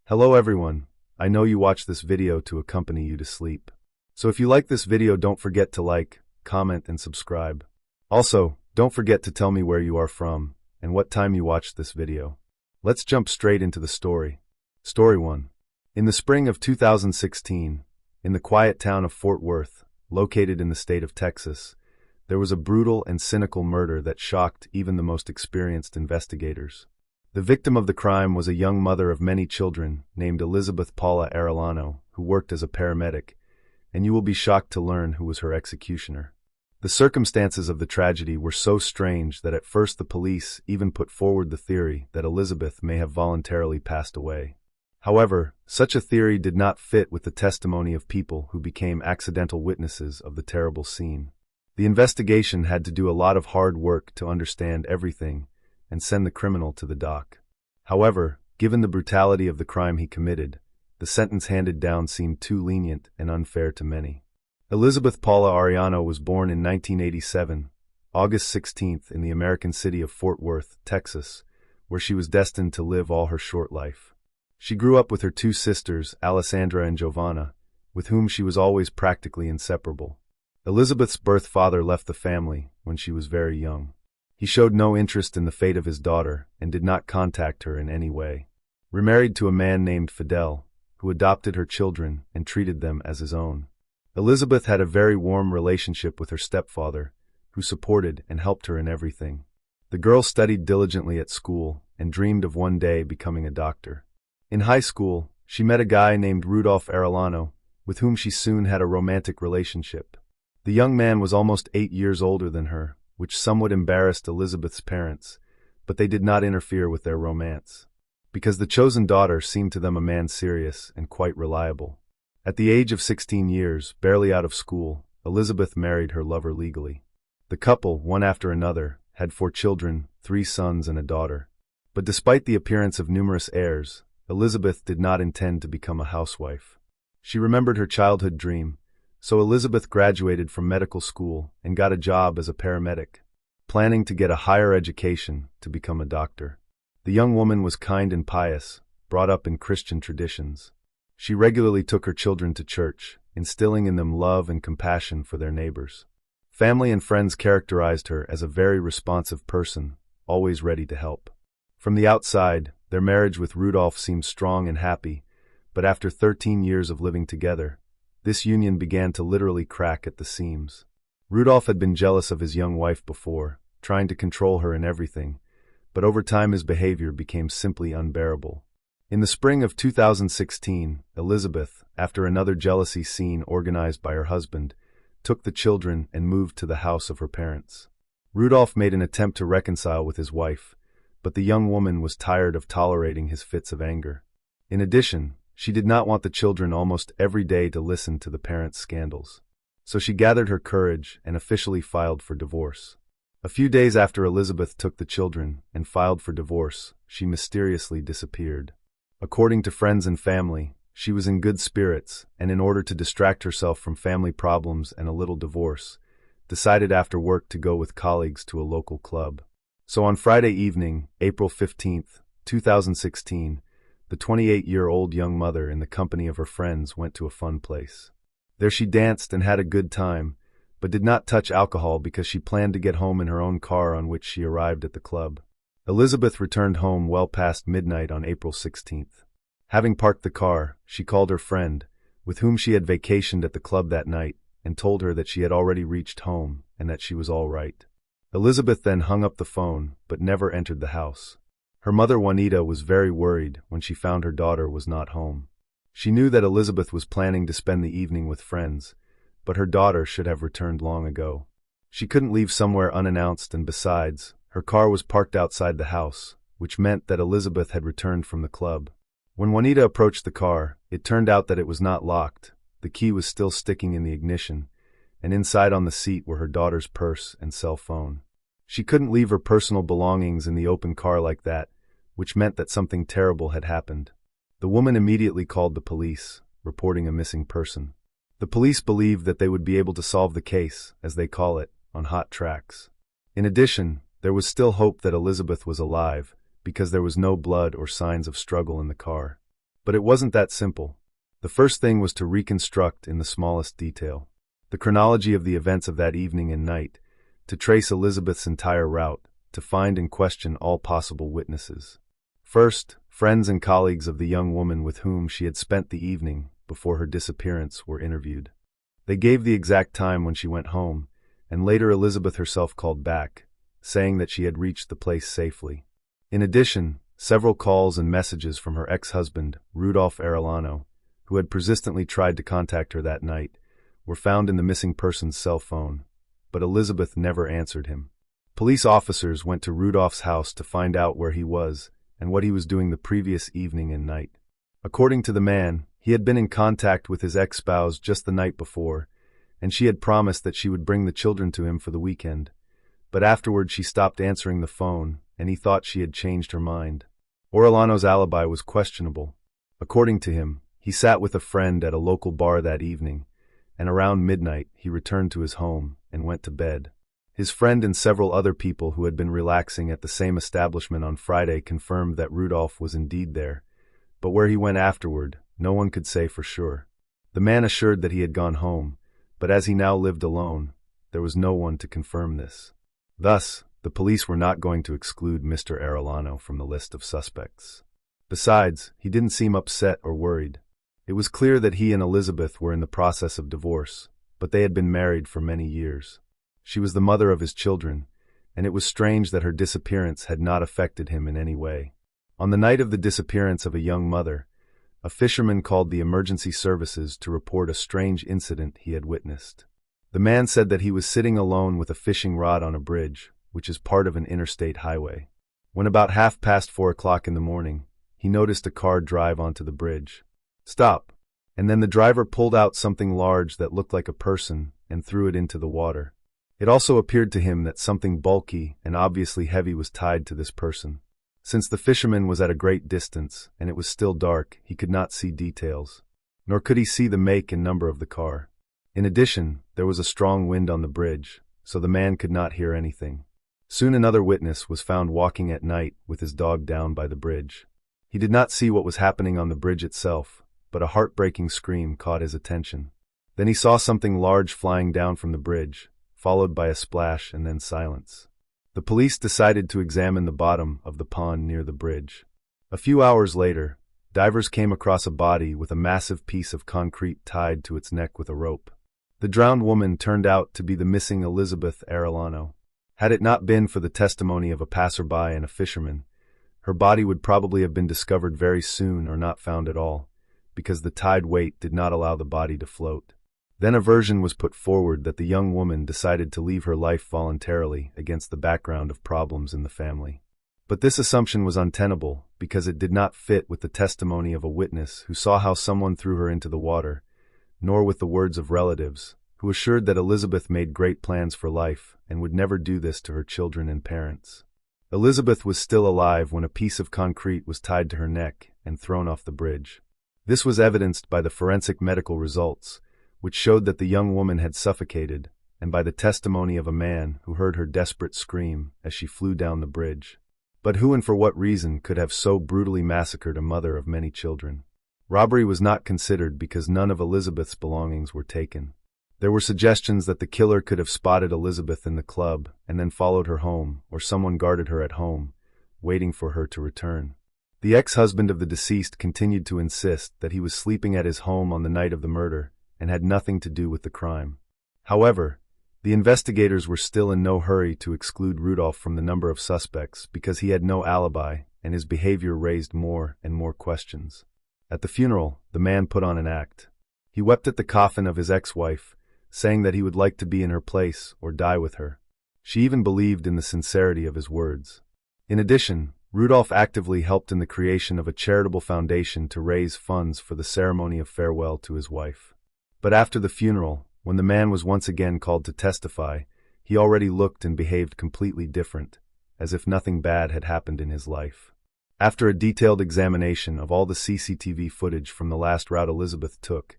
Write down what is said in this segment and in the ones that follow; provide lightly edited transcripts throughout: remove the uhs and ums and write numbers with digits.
Hello everyone, I know you watch this video to accompany you to sleep. So if you like this video, don't forget to like, comment, and subscribe. Also, don't forget to tell me where you are from and what time you watched this video. Let's jump straight into the story. Story 1. In the spring of 2016, in the quiet town of Fort Worth, located in the state of Texas, there was a brutal and cynical murder that shocked even the most experienced investigators. The victim of the crime was a young mother of many children named Elizabeth Paula Arellano, who worked as a paramedic, and you will be shocked to learn who was her executioner. The circumstances of the tragedy were so strange that at first the police even put forward the theory that Elizabeth may have voluntarily passed away. However, such a theory did not fit with the testimony of people who became accidental witnesses of the terrible scene. The investigation had to do a lot of hard work to understand everything and send the criminal to the dock. However, given the brutality of the crime he committed, the sentence handed down seemed too lenient and unfair to many. Elizabeth Paula Arellano was born in 1987, August 16th, in the American city of Fort Worth, Texas, where she was destined to live all her short life. She grew up with her two sisters, Alessandra and Giovanna, with whom she was always practically inseparable. Elizabeth's birth father left the family when she was very young. He showed no interest in the fate of his daughter and did not contact her in any way. Remarried to a man named Fidel, who adopted her children and treated them as his own. Elizabeth had a very warm relationship with her stepfather, who supported and helped her in everything. The girl studied diligently at school and dreamed of one day becoming a doctor. In high school, she met a guy named Rudolph Arellano, with whom she soon had a romantic relationship. The young man was almost 8 years older than her, which somewhat embarrassed Elizabeth's parents, but they did not interfere with their romance, because the chosen daughter seemed to them a man serious and quite reliable. At the age of 16 years, barely out of school, Elizabeth married her lover legally. The couple, one after another, had 4 children, 3 sons and a daughter. But despite the appearance of numerous heirs, Elizabeth did not intend to become a housewife. She remembered her childhood dream, so Elizabeth graduated from medical school and got a job as a paramedic, planning to get a higher education to become a doctor. The young woman was kind and pious, brought up in Christian traditions. She regularly took her children to church, instilling in them love and compassion for their neighbors. Family and friends characterized her as a very responsive person, always ready to help. From the outside, their marriage with Rudolph seemed strong and happy, but after 13 years of living together, this union began to literally crack at the seams. Rudolph had been jealous of his young wife before, trying to control her in everything, but over time his behavior became simply unbearable. In the spring of 2016, Elizabeth, after another jealousy scene organized by her husband, took the children and moved to the house of her parents. Rudolph made an attempt to reconcile with his wife, but the young woman was tired of tolerating his fits of anger. In addition, she did not want the children almost every day to listen to the parents' scandals. So she gathered her courage and officially filed for divorce. A few days after Elizabeth took the children and filed for divorce, she mysteriously disappeared. According to friends and family, she was in good spirits and, in order to distract herself from family problems and a little divorce, decided after work to go with colleagues to a local club. So on Friday evening, April 15th, 2016, the 28-year-old young mother in the company of her friends went to a fun place. There she danced and had a good time, but did not touch alcohol because she planned to get home in her own car, on which she arrived at the club. Elizabeth returned home well past midnight on April 16th. Having parked the car, she called her friend, with whom she had vacationed at the club that night, and told her that she had already reached home and that she was all right. Elizabeth then hung up the phone, but never entered the house. Her mother Juanita was very worried when she found her daughter was not home. She knew that Elizabeth was planning to spend the evening with friends, but her daughter should have returned long ago. She couldn't leave somewhere unannounced, and besides, her car was parked outside the house, which meant that Elizabeth had returned from the club. When Juanita approached the car, it turned out that it was not locked. The key was still sticking in the ignition, and inside on the seat were her daughter's purse and cell phone. She couldn't leave her personal belongings in the open car like that, which meant that something terrible had happened. The woman immediately called the police, reporting a missing person. The police believed that they would be able to solve the case, as they call it, on hot tracks. In addition, there was still hope that Elizabeth was alive, because there was no blood or signs of struggle in the car. But it wasn't that simple. The first thing was to reconstruct in the smallest detail the chronology of the events of that evening and night, to trace Elizabeth's entire route, to find and question all possible witnesses. First, friends and colleagues of the young woman with whom she had spent the evening before her disappearance were interviewed. They gave the exact time when she went home, and later Elizabeth herself called back, saying that she had reached the place safely. In addition, several calls and messages from her ex-husband, Rudolph Arellano, who had persistently tried to contact her that night, were found in the missing person's cell phone, but Elizabeth never answered him. Police officers went to Rudolph's house to find out where he was and what he was doing the previous evening and night. According to the man, he had been in contact with his ex-spouse just the night before, and she had promised that she would bring the children to him for the weekend. But afterward she stopped answering the phone, and he thought she had changed her mind. Orellano's alibi was questionable. According to him, he sat with a friend at a local bar that evening, and around midnight he returned to his home and went to bed. His friend and several other people who had been relaxing at the same establishment on Friday confirmed that Rudolph was indeed there, but where he went afterward, no one could say for sure. The man assured that he had gone home, but as he now lived alone, there was no one to confirm this. Thus, the police were not going to exclude Mr. Arellano from the list of suspects. Besides, he didn't seem upset or worried. It was clear that he and Elizabeth were in the process of divorce, but they had been married for many years. She was the mother of his children, and it was strange that her disappearance had not affected him in any way. On the night of the disappearance of a young mother, a fisherman called the emergency services to report a strange incident he had witnessed. The man said that he was sitting alone with a fishing rod on a bridge, which is part of an interstate highway. When about 4:30 in the morning, he noticed a car drive onto the bridge. "Stop!" And then the driver pulled out something large that looked like a person and threw it into the water. It also appeared to him that something bulky and obviously heavy was tied to this person. Since the fisherman was at a great distance and it was still dark, he could not see details, nor could he see the make and number of the car. In addition, there was a strong wind on the bridge, so the man could not hear anything. Soon another witness was found walking at night with his dog down by the bridge. He did not see what was happening on the bridge itself, but a heartbreaking scream caught his attention. Then he saw something large flying down from the bridge, followed by a splash and then silence. The police decided to examine the bottom of the pond near the bridge. A few hours later, divers came across a body with a massive piece of concrete tied to its neck with a rope. The drowned woman turned out to be the missing Elizabeth Arellano. Had it not been for the testimony of a passerby and a fisherman, her body would probably have been discovered very soon or not found at all, because the tide weight did not allow the body to float. Then a version was put forward that the young woman decided to leave her life voluntarily against the background of problems in the family. But this assumption was untenable because it did not fit with the testimony of a witness who saw how someone threw her into the water, nor with the words of relatives, who assured that Elizabeth made great plans for life and would never do this to her children and parents. Elizabeth was still alive when a piece of concrete was tied to her neck and thrown off the bridge. This was evidenced by the forensic medical results, which showed that the young woman had suffocated, and by the testimony of a man who heard her desperate scream as she flew down the bridge. But who and for what reason could have so brutally massacred a mother of many children? Robbery was not considered because none of Elizabeth's belongings were taken. There were suggestions that the killer could have spotted Elizabeth in the club and then followed her home, or someone guarded her at home, waiting for her to return. The ex-husband of the deceased continued to insist that he was sleeping at his home on the night of the murder and had nothing to do with the crime. However, the investigators were still in no hurry to exclude Rudolph from the number of suspects because he had no alibi and his behavior raised more and more questions. At the funeral, the man put on an act. He wept at the coffin of his ex-wife, saying that he would like to be in her place or die with her. She even believed in the sincerity of his words. In addition, Rudolph actively helped in the creation of a charitable foundation to raise funds for the ceremony of farewell to his wife. But after the funeral, when the man was once again called to testify, he already looked and behaved completely different, as if nothing bad had happened in his life. After a detailed examination of all the CCTV footage from the last route Elizabeth took,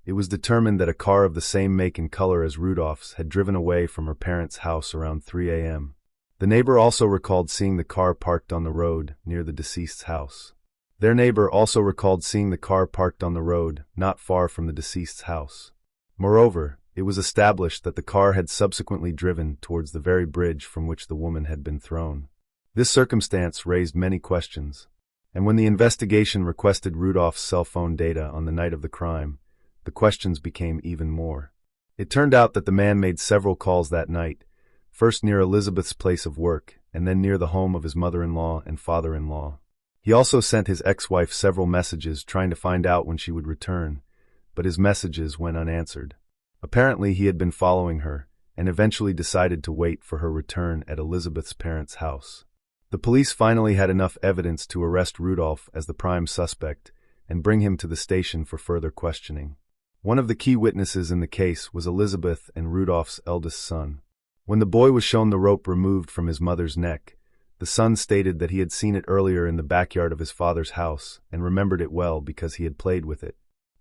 it was determined that a car of the same make and color as Rudolph's had driven away from her parents' house around 3 a.m. The neighbor also recalled seeing the car parked on the road near the deceased's house. Their neighbor also recalled seeing the car parked on the road, not far from the deceased's house. Moreover, it was established that the car had subsequently driven towards the very bridge from which the woman had been thrown. This circumstance raised many questions, and when the investigation requested Rudolph's cell phone data on the night of the crime, the questions became even more. It turned out that the man made several calls that night, first near Elizabeth's place of work, and then near the home of his mother-in-law and father-in-law. He also sent his ex-wife several messages trying to find out when she would return, but his messages went unanswered. Apparently he had been following her, and eventually decided to wait for her return at Elizabeth's parents' house. The police finally had enough evidence to arrest Rudolph as the prime suspect and bring him to the station for further questioning. One of the key witnesses in the case was Elizabeth and Rudolph's eldest son. When the boy was shown the rope removed from his mother's neck, the son stated that he had seen it earlier in the backyard of his father's house and remembered it well because he had played with it.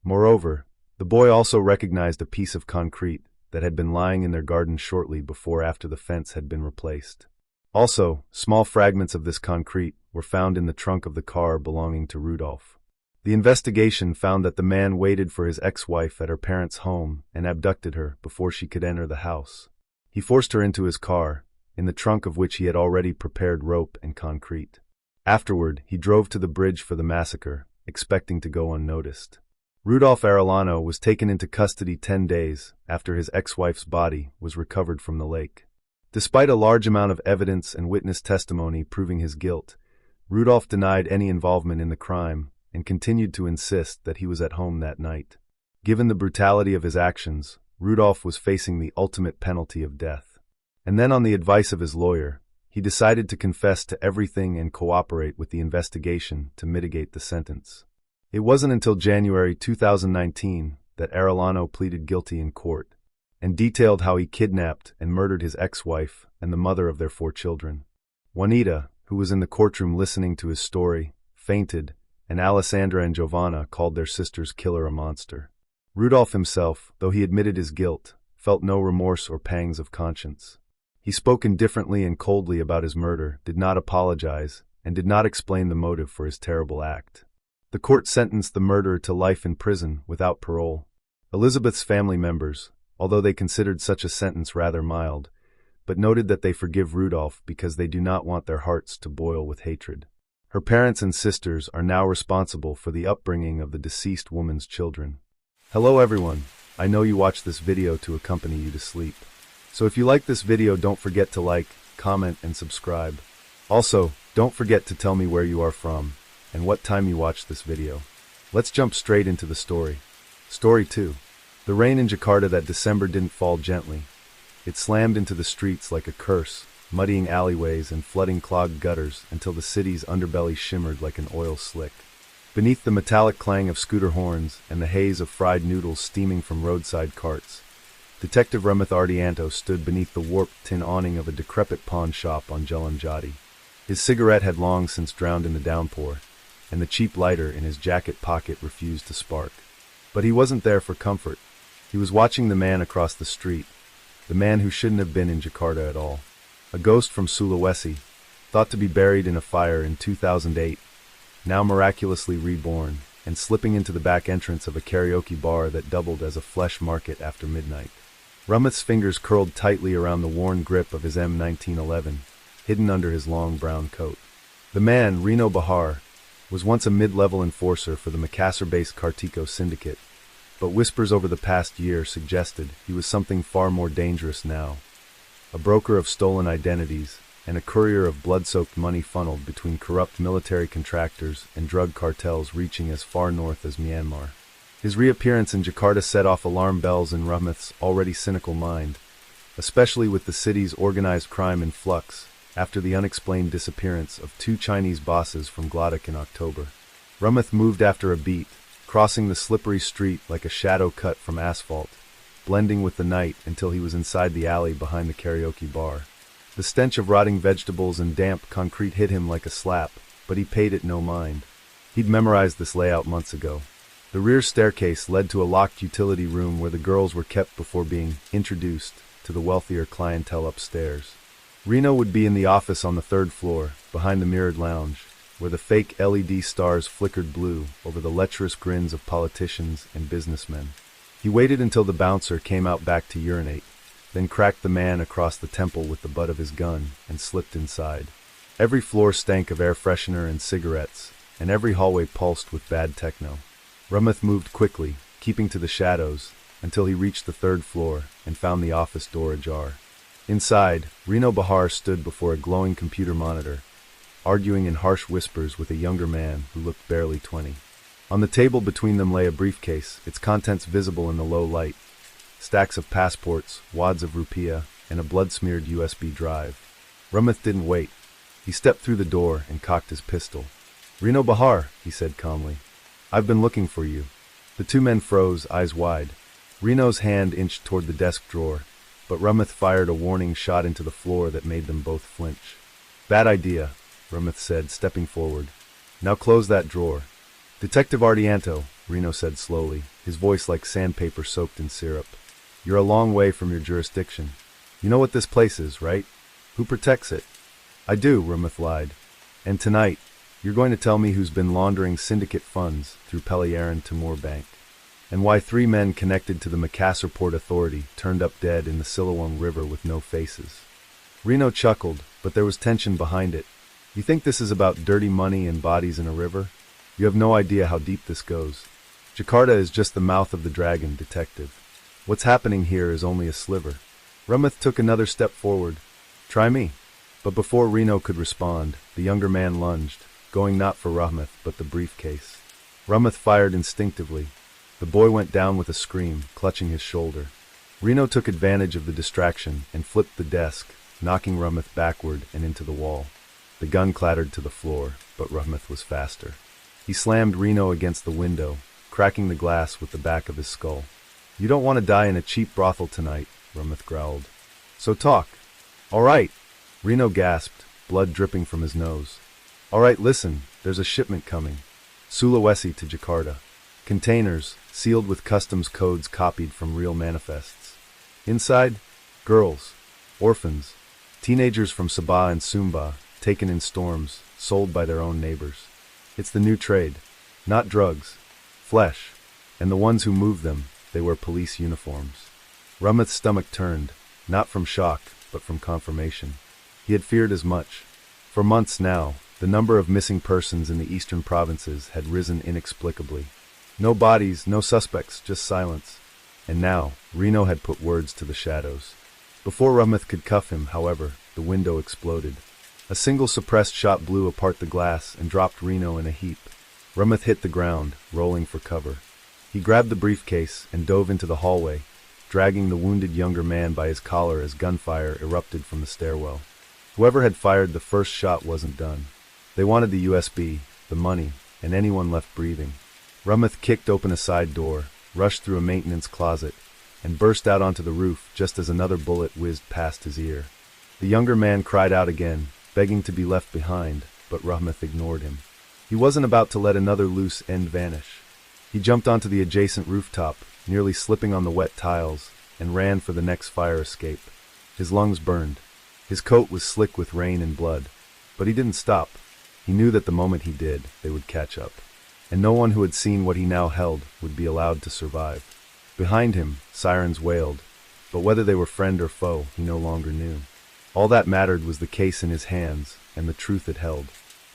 Moreover, the boy also recognized a piece of concrete that had been lying in their garden shortly before after the fence had been replaced. Also, small fragments of this concrete were found in the trunk of the car belonging to Rudolph. The investigation found that the man waited for his ex-wife at her parents' home and abducted her before she could enter the house. He forced her into his car, in the trunk of which he had already prepared rope and concrete. Afterward, he drove to the bridge for the massacre, expecting to go unnoticed. Rudolph Arellano was taken into custody 10 days after his ex-wife's body was recovered from the lake. Despite a large amount of evidence and witness testimony proving his guilt, Rudolph denied any involvement in the crime and continued to insist that he was at home that night. Given the brutality of his actions, Rudolph was facing the ultimate penalty of death. And then, on the advice of his lawyer, he decided to confess to everything and cooperate with the investigation to mitigate the sentence. It wasn't until January 2019 that Arellano pleaded guilty in court and detailed how he kidnapped and murdered his ex-wife and the mother of their 4 children. Juanita, who was in the courtroom listening to his story, fainted, and Alessandra and Giovanna called their sister's killer a monster. Rudolph himself, though he admitted his guilt, felt no remorse or pangs of conscience. He spoke indifferently and coldly about his murder, did not apologize, and did not explain the motive for his terrible act. The court sentenced the murderer to life in prison without parole. Elizabeth's family members, although they considered such a sentence rather mild, but noted that they forgive Rudolph because they do not want their hearts to boil with hatred. Her parents and sisters are now responsible for the upbringing of the deceased woman's children. Hello everyone, I know you watched this video to accompany you to sleep. So if you like this video, don't forget to like, comment, and subscribe. Also, don't forget to tell me where you are from and what time you watched this video. Let's jump straight into the story. Story 2. The rain in Jakarta that December didn't fall gently. It slammed into the streets like a curse, muddying alleyways and flooding clogged gutters until the city's underbelly shimmered like an oil slick. Beneath the metallic clang of scooter horns and the haze of fried noodles steaming from roadside carts, Detective Ramith Ardianto stood beneath the warped tin awning of a decrepit pawn shop on Jalan Jati. His cigarette had long since drowned in the downpour, and the cheap lighter in his jacket pocket refused to spark. But he wasn't there for comfort. He was watching the man across the street, the man who shouldn't have been in Jakarta at all. A ghost from Sulawesi, thought to be buried in a fire in 2008, now miraculously reborn and slipping into the back entrance of a karaoke bar that doubled as a flesh market after midnight. Ramith's fingers curled tightly around the worn grip of his M1911, hidden under his long brown coat. The man, Rino Bahar, was once a mid-level enforcer for the Makassar-based Kartiko syndicate, but whispers over the past year suggested he was something far more dangerous now. A broker of stolen identities and a courier of blood-soaked money funneled between corrupt military contractors and drug cartels reaching as far north as Myanmar. His reappearance in Jakarta set off alarm bells in Ramith's already cynical mind, especially with the city's organized crime in flux after the unexplained disappearance of 2 Chinese bosses from Glodok in October. Ramith moved after a beat, crossing the slippery street like a shadow cut from asphalt, blending with the night until he was inside the alley behind the karaoke bar. The stench of rotting vegetables and damp concrete hit him like a slap, but he paid it no mind. He'd memorized this layout months ago. The rear staircase led to a locked utility room where the girls were kept before being introduced to the wealthier clientele upstairs. Reno would be in the office on the 3rd floor, behind the mirrored lounge, where the fake LED stars flickered blue over the lecherous grins of politicians and businessmen. He waited until the bouncer came out back to urinate, then cracked the man across the temple with the butt of his gun and slipped inside. Every floor stank of air freshener and cigarettes, and every hallway pulsed with bad techno. Rummuth moved quickly, keeping to the shadows, until he reached the third floor and found the office door ajar. Inside, Reno Bahar stood before a glowing computer monitor, arguing in harsh whispers with a younger man who looked barely 20. On the table between them lay a briefcase, its contents visible in the low light. Stacks of passports, wads of rupiah, and a blood-smeared USB drive. Rummuth didn't wait. He stepped through the door and cocked his pistol. "Reno Bahar," he said calmly. "I've been looking for you." The two men froze, eyes wide. Reno's hand inched toward the desk drawer, but Rummuth fired a warning shot into the floor that made them both flinch. "Bad idea," Rummuth said, stepping forward. "Now close that drawer." "Detective Ardianto," Reno said slowly, his voice like sandpaper soaked in syrup. "You're a long way from your jurisdiction. You know what this place is, right? Who protects it?" "I do," Rummuth lied. "And tonight, you're going to tell me who's been laundering syndicate funds through Pelliaran Timur Bank, and why 3 men connected to the Makassar Port Authority turned up dead in the Siliwang River with no faces." Reno chuckled, but there was tension behind it. "You think this is about dirty money and bodies in a river? You have no idea how deep this goes. Jakarta is just the mouth of the dragon, detective. What's happening here is only a sliver." Rummuth took another step forward. "Try me." But before Reno could respond, the younger man lunged, going not for Rummuth but the briefcase. Rummuth fired instinctively. The boy went down with a scream, clutching his shoulder. Reno took advantage of the distraction and flipped the desk, knocking Rummuth backward and into the wall. The gun clattered to the floor, but Rummuth was faster. He slammed Reno against the window, cracking the glass with the back of his skull. "You don't want to die in a cheap brothel tonight," Rummuth growled. "So talk." "All right." Reno gasped, blood dripping from his nose. "All right, listen, there's a shipment coming. Sulawesi to Jakarta. Containers, sealed with customs codes copied from real manifests. Inside, girls, orphans, teenagers from Sabah and Sumba, taken in storms, sold by their own neighbors. It's the new trade. Not drugs. Flesh. And the ones who move them, they wear police uniforms." Rummuth's stomach turned, not from shock, but from confirmation. He had feared as much. For months now, the number of missing persons in the eastern provinces had risen inexplicably. No bodies, no suspects, just silence. And now, Reno had put words to the shadows. Before Rummuth could cuff him, however, the window exploded. A single suppressed shot blew apart the glass and dropped Reno in a heap. Rummuth hit the ground, rolling for cover. He grabbed the briefcase and dove into the hallway, dragging the wounded younger man by his collar as gunfire erupted from the stairwell. Whoever had fired the first shot wasn't done. They wanted the USB, the money, and anyone left breathing. Rummuth kicked open a side door, rushed through a maintenance closet, and burst out onto the roof just as another bullet whizzed past his ear. The younger man cried out again, begging to be left behind, but Rummuth ignored him. He wasn't about to let another loose end vanish. He jumped onto the adjacent rooftop, nearly slipping on the wet tiles, and ran for the next fire escape. His lungs burned. His coat was slick with rain and blood. But he didn't stop. He knew that the moment he did, they would catch up. And no one who had seen what he now held would be allowed to survive. Behind him, sirens wailed, but whether they were friend or foe, he no longer knew. All that mattered was the case in his hands, and the truth it held.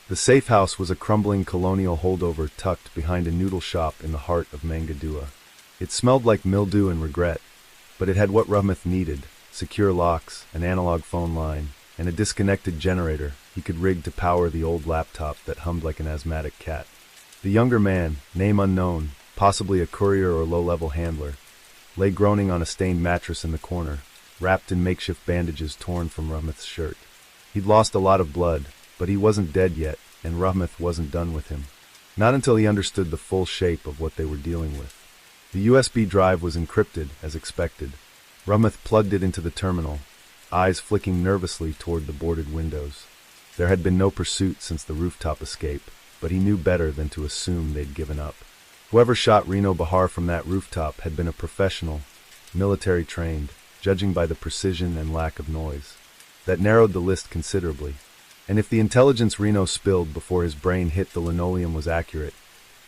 The safe house was a crumbling colonial holdover tucked behind a noodle shop in the heart of Mangadua. It smelled like mildew and regret, but it had what Rummuth needed: secure locks, an analog phone line, and a disconnected generator he could rig to power the old laptop that hummed like an asthmatic cat. The younger man, name unknown, possibly a courier or low-level handler, lay groaning on a stained mattress in the corner, wrapped in makeshift bandages torn from Rummuth's shirt. He'd lost a lot of blood, but he wasn't dead yet, and Rummuth wasn't done with him. Not until he understood the full shape of what they were dealing with. The USB drive was encrypted, as expected. Rummuth plugged it into the terminal, eyes flicking nervously toward the boarded windows. There had been no pursuit since the rooftop escape, but he knew better than to assume they'd given up. Whoever shot Reno Bahar from that rooftop had been a professional, military-trained, judging by the precision and lack of noise. That narrowed the list considerably. And if the intelligence Reno spilled before his brain hit the linoleum was accurate,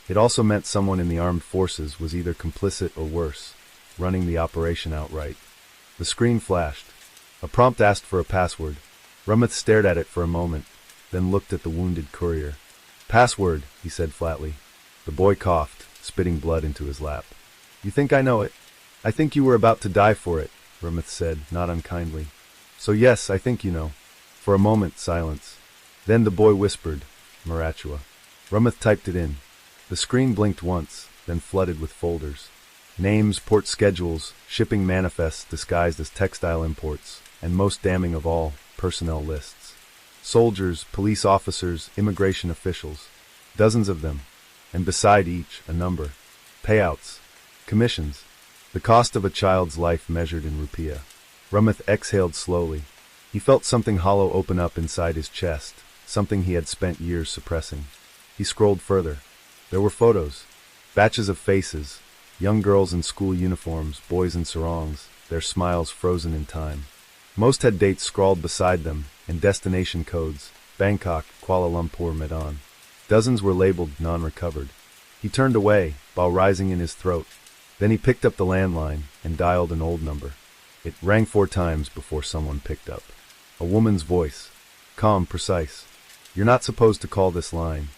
it also meant someone in the armed forces was either complicit or worse, running the operation outright. The screen flashed. A prompt asked for a password. Rummuth stared at it for a moment, then looked at the wounded courier. "Password," he said flatly. The boy coughed, spitting blood into his lap. "You think I know it? I think you were about to die for it," Rummuth said, not unkindly. "So yes, I think you know." For a moment, silence. Then the boy whispered, "Marachua." Rummuth typed it in. The screen blinked once, then flooded with folders. Names, port schedules, shipping manifests disguised as textile imports, and most damning of all, personnel lists. Soldiers, police officers, immigration officials. Dozens of them. And beside each, a number. Payouts. Commissions. The cost of a child's life measured in rupiah. Rummuth exhaled slowly. He felt something hollow open up inside his chest, something he had spent years suppressing. He scrolled further. There were photos. Batches of faces. Young girls in school uniforms, boys in sarongs, their smiles frozen in time. Most had dates scrawled beside them, and destination codes, Bangkok, Kuala Lumpur, Medan. Dozens were labeled non-recovered. He turned away, bile rising in his throat. Then he picked up the landline and dialed an old number. It rang 4 times before someone picked up. A woman's voice. Calm, precise. "You're not supposed to call this line."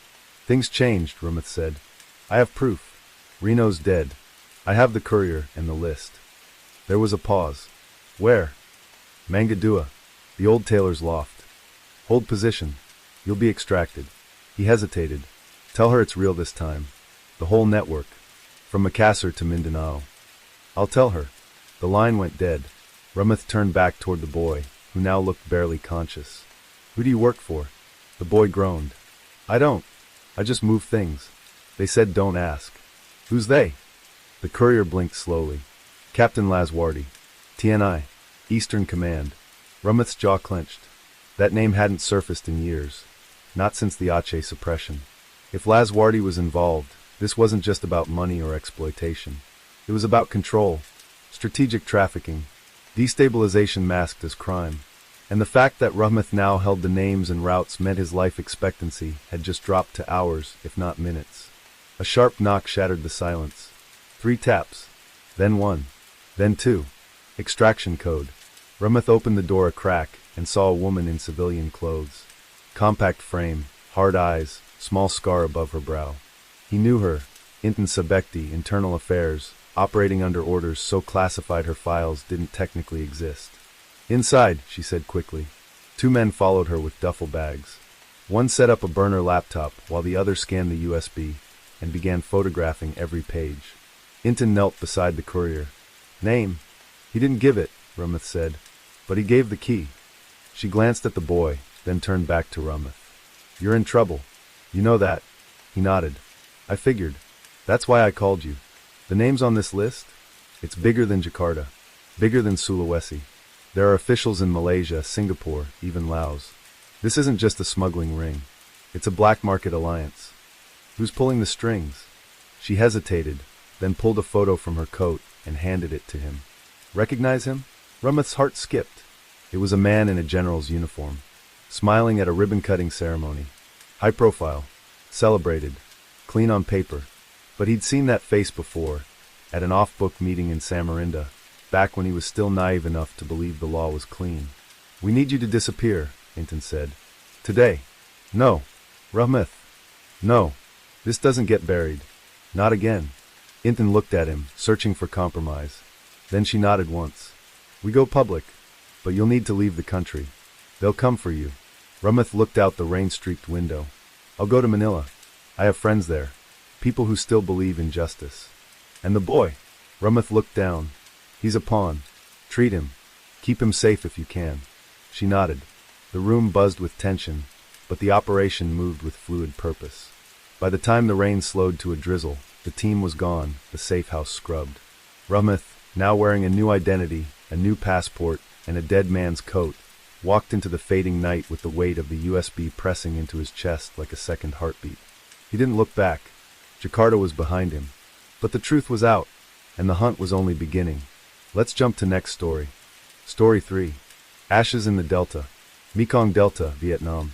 "Things changed," Rummuth said. "I have proof. Reno's dead. I have the courier and the list." There was a pause. "Where?" "Mangadua. The old tailor's loft." "Hold position. You'll be extracted." He hesitated. "Tell her it's real this time. The whole network. From Makassar to Mindanao." "I'll tell her." The line went dead. Rummuth turned back toward the boy, who now looked barely conscious. "Who do you work for?" The boy groaned. "I don't. I just move things. They said don't ask." "Who's they?" The courier blinked slowly. "Captain Laswardi. TNI. Eastern Command." Rummuth's jaw clenched. That name hadn't surfaced in years. Not since the Aceh suppression. If Laswardi was involved, this wasn't just about money or exploitation. It was about control, strategic trafficking, destabilization masked as crime. And the fact that Rummuth now held the names and routes meant his life expectancy had just dropped to hours, if not minutes. A sharp knock shattered the silence. 3 taps. Then 1. Then 2. Extraction code. Rummuth opened the door a crack and saw a woman in civilian clothes. Compact frame, hard eyes, small scar above her brow. He knew her, Intan Sabekti, Internal Affairs, operating under orders so classified her files didn't technically exist. "Inside," she said quickly. 2 men followed her with duffel bags. One set up a burner laptop while the other scanned the USB and began photographing every page. Intan knelt beside the courier. "Name?" "He didn't give it," Rummuth said, "but he gave the key." She glanced at the boy, then turned back to Rummuth. "You're in trouble. You know that?" He nodded. "I figured. That's why I called you. The names on this list? It's bigger than Jakarta. Bigger than Sulawesi. There are officials in Malaysia, Singapore, even Laos. This isn't just a smuggling ring. It's a black market alliance. Who's pulling the strings?" She hesitated, then pulled a photo from her coat and handed it to him. "Recognize him?" Rummuth's heart skipped. It was a man in a general's uniform, smiling at a ribbon-cutting ceremony. High profile, celebrated, clean on paper. But he'd seen that face before, at an off-book meeting in Samarinda, back when he was still naive enough to believe the law was clean. "We need you to disappear," Intan said. "Today." "No." "Rummuth." "No. This doesn't get buried. Not again." Intan looked at him, searching for compromise. Then she nodded once. "We go public, but you'll need to leave the country. They'll come for you." Rummuth looked out the rain-streaked window. "I'll go to Manila. I have friends there. People who still believe in justice." "And the boy?" Rummuth looked down. "He's a pawn. Treat him. Keep him safe if you can." She nodded. The room buzzed with tension, but the operation moved with fluid purpose. By the time the rain slowed to a drizzle, the team was gone, the safe house scrubbed. Rummuth, now wearing a new identity, a new passport, and a dead man's coat, walked into the fading night with the weight of the USB pressing into his chest like a second heartbeat. He didn't look back. Jakarta was behind him. But the truth was out, and the hunt was only beginning. Let's jump to next story. Story 3. Ashes in the Delta. Mekong Delta, Vietnam.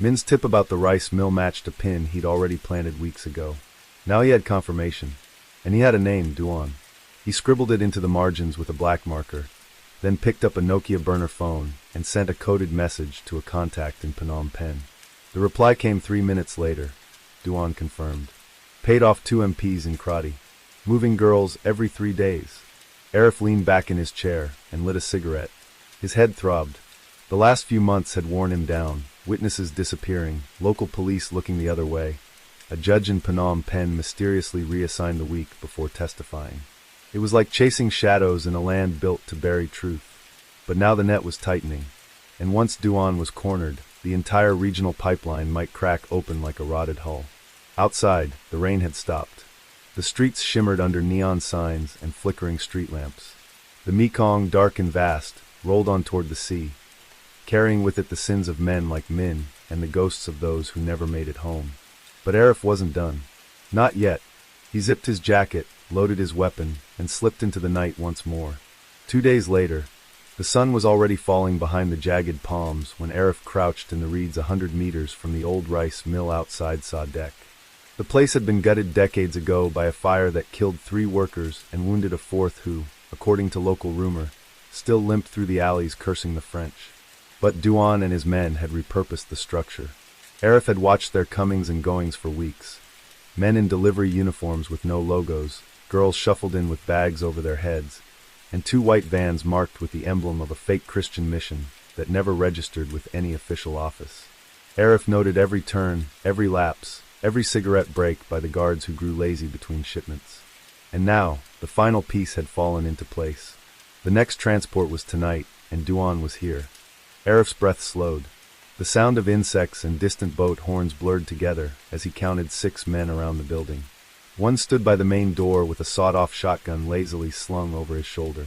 Min's tip about the rice mill matched a pin he'd already planted weeks ago. Now he had confirmation. And he had a name, Duan. He scribbled it into the margins with a black marker, then picked up a Nokia burner phone and sent a coded message to a contact in Phnom Penh. The reply came 3 minutes later. Duan confirmed. Paid off 2 MPs in Krati. Moving girls every 3 days. Arif leaned back in his chair and lit a cigarette. His head throbbed. The last few months had worn him down, witnesses disappearing, local police looking the other way. A judge in Phnom Penh mysteriously reassigned the week before testifying. It was like chasing shadows in a land built to bury truth. But now the net was tightening, and once Duan was cornered, the entire regional pipeline might crack open like a rotted hull. Outside, the rain had stopped. The streets shimmered under neon signs and flickering street lamps. The Mekong, dark and vast, rolled on toward the sea, carrying with it the sins of men like Min and the ghosts of those who never made it home. But Arif wasn't done. Not yet. He zipped his jacket, loaded his weapon, and slipped into the night once more. 2 days later, the sun was already falling behind the jagged palms when Arif crouched in the reeds 100 meters from the old rice mill outside Sadek. The place had been gutted decades ago by a fire that killed 3 workers and wounded a 4th who, according to local rumor, still limped through the alleys cursing the French. But Duan and his men had repurposed the structure. Arif had watched their comings and goings for weeks. Men in delivery uniforms with no logos, girls shuffled in with bags over their heads, and 2 white vans marked with the emblem of a fake Christian mission that never registered with any official office. Arif noted every turn, every lapse, every cigarette break by the guards who grew lazy between shipments. And now, the final piece had fallen into place. The next transport was tonight, and Duan was here. Arif's breath slowed. The sound of insects and distant boat horns blurred together as he counted 6 men around the building. One stood by the main door with a sawed-off shotgun lazily slung over his shoulder.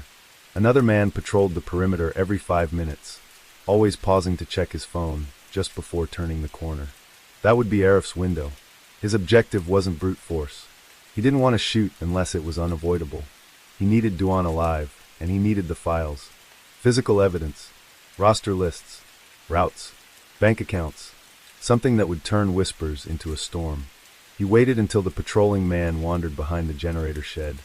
Another man patrolled the perimeter every 5 minutes, always pausing to check his phone just before turning the corner. That would be Arif's window. His objective wasn't brute force. He didn't want to shoot unless it was unavoidable. He needed Duan alive, and he needed the files. Physical evidence, roster lists, routes, bank accounts, something that would turn whispers into a storm. He waited until the patrolling man wandered behind the generator shed.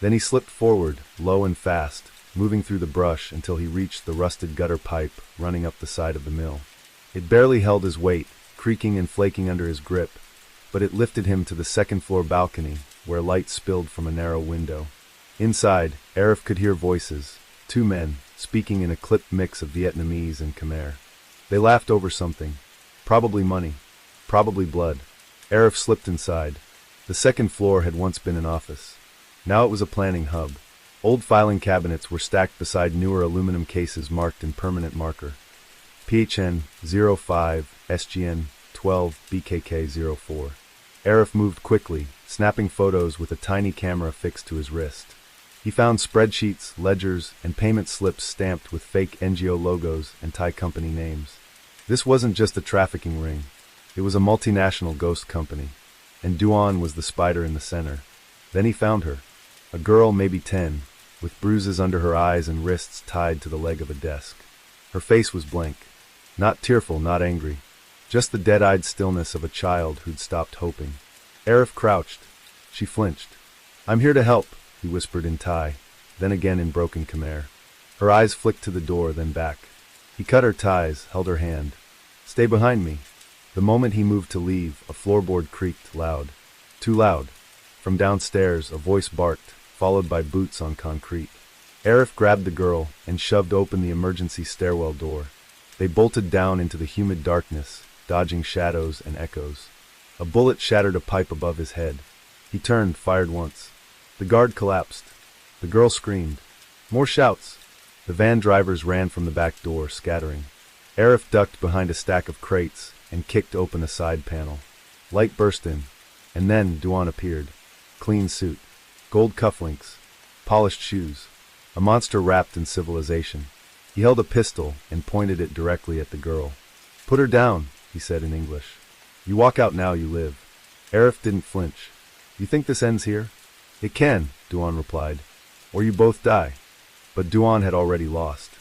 Then he slipped forward, low and fast, moving through the brush until he reached the rusted gutter pipe running up the side of the mill. It barely held his weight, creaking and flaking under his grip, but it lifted him to the second-floor balcony, where light spilled from a narrow window. Inside, Arif could hear voices, 2 men, speaking in a clipped mix of Vietnamese and Khmer. They laughed over something. Probably money. Probably blood. Arif slipped inside. The second floor had once been an office. Now it was a planning hub. Old filing cabinets were stacked beside newer aluminum cases marked in permanent marker. PHN 05, SGN 12, BKK 04. Arif moved quickly, snapping photos with a tiny camera fixed to his wrist. He found spreadsheets, ledgers, and payment slips stamped with fake NGO logos and Thai company names. This wasn't just a trafficking ring. It was a multinational ghost company, and Duan was the spider in the center. Then he found her, a girl maybe 10, with bruises under her eyes and wrists tied to the leg of a desk. Her face was blank, not tearful, not angry, just the dead-eyed stillness of a child who'd stopped hoping. Arif crouched. She flinched. "I'm here to help," he whispered in Thai, then again in broken Khmer. Her eyes flicked to the door, then back. He cut her ties, held her hand. "Stay behind me." The moment he moved to leave, a floorboard creaked loud. Too loud. From downstairs, a voice barked, followed by boots on concrete. Arif grabbed the girl and shoved open the emergency stairwell door. They bolted down into the humid darkness, dodging shadows and echoes. A bullet shattered a pipe above his head. He turned, fired once. The guard collapsed. The girl screamed. More shouts. The van drivers ran from the back door, scattering. Arif ducked behind a stack of crates and kicked open a side panel. Light burst in, and then Duan appeared. Clean suit, gold cufflinks, polished shoes, a monster wrapped in civilization. He held a pistol and pointed it directly at the girl. "Put her down," he said in English. "You walk out now, you live." Arif didn't flinch. "You think this ends here?" "It can," Duan replied. "Or you both die." But Duan had already lost.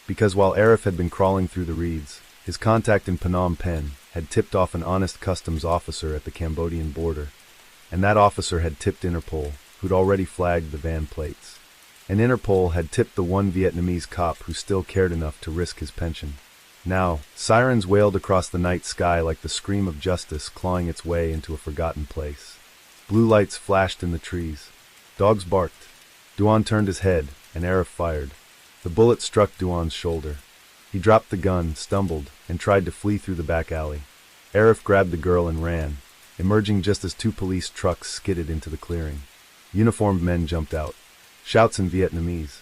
Because while Arif had been crawling through the reeds, his contact in Phnom Penh, had tipped off an honest customs officer at the Cambodian border, and that officer had tipped Interpol, who'd already flagged the van plates. And Interpol had tipped the one Vietnamese cop who still cared enough to risk his pension. Now, sirens wailed across the night sky like the scream of justice clawing its way into a forgotten place. Blue lights flashed in the trees. Dogs barked. Duan turned his head, and Arif fired. The bullet struck Duan's shoulder. He dropped the gun, stumbled, and tried to flee through the back alley. Arif grabbed the girl and ran, emerging just as two police trucks skidded into the clearing. Uniformed men jumped out. Shouts in Vietnamese.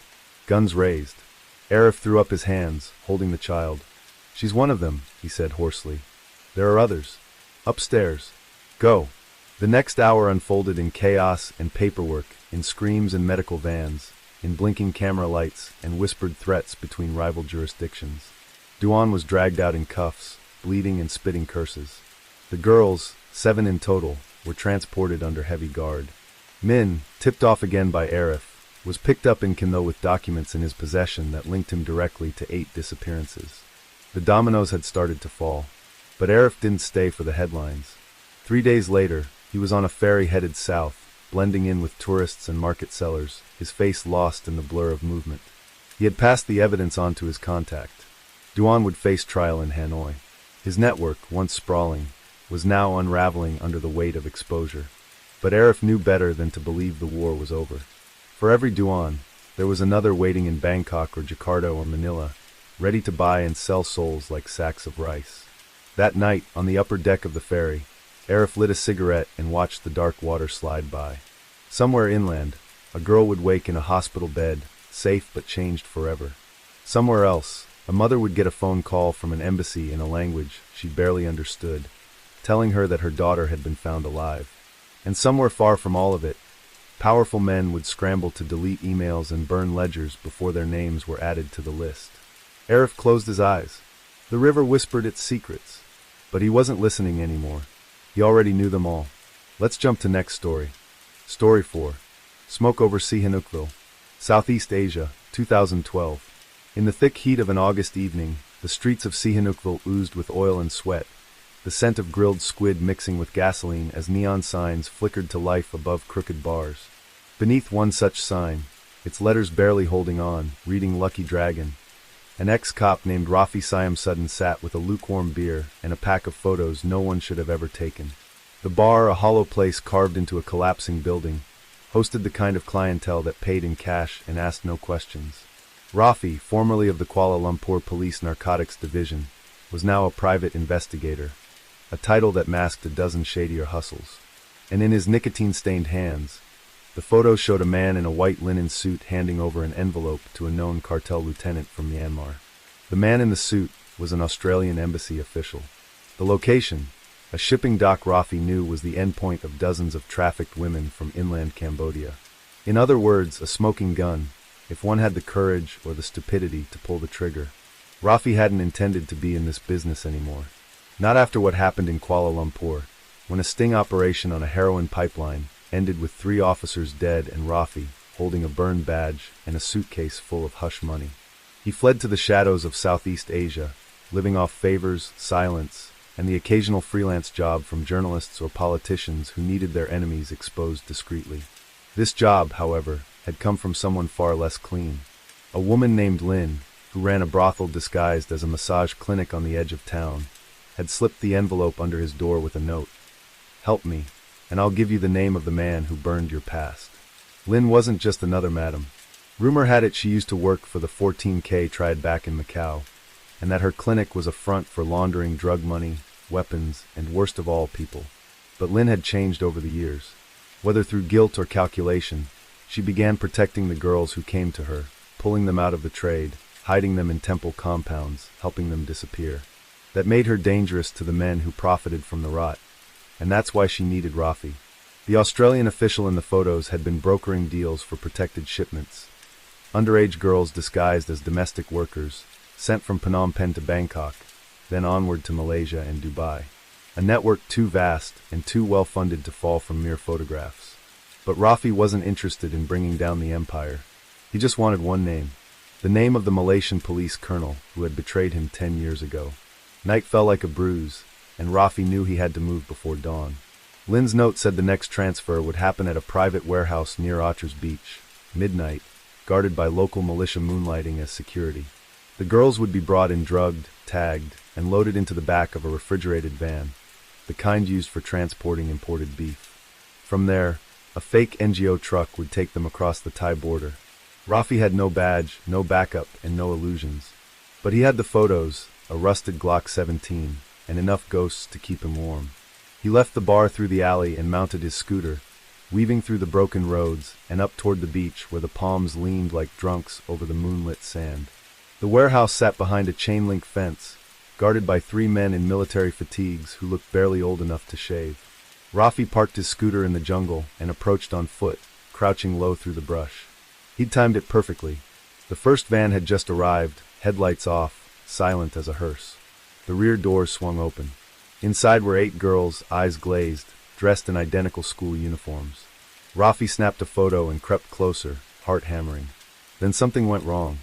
Guns raised. Arif threw up his hands, holding the child. "She's one of them," he said hoarsely. "There are others. Upstairs. Go." The next hour unfolded in chaos and paperwork, in screams and medical vans, in blinking camera lights and whispered threats between rival jurisdictions. Duan was dragged out in cuffs, bleeding and spitting curses. The girls, 7 in total, were transported under heavy guard. Min, tipped off again by Arif, was picked up in Kino with documents in his possession that linked him directly to 8 disappearances. The dominoes had started to fall, but Arif didn't stay for the headlines. 3 days later, he was on a ferry headed south, blending in with tourists and market sellers, his face lost in the blur of movement. He had passed the evidence on to his contact. Duan would face trial in Hanoi. His network, once sprawling, was now unraveling under the weight of exposure. But Arif knew better than to believe the war was over. For every Duan, there was another waiting in Bangkok or Jakarta or Manila, ready to buy and sell souls like sacks of rice. That night, on the upper deck of the ferry, Arif lit a cigarette and watched the dark water slide by. Somewhere inland, a girl would wake in a hospital bed, safe but changed forever. Somewhere else, a mother would get a phone call from an embassy in a language she barely understood, telling her that her daughter had been found alive. And somewhere far from all of it, powerful men would scramble to delete emails and burn ledgers before their names were added to the list. Arif closed his eyes. The river whispered its secrets, but he wasn't listening anymore. He already knew them all. Let's jump to next story. Story 4. Smoke over Sihanoukville, Southeast Asia, 2012. In the thick heat of an August evening, the streets of Sihanoukville oozed with oil and sweat, the scent of grilled squid mixing with gasoline as neon signs flickered to life above crooked bars. Beneath one such sign, its letters barely holding on, reading Lucky Dragon, an ex-cop named Rafi Siam Sudden sat with a lukewarm beer and a pack of photos no one should have ever taken. The bar, a hollow place carved into a collapsing building, hosted the kind of clientele that paid in cash and asked no questions. Rafi, formerly of the Kuala Lumpur Police Narcotics Division, was now a private investigator, a title that masked a dozen shadier hustles. And in his nicotine-stained hands, the photo showed a man in a white linen suit handing over an envelope to a known cartel lieutenant from Myanmar. The man in the suit was an Australian embassy official. The location, a shipping dock Rafi knew was the endpoint of dozens of trafficked women from inland Cambodia. In other words, a smoking gun, if one had the courage or the stupidity to pull the trigger. Rafi hadn't intended to be in this business anymore. Not after what happened in Kuala Lumpur, when a sting operation on a heroin pipeline ended with 3 officers dead and Rafi holding a burned badge and a suitcase full of hush money. He fled to the shadows of Southeast Asia, living off favors, silence, and the occasional freelance job from journalists or politicians who needed their enemies exposed discreetly. This job, however, had come from someone far less clean. A woman named Lynn, who ran a brothel disguised as a massage clinic on the edge of town, had slipped the envelope under his door with a note. "Help me, and I'll give you the name of the man who burned your past." Lynn wasn't just another madam. Rumor had it she used to work for the 14K tried back in Macau, and that her clinic was a front for laundering drug money, weapons, and worst of all, people. But Lynn had changed over the years. Whether through guilt or calculation, she began protecting the girls who came to her, pulling them out of the trade, hiding them in temple compounds, helping them disappear. That made her dangerous to the men who profited from the rot. And that's why she needed Rafi. The Australian official in the photos had been brokering deals for protected shipments. Underage girls disguised as domestic workers, sent from Phnom Penh to Bangkok, then onward to Malaysia and Dubai. A network too vast and too well-funded to fall from mere photographs. But Rafi wasn't interested in bringing down the empire. He just wanted one name. The name of the Malaysian police colonel who had betrayed him 10 years ago. Night fell like a bruise, and Rafi knew he had to move before dawn. Lynn's note said the next transfer would happen at a private warehouse near Otters Beach, midnight, guarded by local militia moonlighting as security. The girls would be brought in drugged, tagged, and loaded into the back of a refrigerated van, the kind used for transporting imported beef. From there, a fake NGO truck would take them across the Thai border. Rafi had no badge, no backup, and no illusions. But he had the photos, a rusted Glock 17, and enough ghosts to keep him warm. He left the bar through the alley and mounted his scooter, weaving through the broken roads and up toward the beach where the palms leaned like drunks over the moonlit sand. The warehouse sat behind a chain-link fence, guarded by 3 men in military fatigues who looked barely old enough to shave. Rafi parked his scooter in the jungle and approached on foot, crouching low through the brush. He'd timed it perfectly. The first van had just arrived, headlights off, silent as a hearse. The rear doors swung open. Inside were 8 girls, eyes glazed, dressed in identical school uniforms. Rafi snapped a photo and crept closer, heart hammering. Then something went wrong.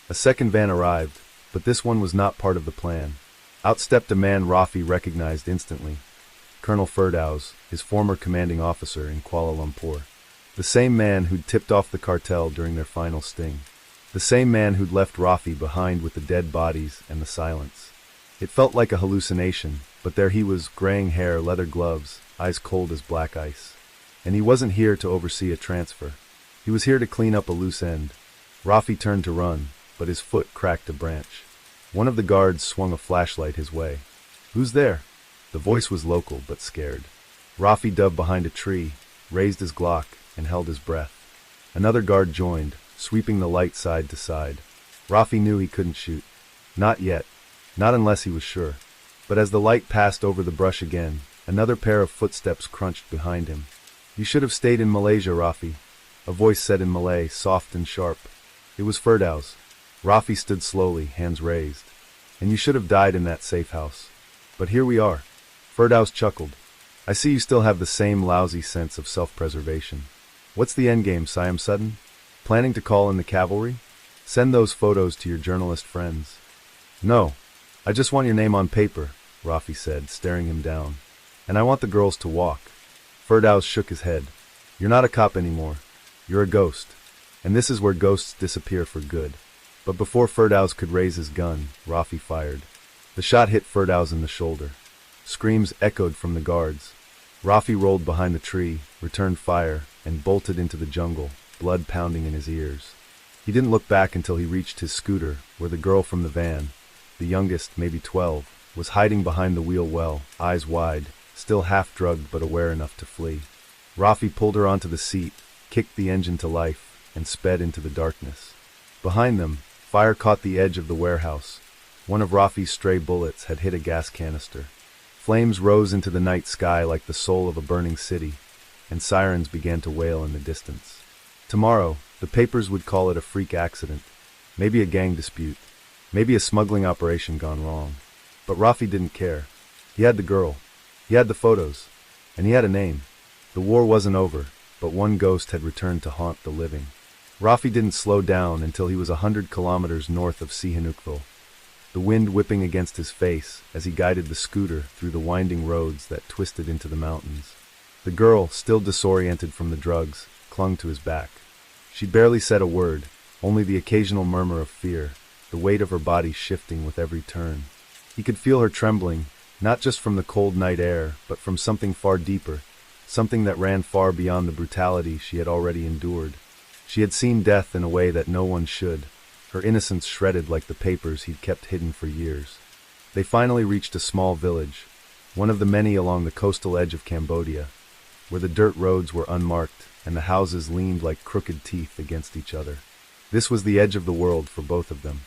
A second van arrived, but this one was not part of the plan. Out stepped a man Rafi recognized instantly. Colonel Firdaus, his former commanding officer in Kuala Lumpur. The same man who'd tipped off the cartel during their final sting. The same man who'd left Rafi behind with the dead bodies and the silence. It felt like a hallucination, but there he was, graying hair, leather gloves, eyes cold as black ice. And he wasn't here to oversee a transfer. He was here to clean up a loose end. Rafi turned to run, but his foot cracked a branch. One of the guards swung a flashlight his way. "Who's there?" The voice was local, but scared. Rafi dove behind a tree, raised his Glock, and held his breath. Another guard joined, sweeping the light side to side. Rafi knew he couldn't shoot. Not yet. Not unless he was sure. But as the light passed over the brush again, another pair of footsteps crunched behind him. "You should have stayed in Malaysia, Rafi," a voice said in Malay, soft and sharp. It was Firdaus. Rafi stood slowly, hands raised. "And you should have died in that safe house. But here we are." Firdaus chuckled. "I see you still have the same lousy sense of self-preservation. What's the endgame, Siam Sudden? Planning to call in the cavalry? Send those photos to your journalist friends." "No. I just want your name on paper," Rafi said, staring him down. "And I want the girls to walk." Firdaus shook his head. "You're not a cop anymore. You're a ghost. And this is where ghosts disappear for good." But before Firdaus could raise his gun, Rafi fired. The shot hit Firdaus in the shoulder. Screams echoed from the guards. Rafi rolled behind the tree, returned fire, and bolted into the jungle, blood pounding in his ears. He didn't look back until he reached his scooter, where the girl from the van, the youngest, maybe 12, was hiding behind the wheel well, eyes wide, still half-drugged but aware enough to flee. Rafi pulled her onto the seat, kicked the engine to life, and sped into the darkness. Behind them, fire caught the edge of the warehouse. One of Rafi's stray bullets had hit a gas canister. Flames rose into the night sky like the soul of a burning city, and sirens began to wail in the distance. Tomorrow, the papers would call it a freak accident, maybe a gang dispute, maybe a smuggling operation gone wrong. But Rafi didn't care. He had the girl. He had the photos. And he had a name. The war wasn't over, but one ghost had returned to haunt the living. Rafi didn't slow down until he was 100 kilometers north of Sihanoukville, the wind whipping against his face as he guided the scooter through the winding roads that twisted into the mountains. The girl, still disoriented from the drugs, clung to his back. She barely said a word, only the occasional murmur of fear, the weight of her body shifting with every turn. He could feel her trembling, not just from the cold night air, but from something far deeper, something that ran far beyond the brutality she had already endured. She had seen death in a way that no one should, her innocence shredded like the papers he'd kept hidden for years. They finally reached a small village, one of the many along the coastal edge of Cambodia, where the dirt roads were unmarked and the houses leaned like crooked teeth against each other. This was the edge of the world for both of them.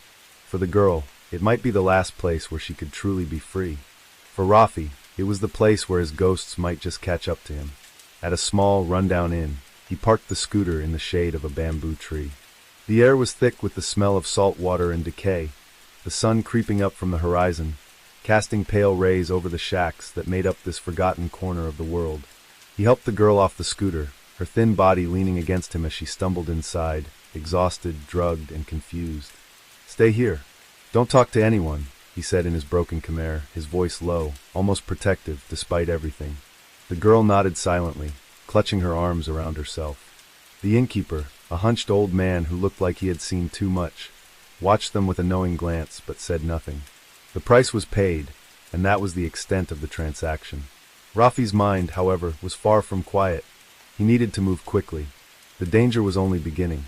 For the girl, it might be the last place where she could truly be free. For Rafi, it was the place where his ghosts might just catch up to him. At a small, rundown inn, he parked the scooter in the shade of a bamboo tree. The air was thick with the smell of salt water and decay, the sun creeping up from the horizon, casting pale rays over the shacks that made up this forgotten corner of the world. He helped the girl off the scooter, her thin body leaning against him as she stumbled inside, exhausted, drugged, and confused. "Stay here. Don't talk to anyone," he said in his broken Khmer, his voice low, almost protective, despite everything. The girl nodded silently, clutching her arms around herself. The innkeeper, a hunched old man who looked like he had seen too much, watched them with a knowing glance but said nothing. The price was paid, and that was the extent of the transaction. Rafi's mind, however, was far from quiet. He needed to move quickly. The danger was only beginning.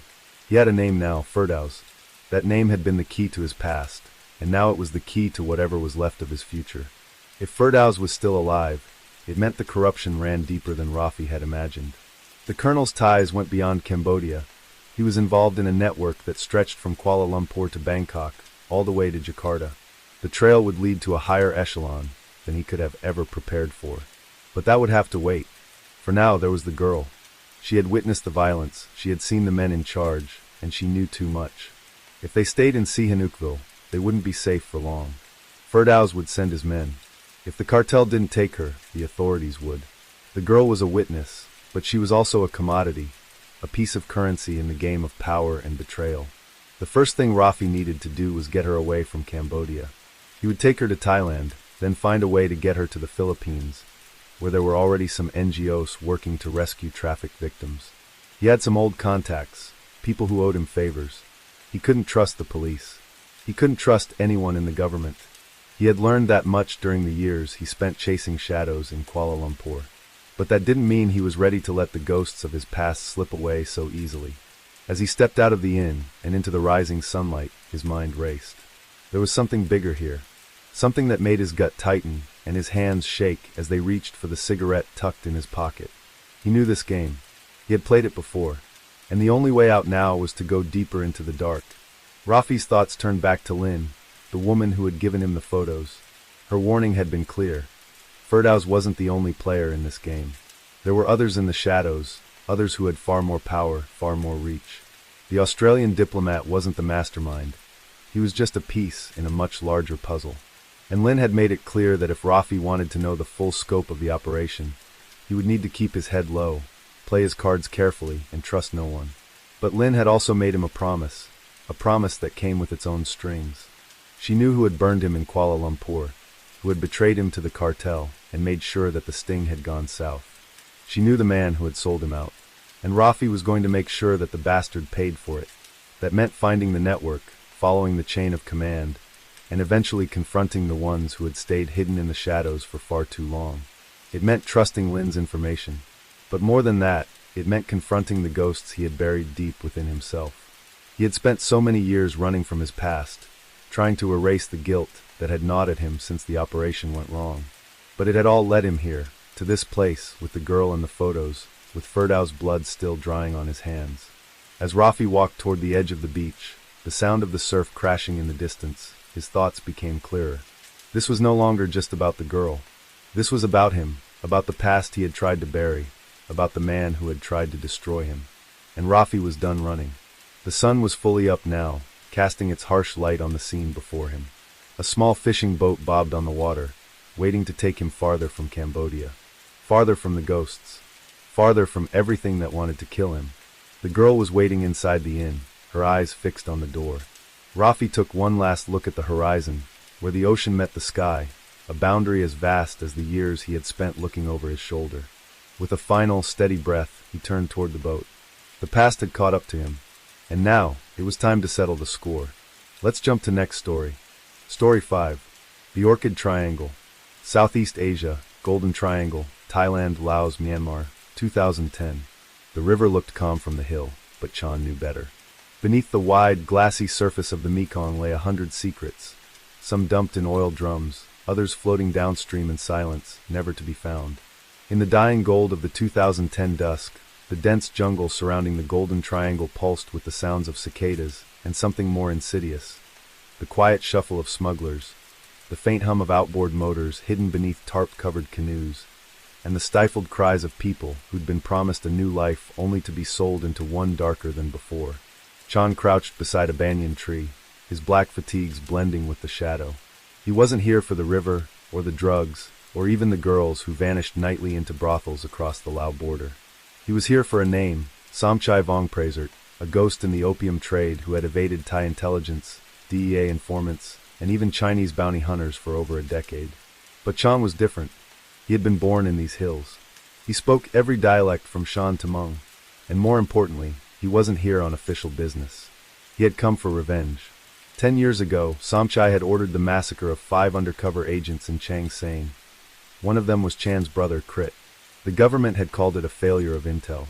He had a name now, Firdaus. That name had been the key to his past, and now it was the key to whatever was left of his future. If Firdaus was still alive, it meant the corruption ran deeper than Rafi had imagined. The colonel's ties went beyond Cambodia. He was involved in a network that stretched from Kuala Lumpur to Bangkok, all the way to Jakarta. The trail would lead to a higher echelon than he could have ever prepared for. But that would have to wait. For now, there was the girl. She had witnessed the violence, she had seen the men in charge, and she knew too much. If they stayed in Sihanoukville, they wouldn't be safe for long. Firdaus would send his men. If the cartel didn't take her, the authorities would. The girl was a witness, but she was also a commodity, a piece of currency in the game of power and betrayal. The first thing Rafi needed to do was get her away from Cambodia. He would take her to Thailand, then find a way to get her to the Philippines, where there were already some NGOs working to rescue trafficked victims. He had some old contacts, people who owed him favors. He couldn't trust the police. He couldn't trust anyone in the government. He had learned that much during the years he spent chasing shadows in Kuala Lumpur. But that didn't mean he was ready to let the ghosts of his past slip away so easily. As he stepped out of the inn and into the rising sunlight, his mind raced. There was something bigger here. Something that made his gut tighten and his hands shake as they reached for the cigarette tucked in his pocket. He knew this game. He had played it before, and the only way out now was to go deeper into the dark. Rafi's thoughts turned back to Lynn, the woman who had given him the photos. Her warning had been clear. Firdaus wasn't the only player in this game. There were others in the shadows, others who had far more power, far more reach. The Australian diplomat wasn't the mastermind. He was just a piece in a much larger puzzle. And Lynn had made it clear that if Rafi wanted to know the full scope of the operation, he would need to keep his head low, play his cards carefully, and trust no one. But Lynn had also made him a promise that came with its own strings. She knew who had burned him in Kuala Lumpur, who had betrayed him to the cartel and made sure that the sting had gone south. She knew the man who had sold him out, and Rafi was going to make sure that the bastard paid for it. That meant finding the network, following the chain of command, and eventually confronting the ones who had stayed hidden in the shadows for far too long. It meant trusting Lynn's information. But more than that, it meant confronting the ghosts he had buried deep within himself. He had spent so many years running from his past, trying to erase the guilt that had gnawed at him since the operation went wrong. But it had all led him here, to this place, with the girl and the photos, with Firdaus' blood still drying on his hands. As Rafi walked toward the edge of the beach, the sound of the surf crashing in the distance, his thoughts became clearer. This was no longer just about the girl. This was about him, about the past he had tried to bury, about the man who had tried to destroy him. And Rafi was done running. The sun was fully up now, casting its harsh light on the scene before him. A small fishing boat bobbed on the water, waiting to take him farther from Cambodia. Farther from the ghosts. Farther from everything that wanted to kill him. The girl was waiting inside the inn, her eyes fixed on the door. Rafi took one last look at the horizon, where the ocean met the sky, a boundary as vast as the years he had spent looking over his shoulder. With a final, steady breath, he turned toward the boat. The past had caught up to him, and now it was time to settle the score. Let's jump to next story. Story 5. The Orchid Triangle. Southeast Asia, Golden Triangle, Thailand, Laos, Myanmar, 2010. The river looked calm from the hill, but Chan knew better. Beneath the wide, glassy surface of the Mekong lay 100 secrets, some dumped in oil drums, others floating downstream in silence, never to be found. In the dying gold of the 2010 dusk, the dense jungle surrounding the Golden Triangle pulsed with the sounds of cicadas and something more insidious. The quiet shuffle of smugglers, the faint hum of outboard motors hidden beneath tarp-covered canoes, and the stifled cries of people who'd been promised a new life only to be sold into one darker than before. Chan crouched beside a banyan tree, his black fatigues blending with the shadow. He wasn't here for the river, or the drugs, or even the girls who vanished nightly into brothels across the Lao border. He was here for a name, Somchai Vongprasert, a ghost in the opium trade who had evaded Thai intelligence, DEA informants, and even Chinese bounty hunters for over a decade. But Chan was different. He had been born in these hills. He spoke every dialect from Shan to Hmong, and more importantly, he wasn't here on official business. He had come for revenge. 10 years ago, Somchai had ordered the massacre of 5 undercover agents in Changsane. One of them was Chan's brother, Crit. The government had called it a failure of intel.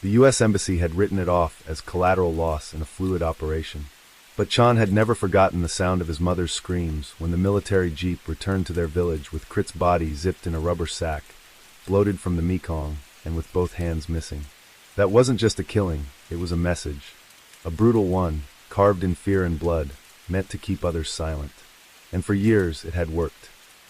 The U.S. Embassy had written it off as collateral loss in a fluid operation. But Chan had never forgotten the sound of his mother's screams when the military jeep returned to their village with Crit's body zipped in a rubber sack, bloated from the Mekong, and with both hands missing. That wasn't just a killing, it was a message. A brutal one, carved in fear and blood, meant to keep others silent. And for years, it had worked.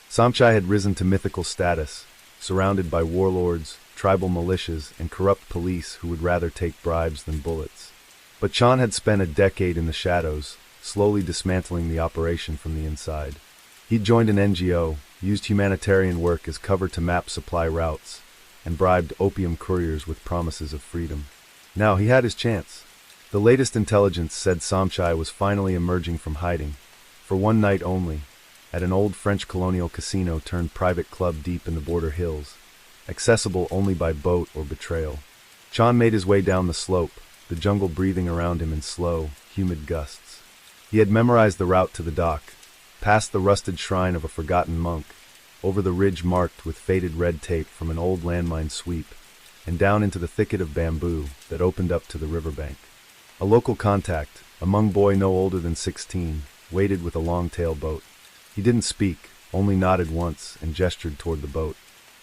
Somchai had risen to mythical status, surrounded by warlords, tribal militias, and corrupt police who would rather take bribes than bullets. But Chan had spent a decade in the shadows, slowly dismantling the operation from the inside. He'd joined an NGO, used humanitarian work as cover to map supply routes, and bribed opium couriers with promises of freedom. Now he had his chance. The latest intelligence said Somchai was finally emerging from hiding, for one night only, at an old French colonial casino turned private club deep in the border hills, accessible only by boat or betrayal. Chan made his way down the slope, the jungle breathing around him in slow, humid gusts. He had memorized the route to the dock, past the rusted shrine of a forgotten monk, over the ridge marked with faded red tape from an old landmine sweep, and down into the thicket of bamboo that opened up to the riverbank. A local contact, a Hmong boy no older than 16, waited with a long-tail boat. He didn't speak, only nodded once and gestured toward the boat.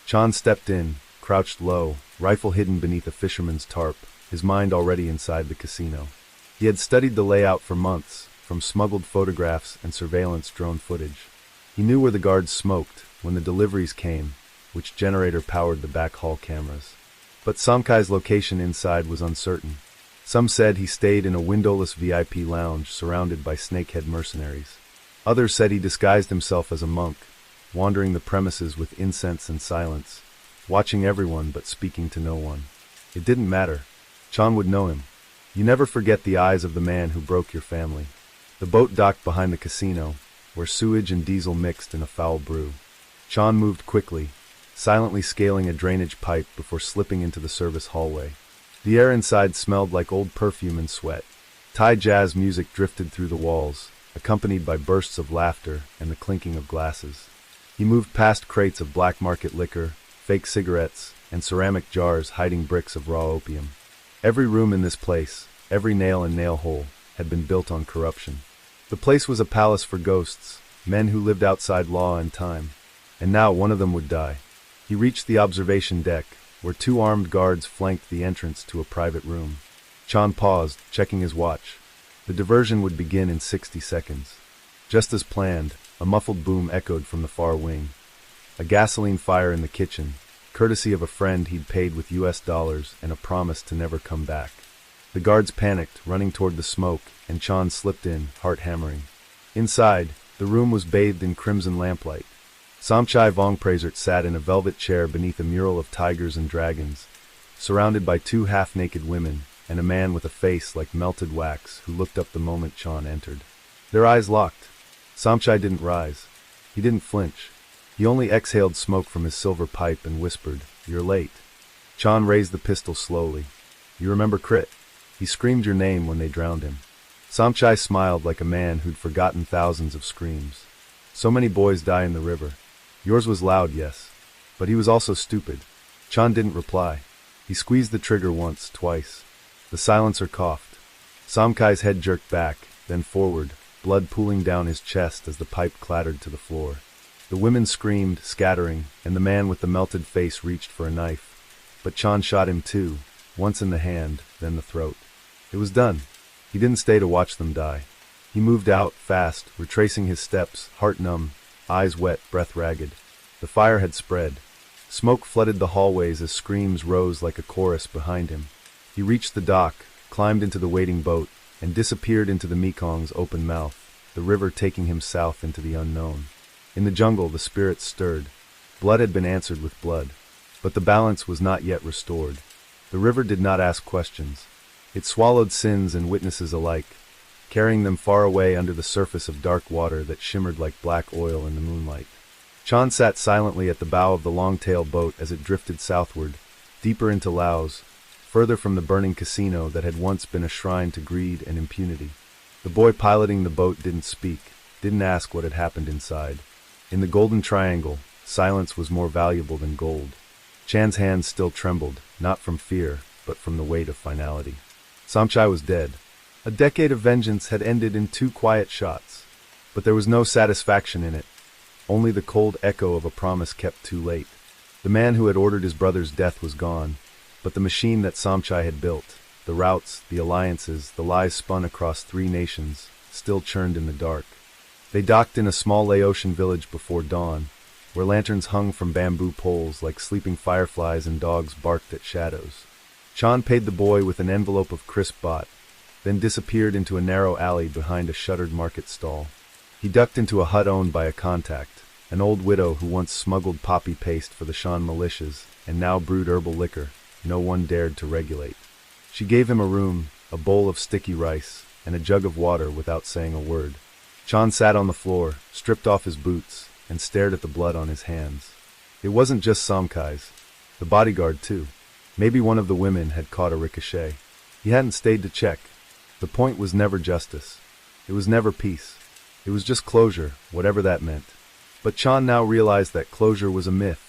Chan stepped in, crouched low, rifle hidden beneath a fisherman's tarp, his mind already inside the casino. He had studied the layout for months, from smuggled photographs and surveillance drone footage. He knew where the guards smoked when the deliveries came, which generator powered the back hall cameras. But Somchai's location inside was uncertain. Some said he stayed in a windowless VIP lounge surrounded by snakehead mercenaries. Others said he disguised himself as a monk, wandering the premises with incense and silence, watching everyone but speaking to no one. It didn't matter. Chan would know him. You never forget the eyes of the man who broke your family. The boat docked behind the casino, where sewage and diesel mixed in a foul brew. Chan moved quickly, silently scaling a drainage pipe before slipping into the service hallway. The air inside smelled like old perfume and sweat. Thai jazz music drifted through the walls, accompanied by bursts of laughter and the clinking of glasses. He moved past crates of black market liquor, fake cigarettes, and ceramic jars hiding bricks of raw opium. Every room in this place, every nail and nail hole, had been built on corruption. The place was a palace for ghosts, men who lived outside law and time. And now one of them would die. He reached the observation deck, where 2 armed guards flanked the entrance to a private room. Chan paused, checking his watch. The diversion would begin in 60 seconds. Just as planned, a muffled boom echoed from the far wing. A gasoline fire in the kitchen, courtesy of a friend he'd paid with US dollars and a promise to never come back. The guards panicked, running toward the smoke, and Chan slipped in, heart hammering. Inside, the room was bathed in crimson lamplight. Somchai Vongprasert sat in a velvet chair beneath a mural of tigers and dragons, surrounded by 2 half-naked women and a man with a face like melted wax who looked up the moment Chan entered. Their eyes locked. Somchai didn't rise. He didn't flinch. He only exhaled smoke from his silver pipe and whispered, "You're late." Chan raised the pistol slowly. "You remember Crit? He screamed your name when they drowned him." Somchai smiled like a man who'd forgotten thousands of screams. "So many boys die in the river. Yours was loud, yes. But he was also stupid." Chan didn't reply. He squeezed the trigger once, twice. The silencer coughed. Somchai's head jerked back, then forward, blood pooling down his chest as the pipe clattered to the floor. The women screamed, scattering, and the man with the melted face reached for a knife. But Chan shot him too, once in the hand, then the throat. It was done. He didn't stay to watch them die. He moved out, fast, retracing his steps, heart numb, eyes wet, breath ragged. The fire had spread. Smoke flooded the hallways as screams rose like a chorus behind him. He reached the dock, climbed into the waiting boat, and disappeared into the Mekong's open mouth, the river taking him south into the unknown. In the jungle, the spirits stirred. Blood had been answered with blood. But the balance was not yet restored. The river did not ask questions. It swallowed sins and witnesses alike, carrying them far away under the surface of dark water that shimmered like black oil in the moonlight. Chan sat silently at the bow of the long-tail boat as it drifted southward, deeper into Laos, further from the burning casino that had once been a shrine to greed and impunity. The boy piloting the boat didn't speak, didn't ask what had happened inside. In the Golden Triangle, silence was more valuable than gold. Chan's hands still trembled, not from fear, but from the weight of finality. Samchai was dead. A decade of vengeance had ended in 2 quiet shots. But there was no satisfaction in it, only the cold echo of a promise kept too late. The man who had ordered his brother's death was gone, but the machine that Samchai had built, the routes, the alliances, the lies spun across 3 nations, still churned in the dark. They docked in a small Laotian village before dawn, where lanterns hung from bamboo poles like sleeping fireflies and dogs barked at shadows. Chan paid the boy with an envelope of crisp baht, then disappeared into a narrow alley behind a shuttered market stall. He ducked into a hut owned by a contact, an old widow who once smuggled poppy paste for the Shan militias and now brewed herbal liquor no one dared to regulate. She gave him a room, a bowl of sticky rice, and a jug of water without saying a word. Chan sat on the floor, stripped off his boots, and stared at the blood on his hands. It wasn't just Samkai's. The bodyguard, too. Maybe one of the women had caught a ricochet. He hadn't stayed to check. The point was never justice. It was never peace. It was just closure, whatever that meant. But Chan now realized that closure was a myth,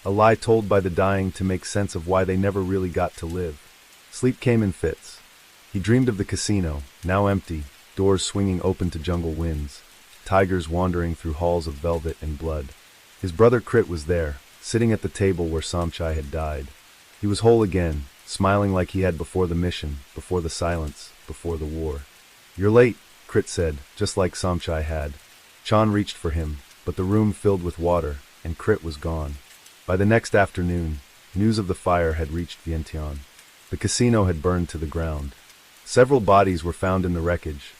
a lie told by the dying to make sense of why they never really got to live. Sleep came in fits. He dreamed of the casino, now empty, doors swinging open to jungle winds, tigers wandering through halls of velvet and blood. His brother Crit was there, sitting at the table where Samchai had died. He was whole again, smiling like he had before the mission, before the silence, before the war. "You're late," Crit said, just like Samchai had. Chan reached for him, but the room filled with water, and Crit was gone. By the next afternoon, news of the fire had reached Vientiane. The casino had burned to the ground. Several bodies were found in the wreckage.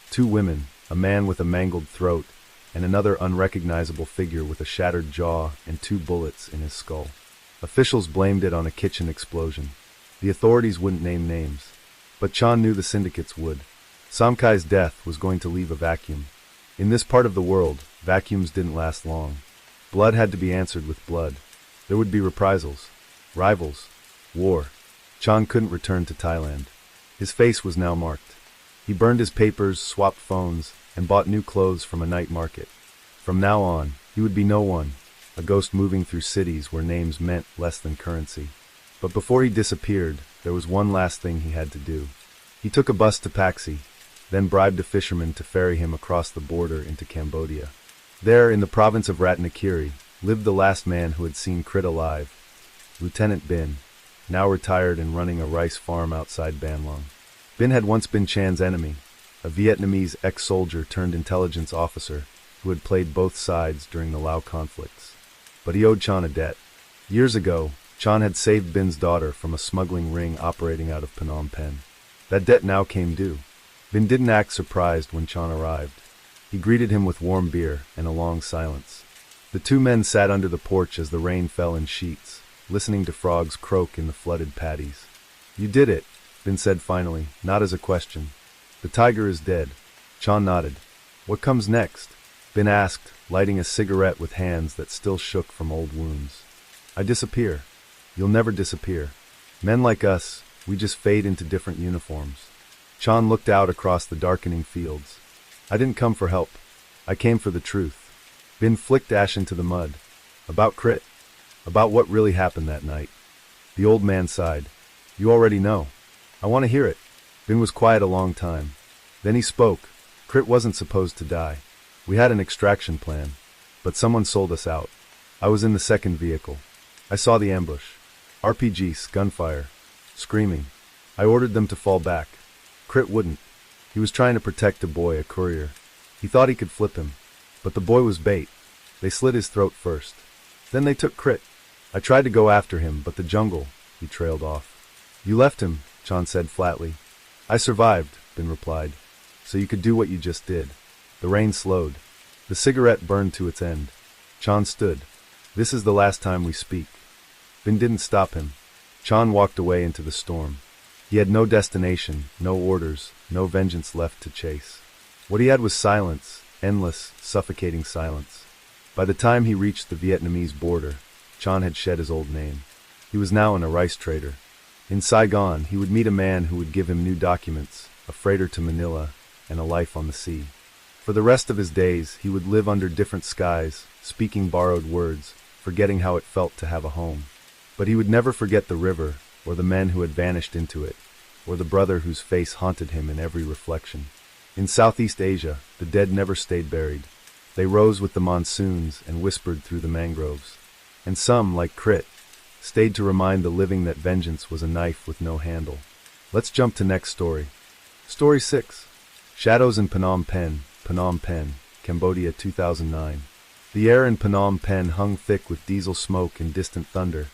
2 women, a man with a mangled throat, and another unrecognizable figure with a shattered jaw and 2 bullets in his skull. Officials blamed it on a kitchen explosion. The authorities wouldn't name names, but Chan knew the syndicates would. Samkai's death was going to leave a vacuum. In this part of the world, vacuums didn't last long. Blood had to be answered with blood. There would be reprisals, rivals, war. Chan couldn't return to Thailand. His face was now marked. He burned his papers, swapped phones, and bought new clothes from a night market. From now on, he would be no one, a ghost moving through cities where names meant less than currency. But before he disappeared, there was one last thing he had to do. He took a bus to Paxi, then bribed a fisherman to ferry him across the border into Cambodia. There, in the province of Ratnakiri, lived the last man who had seen Crit alive, Lieutenant Bin, now retired and running a rice farm outside Ban Long. Bin had once been Chan's enemy, a Vietnamese ex-soldier turned intelligence officer who had played both sides during the Lao conflicts. But he owed Chan a debt. Years ago, Chan had saved Bin's daughter from a smuggling ring operating out of Phnom Penh. That debt now came due. Bin didn't act surprised when Chan arrived. He greeted him with warm beer and a long silence. The 2 men sat under the porch as the rain fell in sheets, listening to frogs croak in the flooded paddies. "You did it," Bin said finally, not as a question. "The tiger is dead." Chan nodded. "What comes next?" Bin asked, lighting a cigarette with hands that still shook from old wounds. "I disappear. You'll never disappear. Men like us, we just fade into different uniforms." Chan looked out across the darkening fields. "I didn't come for help. I came for the truth." Bin flicked ash into the mud. "About Crit. About what really happened that night." The old man sighed. "You already know. I want to hear it." Bin was quiet a long time. Then he spoke. "Crit wasn't supposed to die. We had an extraction plan, but someone sold us out. I was in the second vehicle. I saw the ambush. RPGs, gunfire, screaming. I ordered them to fall back. Crit wouldn't. He was trying to protect a boy, a courier. He thought he could flip him. But the boy was bait. They slit his throat first. Then they took Crit. I tried to go after him, but the jungle," he trailed off. "You left him," Chan said flatly. "I survived," Bin replied. "So you could do what you just did." The rain slowed. The cigarette burned to its end. Chan stood. "This is the last time we speak." Bin didn't stop him. Chan walked away into the storm. He had no destination, no orders, no vengeance left to chase. What he had was silence, endless, suffocating silence. By the time he reached the Vietnamese border, Chan had shed his old name. He was now a rice trader. In Saigon, he would meet a man who would give him new documents, a freighter to Manila, and a life on the sea. For the rest of his days, he would live under different skies, speaking borrowed words, forgetting how it felt to have a home. But he would never forget the river, or the men who had vanished into it, or the brother whose face haunted him in every reflection. In Southeast Asia, the dead never stayed buried. They rose with the monsoons and whispered through the mangroves. And some, like Crit, stayed to remind the living that vengeance was a knife with no handle. Let's jump to next story. Story 6. Shadows in Phnom Penh, Cambodia 2009. The air in Phnom Penh hung thick with diesel smoke and distant thunder,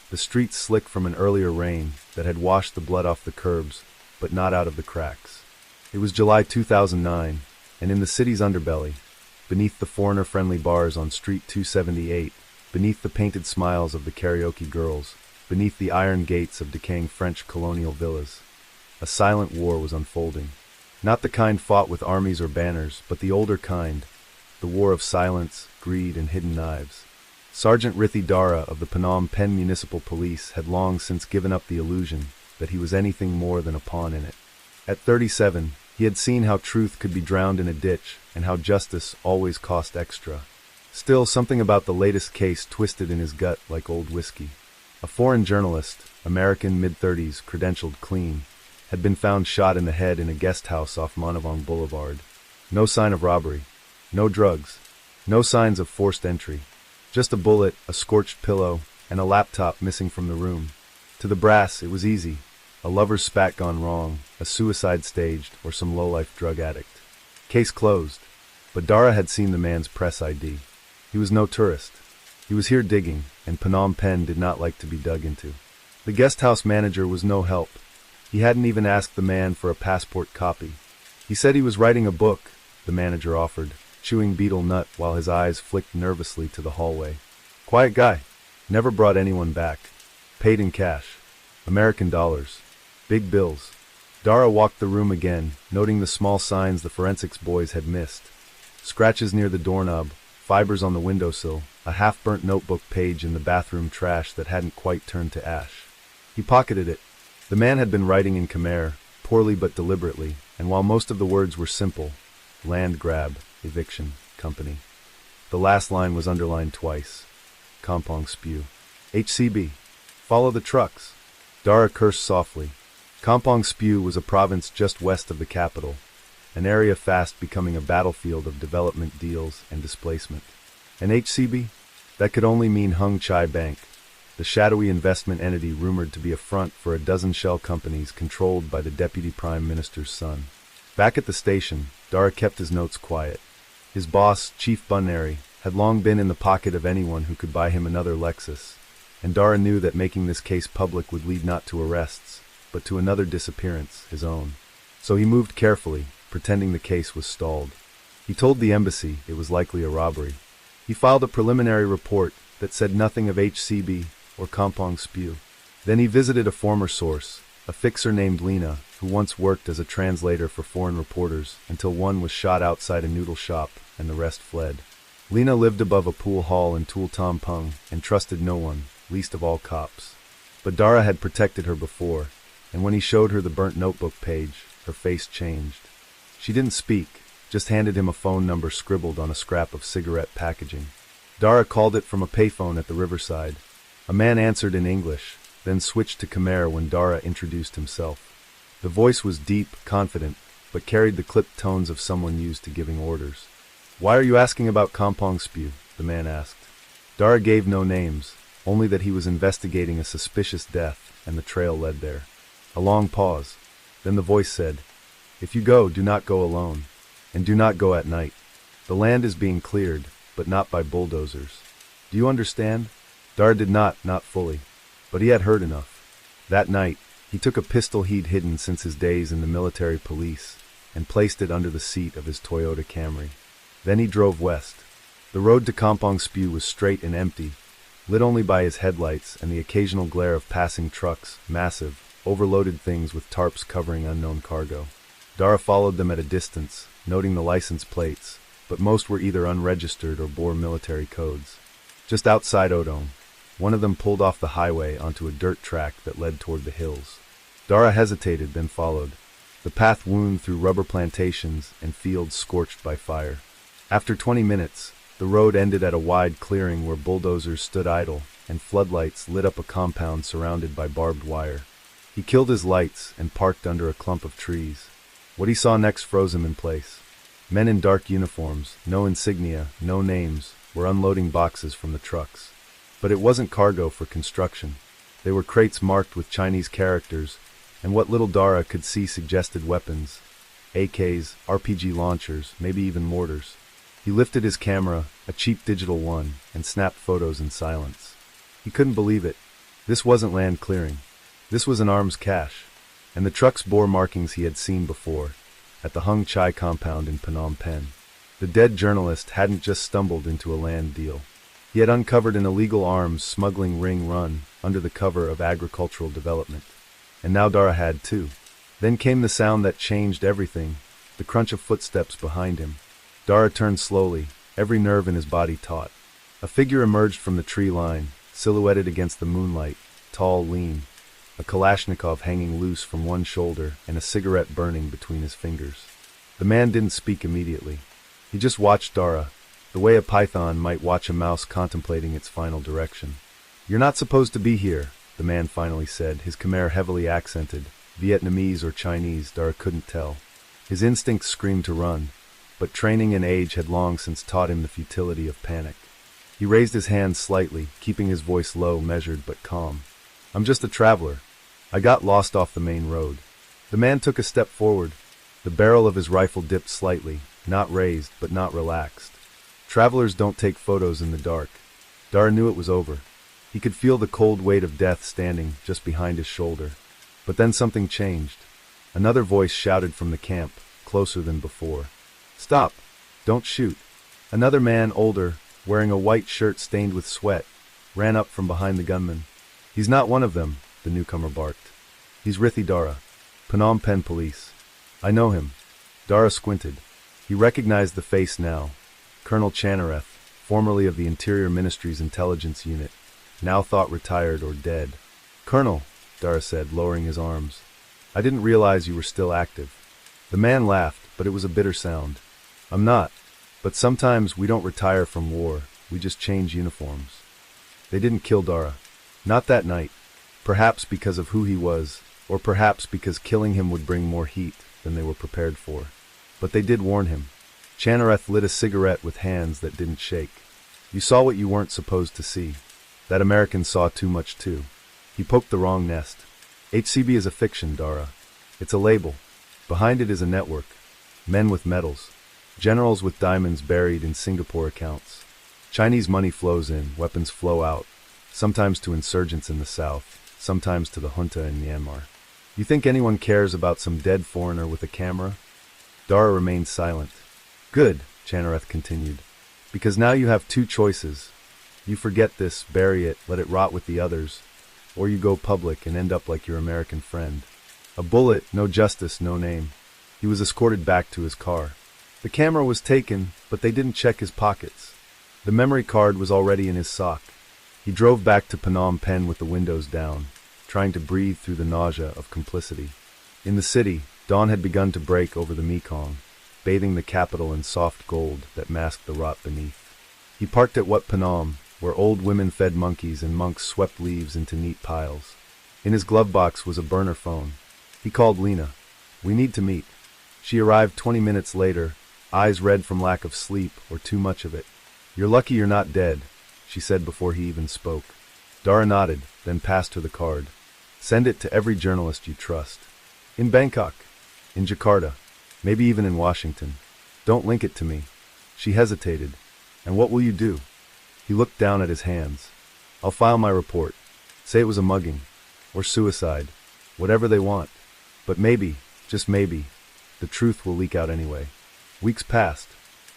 the streets slick from an earlier rain that had washed the blood off the curbs, but not out of the cracks. It was July 2009, and in the city's underbelly, beneath the foreigner-friendly bars on Street 278, beneath the painted smiles of the karaoke girls, beneath the iron gates of decaying French colonial villas, a silent war was unfolding. Not the kind fought with armies or banners, but the older kind, the war of silence, greed, and hidden knives. Sergeant Rithi Dara of the Phnom Penh Municipal Police had long since given up the illusion that he was anything more than a pawn in it. At 37, he had seen how truth could be drowned in a ditch and how justice always cost extra. Still, something about the latest case twisted in his gut like old whiskey. A foreign journalist, American mid-30s, credentialed clean, had been found shot in the head in a guest house off Manavong Boulevard. No sign of robbery, no drugs, no signs of forced entry. Just a bullet, a scorched pillow, and a laptop missing from the room. To the brass, it was easy. A lover's spat gone wrong, a suicide staged, or some low-life drug addict. Case closed. But Dara had seen the man's press ID. He was no tourist. He was here digging, and Phnom Penh did not like to be dug into. The guest house manager was no help. He hadn't even asked the man for a passport copy. He said he was writing a book, the manager offered, chewing betel nut while his eyes flicked nervously to the hallway. Quiet guy. Never brought anyone back. Paid in cash. American dollars. Big bills. Dara walked the room again, noting the small signs the forensics boys had missed. Scratches near the doorknob, fibers on the windowsill, a half-burnt notebook page in the bathroom trash that hadn't quite turned to ash. He pocketed it. The man had been writing in Khmer, poorly but deliberately, and while most of the words were simple, land grab, eviction, company, the last line was underlined twice. Kampong spew. HCB. Follow the trucks. Dara cursed softly. Kampong spew was a province just west of the capital, an area fast becoming a battlefield of development deals and displacement. And HCB? That could only mean Hung Chai Bank, the shadowy investment entity rumored to be a front for a dozen shell companies controlled by the Deputy Prime Minister's son. Back at the station, Dara kept his notes quiet. His boss, Chief Bunnary, had long been in the pocket of anyone who could buy him another Lexus, and Dara knew that making this case public would lead not to arrests, but to another disappearance, his own. So he moved carefully, pretending the case was stalled. He told the embassy it was likely a robbery. He filed a preliminary report that said nothing of HCB or Kampong spew. Then he visited a former source, a fixer named Lena, who once worked as a translator for foreign reporters until one was shot outside a noodle shop and the rest fled. Lena lived above a pool hall in Tul Tam Pung and trusted no one, least of all cops. But Dara had protected her before, and when he showed her the burnt notebook page, her face changed. She didn't speak, just handed him a phone number scribbled on a scrap of cigarette packaging. Dara called it from a payphone at the riverside. A man answered in English, then switched to Khmer when Dara introduced himself. The voice was deep, confident, but carried the clipped tones of someone used to giving orders. "Why are you asking about Kampong spew?" the man asked. Dara gave no names, only that he was investigating a suspicious death, and the trail led there. A long pause. Then the voice said, "If you go, do not go alone, and do not go at night. The land is being cleared, but not by bulldozers. Do you understand?" Dara did not fully, but he had heard enough. That night, he took a pistol he'd hidden since his days in the military police and placed it under the seat of his Toyota Camry. Then he drove west. The road to Kampong spew was straight and empty, lit only by his headlights and the occasional glare of passing trucks, massive, overloaded things with tarps covering unknown cargo. Dara followed them at a distance, noting the license plates, but most were either unregistered or bore military codes. Just outside Odom, one of them pulled off the highway onto a dirt track that led toward the hills. Dara hesitated, then followed. The path wound through rubber plantations and fields scorched by fire. After 20 minutes, the road ended at a wide clearing where bulldozers stood idle and floodlights lit up a compound surrounded by barbed wire. He killed his lights and parked under a clump of trees. What he saw next froze him in place. Men in dark uniforms, no insignia, no names, were unloading boxes from the trucks. But it wasn't cargo for construction. They were crates marked with Chinese characters, and what little Dara could see suggested weapons. AKs, RPG launchers, maybe even mortars. He lifted his camera, a cheap digital one, and snapped photos in silence. He couldn't believe it. This wasn't land clearing. This was an arms cache. And the trucks bore markings he had seen before, at the Hung Chai compound in Phnom Penh. The dead journalist hadn't just stumbled into a land deal. He had uncovered an illegal arms smuggling ring run under the cover of agricultural development. And now Dara had too. Then came the sound that changed everything, the crunch of footsteps behind him. Dara turned slowly, every nerve in his body taut. A figure emerged from the tree line, silhouetted against the moonlight, tall, lean, a Kalashnikov hanging loose from one shoulder and a cigarette burning between his fingers. The man didn't speak immediately. He just watched Dara, the way a python might watch a mouse contemplating its final direction. "You're not supposed to be here," the man finally said, his Khmer heavily accented. Vietnamese or Chinese, Dara couldn't tell. His instincts screamed to run, but training and age had long since taught him the futility of panic. He raised his hand slightly, keeping his voice low, measured but calm. "I'm just a traveler. I got lost off the main road." The man took a step forward. The barrel of his rifle dipped slightly, not raised but not relaxed. Travelers don't take photos in the dark. Dara knew it was over. He could feel the cold weight of death standing just behind his shoulder. But then something changed. Another voice shouted from the camp, closer than before. "Stop! Don't shoot!" Another man, older, wearing a white shirt stained with sweat, ran up from behind the gunman. "He's not one of them," the newcomer barked. "He's Rithi Dara, Phnom Penh police. I know him." Dara squinted. He recognized the face now. Colonel Chanareth, formerly of the Interior Ministry's intelligence unit, now thought retired or dead. "Colonel," Dara said, lowering his arms, "I didn't realize you were still active." The man laughed, but it was a bitter sound. "I'm not. But sometimes we don't retire from war, we just change uniforms." They didn't kill Dara. Not that night. Perhaps because of who he was, or perhaps because killing him would bring more heat than they were prepared for. But they did warn him. Chanareth lit a cigarette with hands that didn't shake. "You saw what you weren't supposed to see. That American saw too much too. He poked the wrong nest. HCB is a fiction, Dara. It's a label. Behind it is a network. Men with medals. Generals with diamonds buried in Singapore accounts. Chinese money flows in, weapons flow out, sometimes to insurgents in the south, sometimes to the junta in Myanmar. You think anyone cares about some dead foreigner with a camera?" Dara remained silent. "Good," Chanareth continued, "because now you have two choices. You forget this, bury it, let it rot with the others, or you go public and end up like your American friend. A bullet, no justice, no name." He was escorted back to his car. The camera was taken, but they didn't check his pockets. The memory card was already in his sock. He drove back to Phnom Penh with the windows down, trying to breathe through the nausea of complicity. In the city, dawn had begun to break over the Mekong, bathing the capital in soft gold that masked the rot beneath. He parked at Wat Phnom, where old women fed monkeys and monks swept leaves into neat piles. In his glove box was a burner phone. He called Lena. "We need to meet." She arrived 20 minutes later, eyes red from lack of sleep or too much of it. "You're lucky you're not dead," she said before he even spoke. Dara nodded, then passed her the card. "Send it to every journalist you trust. In Bangkok, in Jakarta, maybe even in Washington. Don't link it to me." She hesitated. "And what will you do?" He looked down at his hands. "I'll file my report. Say it was a mugging. Or suicide. Whatever they want. But maybe, just maybe, the truth will leak out anyway." Weeks passed.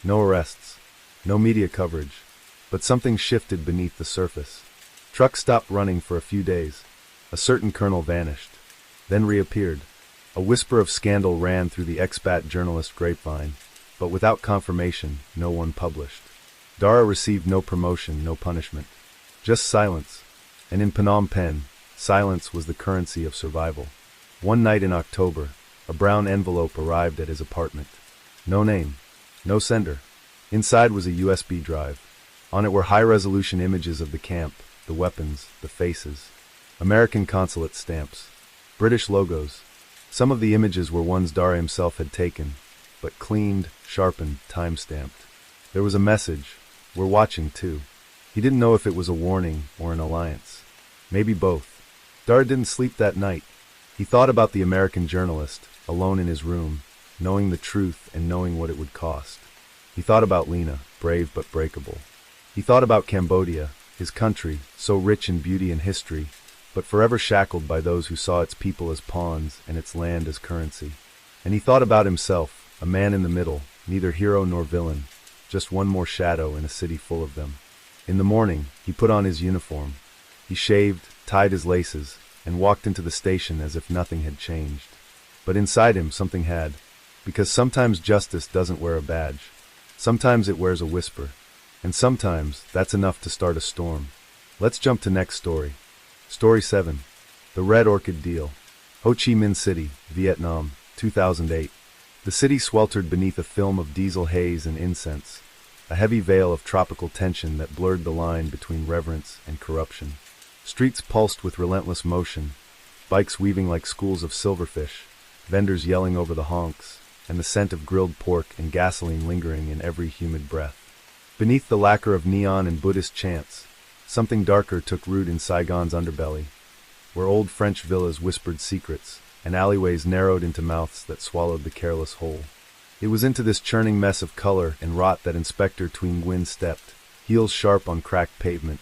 No arrests. No media coverage. But something shifted beneath the surface. Trucks stopped running for a few days. A certain colonel vanished. then reappeared. A whisper of scandal ran through the expat journalist grapevine, but without confirmation, no one published. Dara received no promotion, no punishment. Just silence. And in Phnom Penh, silence was the currency of survival. One night in October, a brown envelope arrived at his apartment. No name. No sender. Inside was a USB drive. On it were high-resolution images of the camp, the weapons, the faces. American consulate stamps. British logos. Some of the images were ones Dara himself had taken, but cleaned, sharpened, time-stamped. There was a message. We're watching too. He didn't know if it was a warning or an alliance. Maybe both. Dara didn't sleep that night. He thought about the American journalist, alone in his room, knowing the truth and knowing what it would cost. He thought about Lena, brave but breakable. He thought about Cambodia, his country, so rich in beauty and history, but forever shackled by those who saw its people as pawns and its land as currency. And he thought about himself, a man in the middle, neither hero nor villain, just one more shadow in a city full of them. In the morning, he put on his uniform. He shaved, tied his laces, and walked into the station as if nothing had changed. But inside him, something had. Because sometimes justice doesn't wear a badge. Sometimes it wears a whisper. And sometimes, that's enough to start a storm. Let's jump to next story. Story 7. The Red Orchid Deal. Ho Chi Minh City, Vietnam, 2008. The city sweltered beneath a film of diesel haze and incense, a heavy veil of tropical tension that blurred the line between reverence and corruption. Streets pulsed with relentless motion, bikes weaving like schools of silverfish, vendors yelling over the honks, and the scent of grilled pork and gasoline lingering in every humid breath. Beneath the lacquer of neon and Buddhist chants, something darker took root in Saigon's underbelly, where old French villas whispered secrets, and alleyways narrowed into mouths that swallowed the careless whole. It was into this churning mess of color and rot that Inspector Thuy Nguyen stepped, heels sharp on cracked pavement,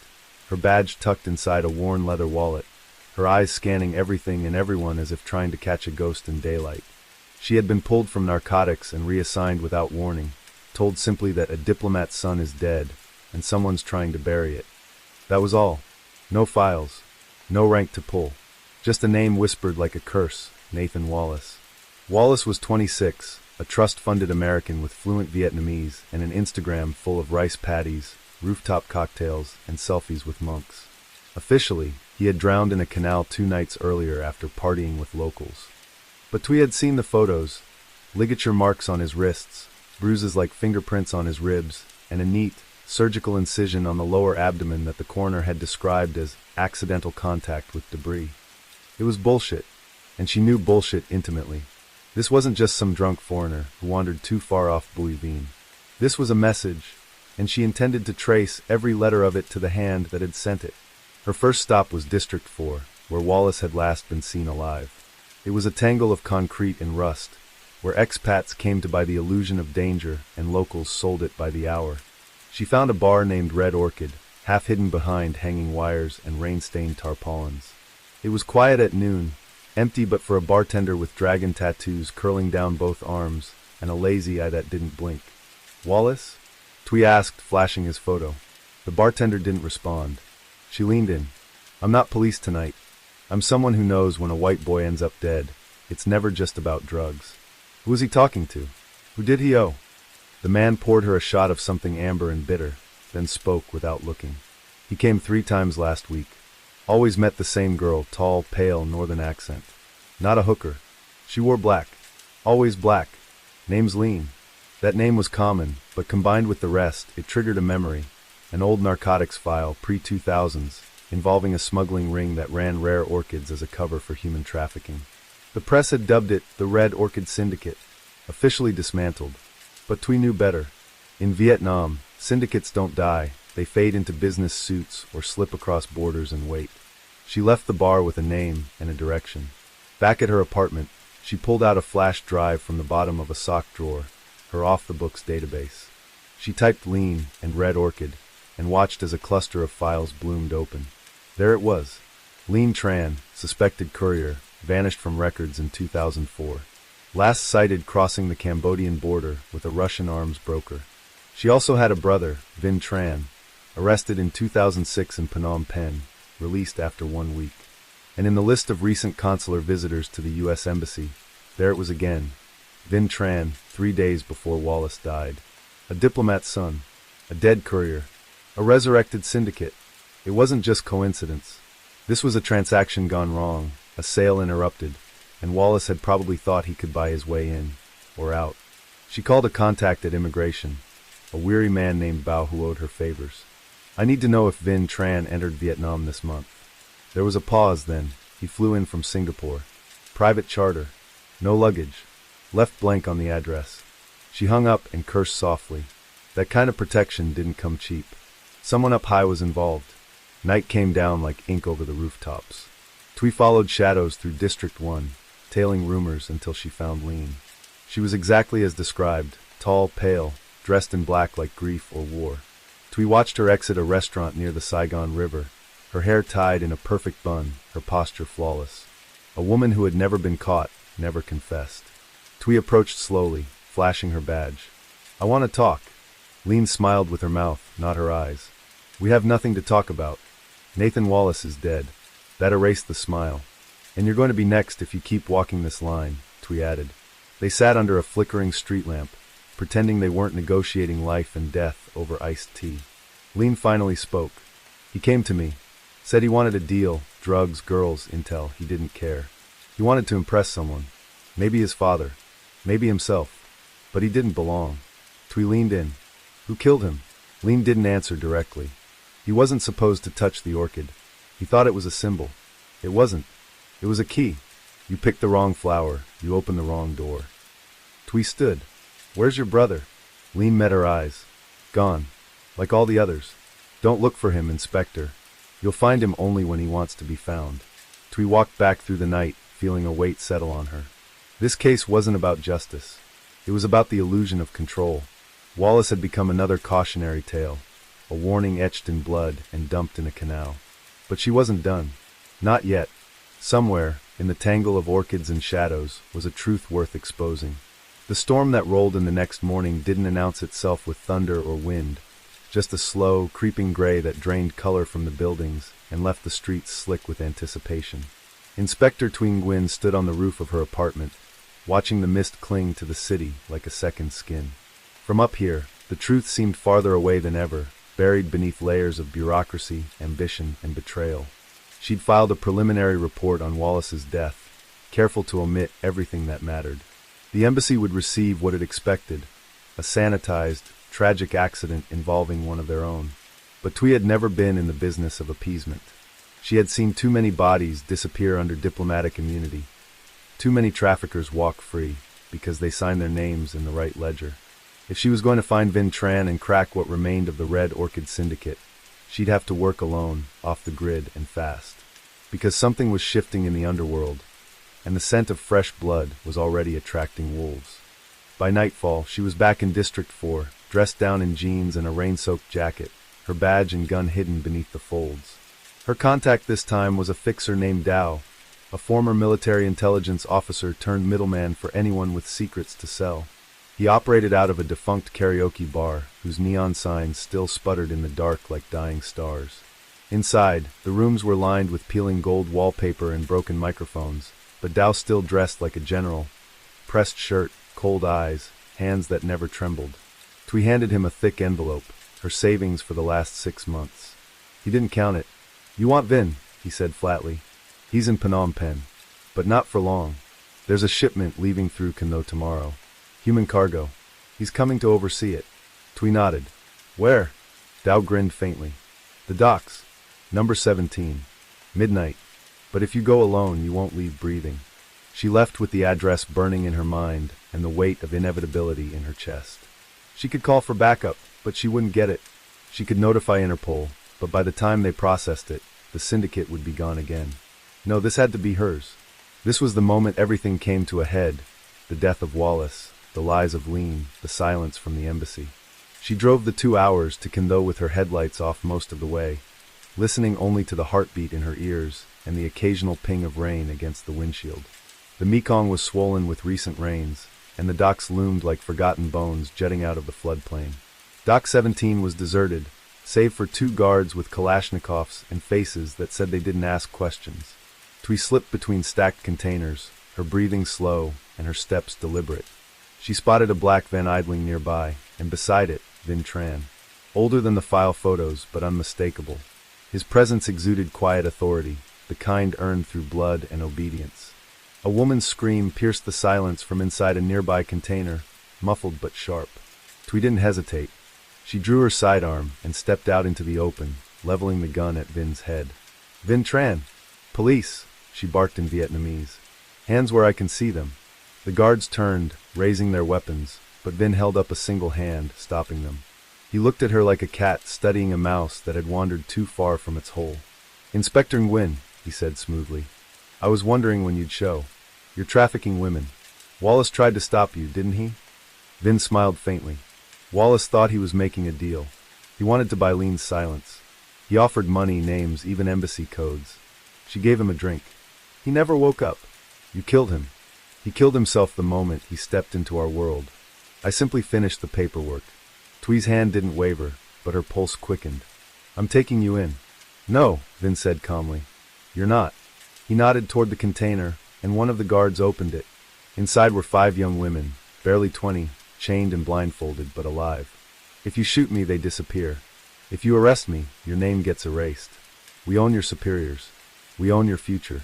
her badge tucked inside a worn leather wallet, her eyes scanning everything and everyone as if trying to catch a ghost in daylight. She had been pulled from narcotics and reassigned without warning, told simply that a diplomat's son is dead, and someone's trying to bury it. That was all. No files. No rank to pull. Just a name whispered like a curse, Nathan Wallace. Wallace was 26, a trust-funded American with fluent Vietnamese and an Instagram full of rice patties, rooftop cocktails, and selfies with monks. Officially, he had drowned in a canal 2 nights earlier after partying with locals. But Thuy had seen the photos, ligature marks on his wrists, bruises like fingerprints on his ribs, and a neat, surgical incision on the lower abdomen that the coroner had described as accidental contact with debris. It was bullshit, and she knew bullshit intimately. This wasn't just some drunk foreigner who wandered too far off Bouillevine. This was a message, and she intended to trace every letter of it to the hand that had sent it. Her first stop was District 4, where Wallace had last been seen alive. It was a tangle of concrete and rust, where expats came to buy the illusion of danger and locals sold it by the hour. She found a bar named Red Orchid, half hidden behind hanging wires and rain-stained tarpaulins. It was quiet at noon, empty but for a bartender with dragon tattoos curling down both arms and a lazy eye that didn't blink. "Wallace?" Thuy asked, flashing his photo. The bartender didn't respond. She leaned in. "I'm not police tonight. I'm someone who knows when a white boy ends up dead, it's never just about drugs." Who was he talking to? Who did he owe? The man poured her a shot of something amber and bitter, then spoke without looking. "He came 3 times last week. Always met the same girl, tall, pale, northern accent. Not a hooker. She wore black. Always black. Name's Lean." That name was common, but combined with the rest, it triggered a memory, an old narcotics file, pre-2000s, involving a smuggling ring that ran rare orchids as a cover for human trafficking. The press had dubbed it the Red Orchid Syndicate, officially dismantled. But Thuy knew better. In Vietnam, syndicates don't die, they fade into business suits or slip across borders and wait. She left the bar with a name and a direction. Back at her apartment, she pulled out a flash drive from the bottom of a sock drawer, her off-the-books database. She typed Lean and Red Orchid, and watched as a cluster of files bloomed open. There it was. Lean Tran, suspected courier, vanished from records in 2004. Last sighted crossing the Cambodian border with a Russian arms broker. She also had a brother, Vinh Tran, arrested in 2006 in Phnom Penh, released after 1 week. And in the list of recent consular visitors to the U.S. Embassy, there it was again. Vin Tran, 3 days before Wallace died. A diplomat's son. A dead courier. A resurrected syndicate. It wasn't just coincidence. This was a transaction gone wrong, a sale interrupted, and Wallace had probably thought he could buy his way in, or out. She called a contact at immigration, a weary man named Bao who owed her favors. I need to know if Vin Tran entered Vietnam this month. There was a pause then. He flew in from Singapore. Private charter. No luggage. Left blank on the address. She hung up and cursed softly. That kind of protection didn't come cheap. Someone up high was involved. Night came down like ink over the rooftops. Twee followed shadows through District 1, tailing rumors until she found Lean. She was exactly as described, tall, pale, dressed in black like grief or war. Twee watched her exit a restaurant near the Saigon River, her hair tied in a perfect bun, her posture flawless. A woman who had never been caught, never confessed. Twee approached slowly, flashing her badge. I want to talk. Lean smiled with her mouth, not her eyes. We have nothing to talk about. Nathan Wallace is dead. That erased the smile. And you're going to be next if you keep walking this line, Twee added. They sat under a flickering street lamp, pretending they weren't negotiating life and death over iced tea. Lean finally spoke. He came to me. Said he wanted a deal, drugs, girls, intel. He didn't care. He wanted to impress someone. Maybe his father. Maybe himself. But he didn't belong. Twee leaned in. Who killed him? Lean didn't answer directly. He wasn't supposed to touch the orchid. He thought it was a symbol. It wasn't. It was a key. You picked the wrong flower. You opened the wrong door. Twee stood. Where's your brother? Lean met her eyes. Gone. Like all the others. Don't look for him, Inspector. You'll find him only when he wants to be found. Twee walked back through the night, feeling a weight settle on her. This case wasn't about justice. It was about the illusion of control. Wallace had become another cautionary tale, a warning etched in blood and dumped in a canal. But she wasn't done. Not yet. Somewhere, in the tangle of orchids and shadows, was a truth worth exposing. The storm that rolled in the next morning didn't announce itself with thunder or wind, just a slow, creeping gray that drained color from the buildings and left the streets slick with anticipation. Inspector Twee Nguyen stood on the roof of her apartment, watching the mist cling to the city like a second skin. From up here, the truth seemed farther away than ever, buried beneath layers of bureaucracy, ambition, and betrayal. She'd filed a preliminary report on Wallace's death, careful to omit everything that mattered. The embassy would receive what it expected, a sanitized, tragic accident involving one of their own. But Twee had never been in the business of appeasement. She had seen too many bodies disappear under diplomatic immunity. Too many traffickers walk free, because they signed their names in the right ledger. If she was going to find Vin Tran and crack what remained of the Red Orchid Syndicate, she'd have to work alone, off the grid, and fast. Because something was shifting in the underworld, and the scent of fresh blood was already attracting wolves. By nightfall, she was back in District 4, dressed down in jeans and a rain-soaked jacket, her badge and gun hidden beneath the folds. Her contact this time was a fixer named Dao, a former military intelligence officer turned middleman for anyone with secrets to sell. He operated out of a defunct karaoke bar, whose neon signs still sputtered in the dark like dying stars. Inside, the rooms were lined with peeling gold wallpaper and broken microphones, but Dao still dressed like a general. Pressed shirt, cold eyes, hands that never trembled. Twee handed him a thick envelope, her savings for the last 6 months. He didn't count it. You want Vin, he said flatly. He's in Phnom Penh. But not for long. There's a shipment leaving through Cano tomorrow. Human cargo. He's coming to oversee it. Twee nodded. Where? Dao grinned faintly. The docks. Number 17. Midnight. But if you go alone, you won't leave breathing. She left with the address burning in her mind and the weight of inevitability in her chest. She could call for backup, but she wouldn't get it. She could notify Interpol, but by the time they processed it, the syndicate would be gone again. No, this had to be hers. This was the moment everything came to a head. The death of Wallace, the lies of Lean, the silence from the embassy. She drove the 2 hours to Cando with her headlights off most of the way, listening only to the heartbeat in her ears and the occasional ping of rain against the windshield. The Mekong was swollen with recent rains, and the docks loomed like forgotten bones jetting out of the floodplain. Dock 17 was deserted, save for 2 guards with Kalashnikovs and faces that said they didn't ask questions. Twee slipped between stacked containers, her breathing slow and her steps deliberate. She spotted a black van idling nearby, and beside it, Vin Tran. Older than the file photos, but unmistakable. His presence exuded quiet authority, the kind earned through blood and obedience. A woman's scream pierced the silence from inside a nearby container, muffled but sharp. Twee didn't hesitate. She drew her sidearm and stepped out into the open, leveling the gun at Vin's head. "Vin Tran! Police!" she barked in Vietnamese. "Hands where I can see them." The guards turned, raising their weapons, but Vin held up a single hand, stopping them. He looked at her like a cat studying a mouse that had wandered too far from its hole. "Inspector Nguyen," he said smoothly. "I was wondering when you'd show. You're trafficking women. Wallace tried to stop you, didn't he?" Vin smiled faintly. Wallace thought he was making a deal. He wanted to buy Lean's silence. He offered money, names, even embassy codes. She gave him a drink. He never woke up. "You killed him. He killed himself the moment he stepped into our world. I simply finished the paperwork." Twee's hand didn't waver, but her pulse quickened. "I'm taking you in." "No," Vin said calmly. "You're not." He nodded toward the container, and one of the guards opened it. Inside were 5 young women, barely 20, chained and blindfolded, but alive. "If you shoot me, they disappear. If you arrest me, your name gets erased. We own your superiors. We own your future.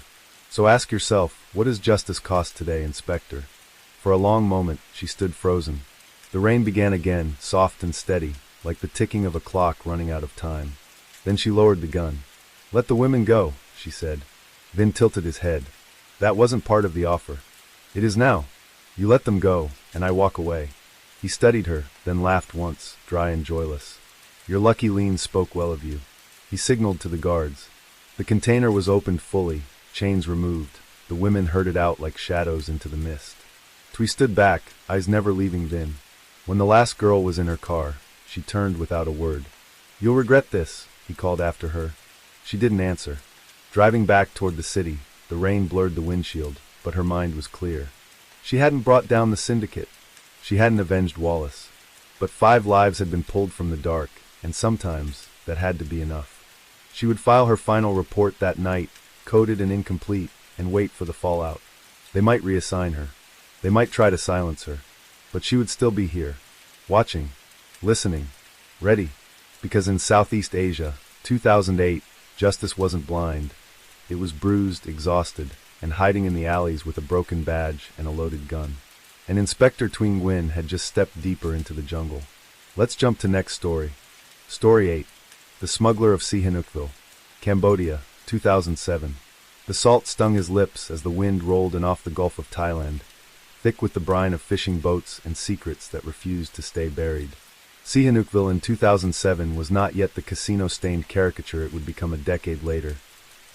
So ask yourself, what does justice cost today, Inspector?" For a long moment, she stood frozen. The rain began again, soft and steady, like the ticking of a clock running out of time. Then she lowered the gun. "Let the women go," she said. Vin tilted his head. "That wasn't part of the offer. It is now. You let them go, and I walk away." He studied her, then laughed once, dry and joyless. "You're lucky Lean spoke well of you." He signaled to the guards. The container was opened fully, chains removed. The women herded out like shadows into the mist. Twee stood back, eyes never leaving Vin. When the last girl was in her car, she turned without a word. "You'll regret this," he called after her. She didn't answer. Driving back toward the city, the rain blurred the windshield, but her mind was clear. She hadn't brought down the syndicate. She hadn't avenged Wallace. But 5 lives had been pulled from the dark, and sometimes that had to be enough. She would file her final report that night, coded and incomplete, and wait for the fallout. They might reassign her. They might try to silence her. But she would still be here, watching, listening, ready. Because in Southeast Asia, 2008, justice wasn't blind. It was bruised, exhausted, and hiding in the alleys with a broken badge and a loaded gun. And Inspector Twee Nguyen had just stepped deeper into the jungle. Let's jump to next story. Story 8. The Smuggler of Sihanoukville, Cambodia, 2007. The salt stung his lips as the wind rolled in off the Gulf of Thailand, thick with the brine of fishing boats and secrets that refused to stay buried. Sihanoukville in 2007 was not yet the casino-stained caricature it would become a decade later.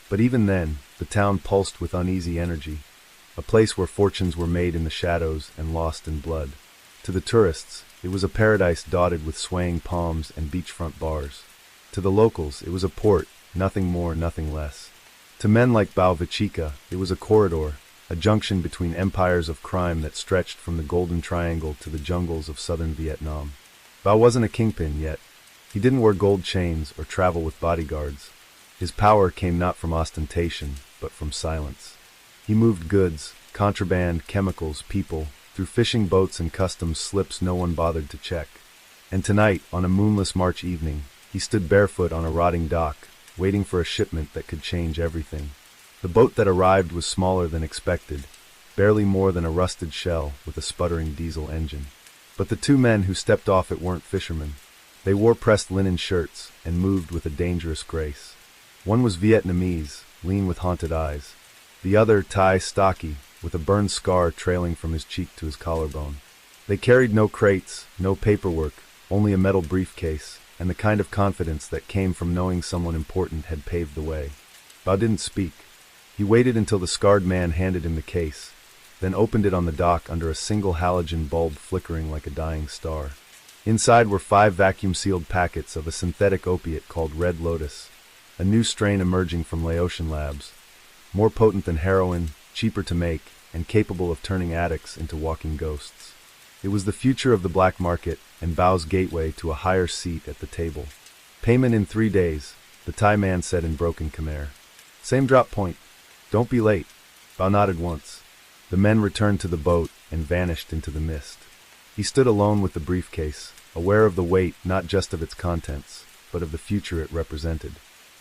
But even then, the town pulsed with uneasy energy, a place where fortunes were made in the shadows and lost in blood. To the tourists, it was a paradise dotted with swaying palms and beachfront bars. To the locals, it was a port, nothing more, nothing less. To men like Bao Vichika, it was a corridor, a junction between empires of crime that stretched from the Golden Triangle to the jungles of southern Vietnam. Bao wasn't a kingpin yet. He didn't wear gold chains or travel with bodyguards. His power came not from ostentation, but from silence. He moved goods, contraband, chemicals, people, through fishing boats and customs slips no one bothered to check. And tonight, on a moonless March evening, he stood barefoot on a rotting dock, waiting for a shipment that could change everything. The boat that arrived was smaller than expected, barely more than a rusted shell with a sputtering diesel engine. But the 2 men who stepped off it weren't fishermen. They wore pressed linen shirts and moved with a dangerous grace. One was Vietnamese, lean with haunted eyes. The other, Thai, stocky, with a burned scar trailing from his cheek to his collarbone. They carried no crates, no paperwork, only a metal briefcase, and the kind of confidence that came from knowing someone important had paved the way. Bao didn't speak. He waited until the scarred man handed him the case, then opened it on the dock under a single halogen bulb flickering like a dying star. Inside were 5 vacuum-sealed packets of a synthetic opiate called Red Lotus, a new strain emerging from Laotian labs, more potent than heroin, cheaper to make, and capable of turning addicts into walking ghosts. It was the future of the black market and Bao's gateway to a higher seat at the table. "Payment in 3 days," the Thai man said in broken Khmer. "Same drop point." Don't be late. Bao nodded once. The men returned to the boat and vanished into the mist. He stood alone with the briefcase, aware of the weight not just of its contents, but of the future it represented.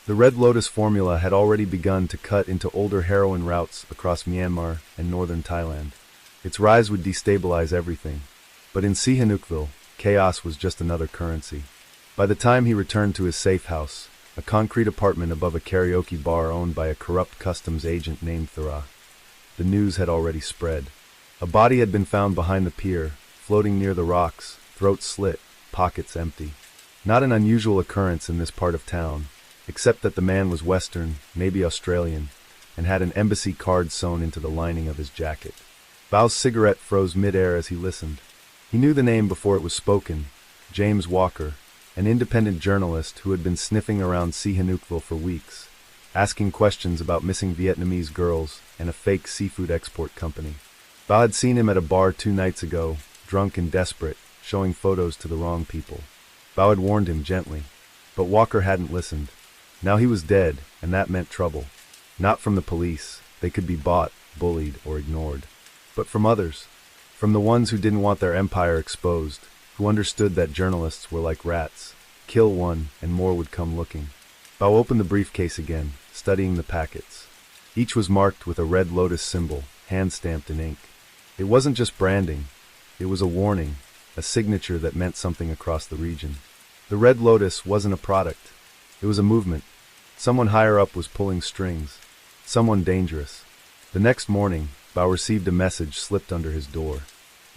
The Red Lotus formula had already begun to cut into older heroin routes across Myanmar and northern Thailand. Its rise would destabilize everything. But in Sihanoukville, chaos was just another currency. By the time he returned to his safe house, a concrete apartment above a karaoke bar owned by a corrupt customs agent named Thara, the news had already spread. A body had been found behind the pier, floating near the rocks, throat slit, pockets empty. Not an unusual occurrence in this part of town, except that the man was Western, maybe Australian, and had an embassy card sewn into the lining of his jacket. Bao's cigarette froze mid-air as he listened. He knew the name before it was spoken, James Walker, an independent journalist who had been sniffing around Sihanoukville for weeks, asking questions about missing Vietnamese girls and a fake seafood export company. Bao had seen him at a bar 2 nights ago, drunk and desperate, showing photos to the wrong people. Bao had warned him gently, but Walker hadn't listened. Now he was dead, and that meant trouble. Not from the police, they could be bought, bullied, or ignored. But from others. From the ones who didn't want their empire exposed, who understood that journalists were like rats. Kill one, and more would come looking. Bao opened the briefcase again, studying the packets. Each was marked with a red lotus symbol, hand-stamped in ink. It wasn't just branding. It was a warning, a signature that meant something across the region. The red lotus wasn't a product. It was a movement. Someone higher up was pulling strings. Someone dangerous. The next morning, Bao received a message slipped under his door.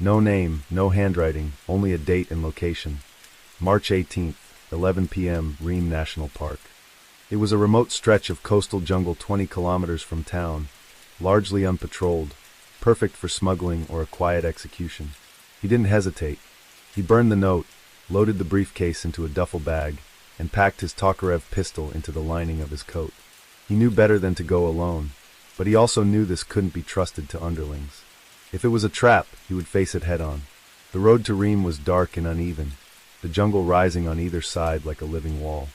No name, no handwriting, only a date and location. March 18th, 11 p.m., Reem National Park. It was a remote stretch of coastal jungle 20 kilometers from town, largely unpatrolled, perfect for smuggling or a quiet execution. He didn't hesitate. He burned the note, loaded the briefcase into a duffel bag, and packed his Tokarev pistol into the lining of his coat. He knew better than to go alone, but he also knew this couldn't be trusted to underlings. If it was a trap, he would face it head-on. The road to Reem was dark and uneven, the jungle rising on either side like a living wall.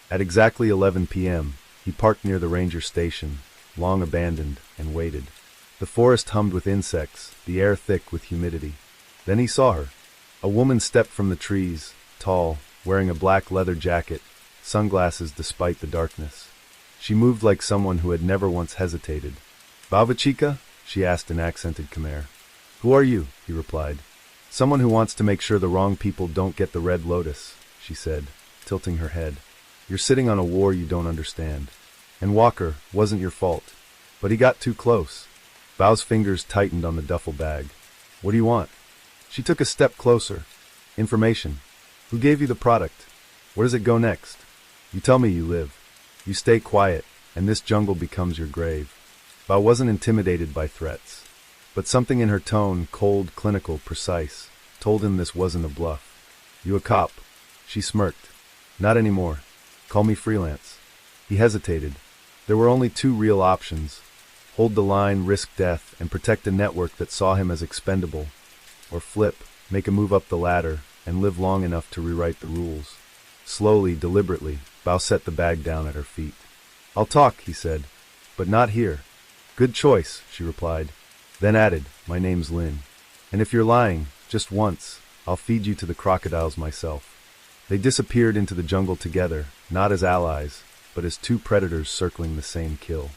At exactly 11 p.m., he parked near the ranger station, long abandoned, and waited. The forest hummed with insects, the air thick with humidity. Then he saw her. A woman stepped from the trees, tall, wearing a black leather jacket, sunglasses despite the darkness. She moved like someone who had never once hesitated. "Bavachika?" she asked in accented Khmer. "Who are you?" he replied. "Someone who wants to make sure the wrong people don't get the red lotus," she said, tilting her head. "You're sitting on a war you don't understand. And Walker, wasn't your fault. But he got too close." Bao's fingers tightened on the duffel bag. "What do you want?" She took a step closer. "Information. Who gave you the product? Where does it go next? You tell me you live. You stay quiet, and this jungle becomes your grave." Bao wasn't intimidated by threats. But something in her tone, cold, clinical, precise, told him this wasn't a bluff. "You a cop?" She smirked. "Not anymore. Call me freelance." He hesitated. There were only 2 real options. Hold the line, risk death, and protect a network that saw him as expendable. Or flip, make a move up the ladder, and live long enough to rewrite the rules. Slowly, deliberately, Bao set the bag down at her feet. "I'll talk," he said, "but not here." "Good choice," she replied, then added, "My name's Lin. And if you're lying, just once, I'll feed you to the crocodiles myself." They disappeared into the jungle together, not as allies, but as 2 predators circling the same kill.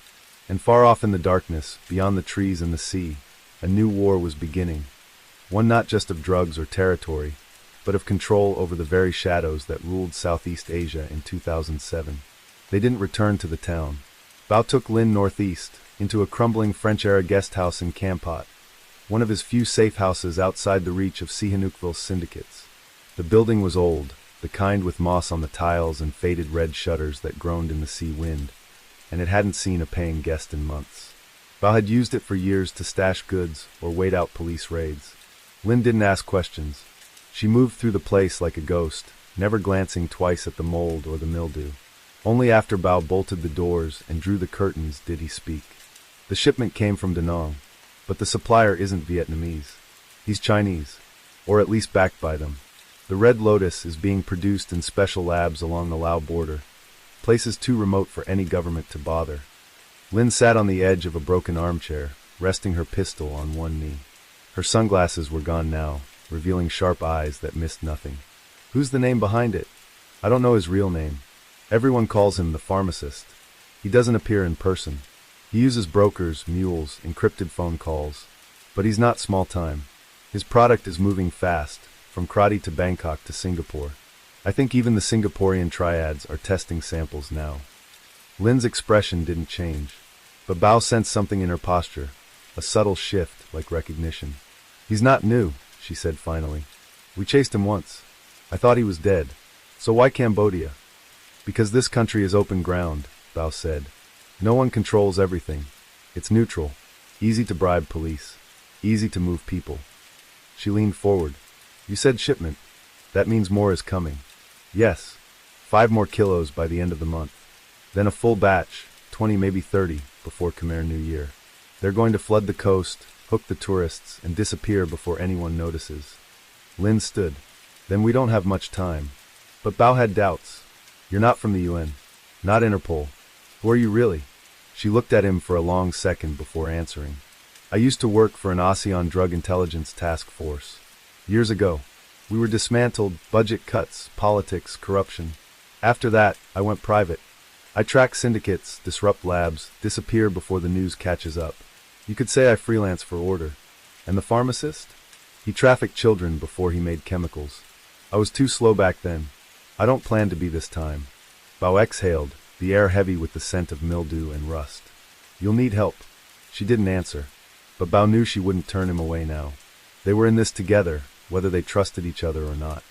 And far off in the darkness, beyond the trees and the sea, a new war was beginning. One not just of drugs or territory, but of control over the very shadows that ruled Southeast Asia in 2007. They didn't return to the town. Bao took Lin northeast, into a crumbling French-era guest house in Kampot, one of his few safe houses outside the reach of Sihanoukville's syndicates. The building was old, the kind with moss on the tiles and faded red shutters that groaned in the sea wind, and it hadn't seen a paying guest in months. Bao had used it for years to stash goods or wait out police raids. Lin didn't ask questions. She moved through the place like a ghost, never glancing twice at the mold or the mildew. Only after Bao bolted the doors and drew the curtains did he speak. "The shipment came from Da Nang, but the supplier isn't Vietnamese. He's Chinese, or at least backed by them. The Red Lotus is being produced in special labs along the Lao border, places too remote for any government to bother." Lynn sat on the edge of a broken armchair, resting her pistol on one knee. Her sunglasses were gone now, revealing sharp eyes that missed nothing. Who's the name behind it? I don't know his real name. Everyone calls him the pharmacist. He doesn't appear in person. He uses brokers, mules, encrypted phone calls. But he's not small time. His product is moving fast, from Krabi to Bangkok to Singapore. I think even the Singaporean triads are testing samples now. Lynn's expression didn't change, but Bao sensed something in her posture, a subtle shift like recognition. He's not new, she said finally. We chased him once. I thought he was dead. So why Cambodia? Because this country is open ground, Bao said. No one controls everything. It's neutral, easy to bribe police, easy to move people. She leaned forward. You said shipment. That means more is coming. Yes, 5 more kilos by the end of the month. Then a full batch, 20 maybe 30, before Khmer New Year. They're going to flood the coast, hook the tourists, and disappear before anyone notices. Lynn stood. Then we don't have much time. But Bao had doubts. You're not from the UN. Not Interpol. Who are you really? She looked at him for a long second before answering. I used to work for an ASEAN drug intelligence task force. Years ago. We were dismantled, budget cuts, politics, corruption. After that, I went private. I track syndicates, disrupt labs, disappear before the news catches up. You could say I freelance for order. And the pharmacist? He trafficked children before he made chemicals. I was too slow back then. I don't plan to be this time. Bao exhaled, the air heavy with the scent of mildew and rust. You'll need help. She didn't answer. But Bao knew she wouldn't turn him away now. They were in this together, whether they trusted each other or not.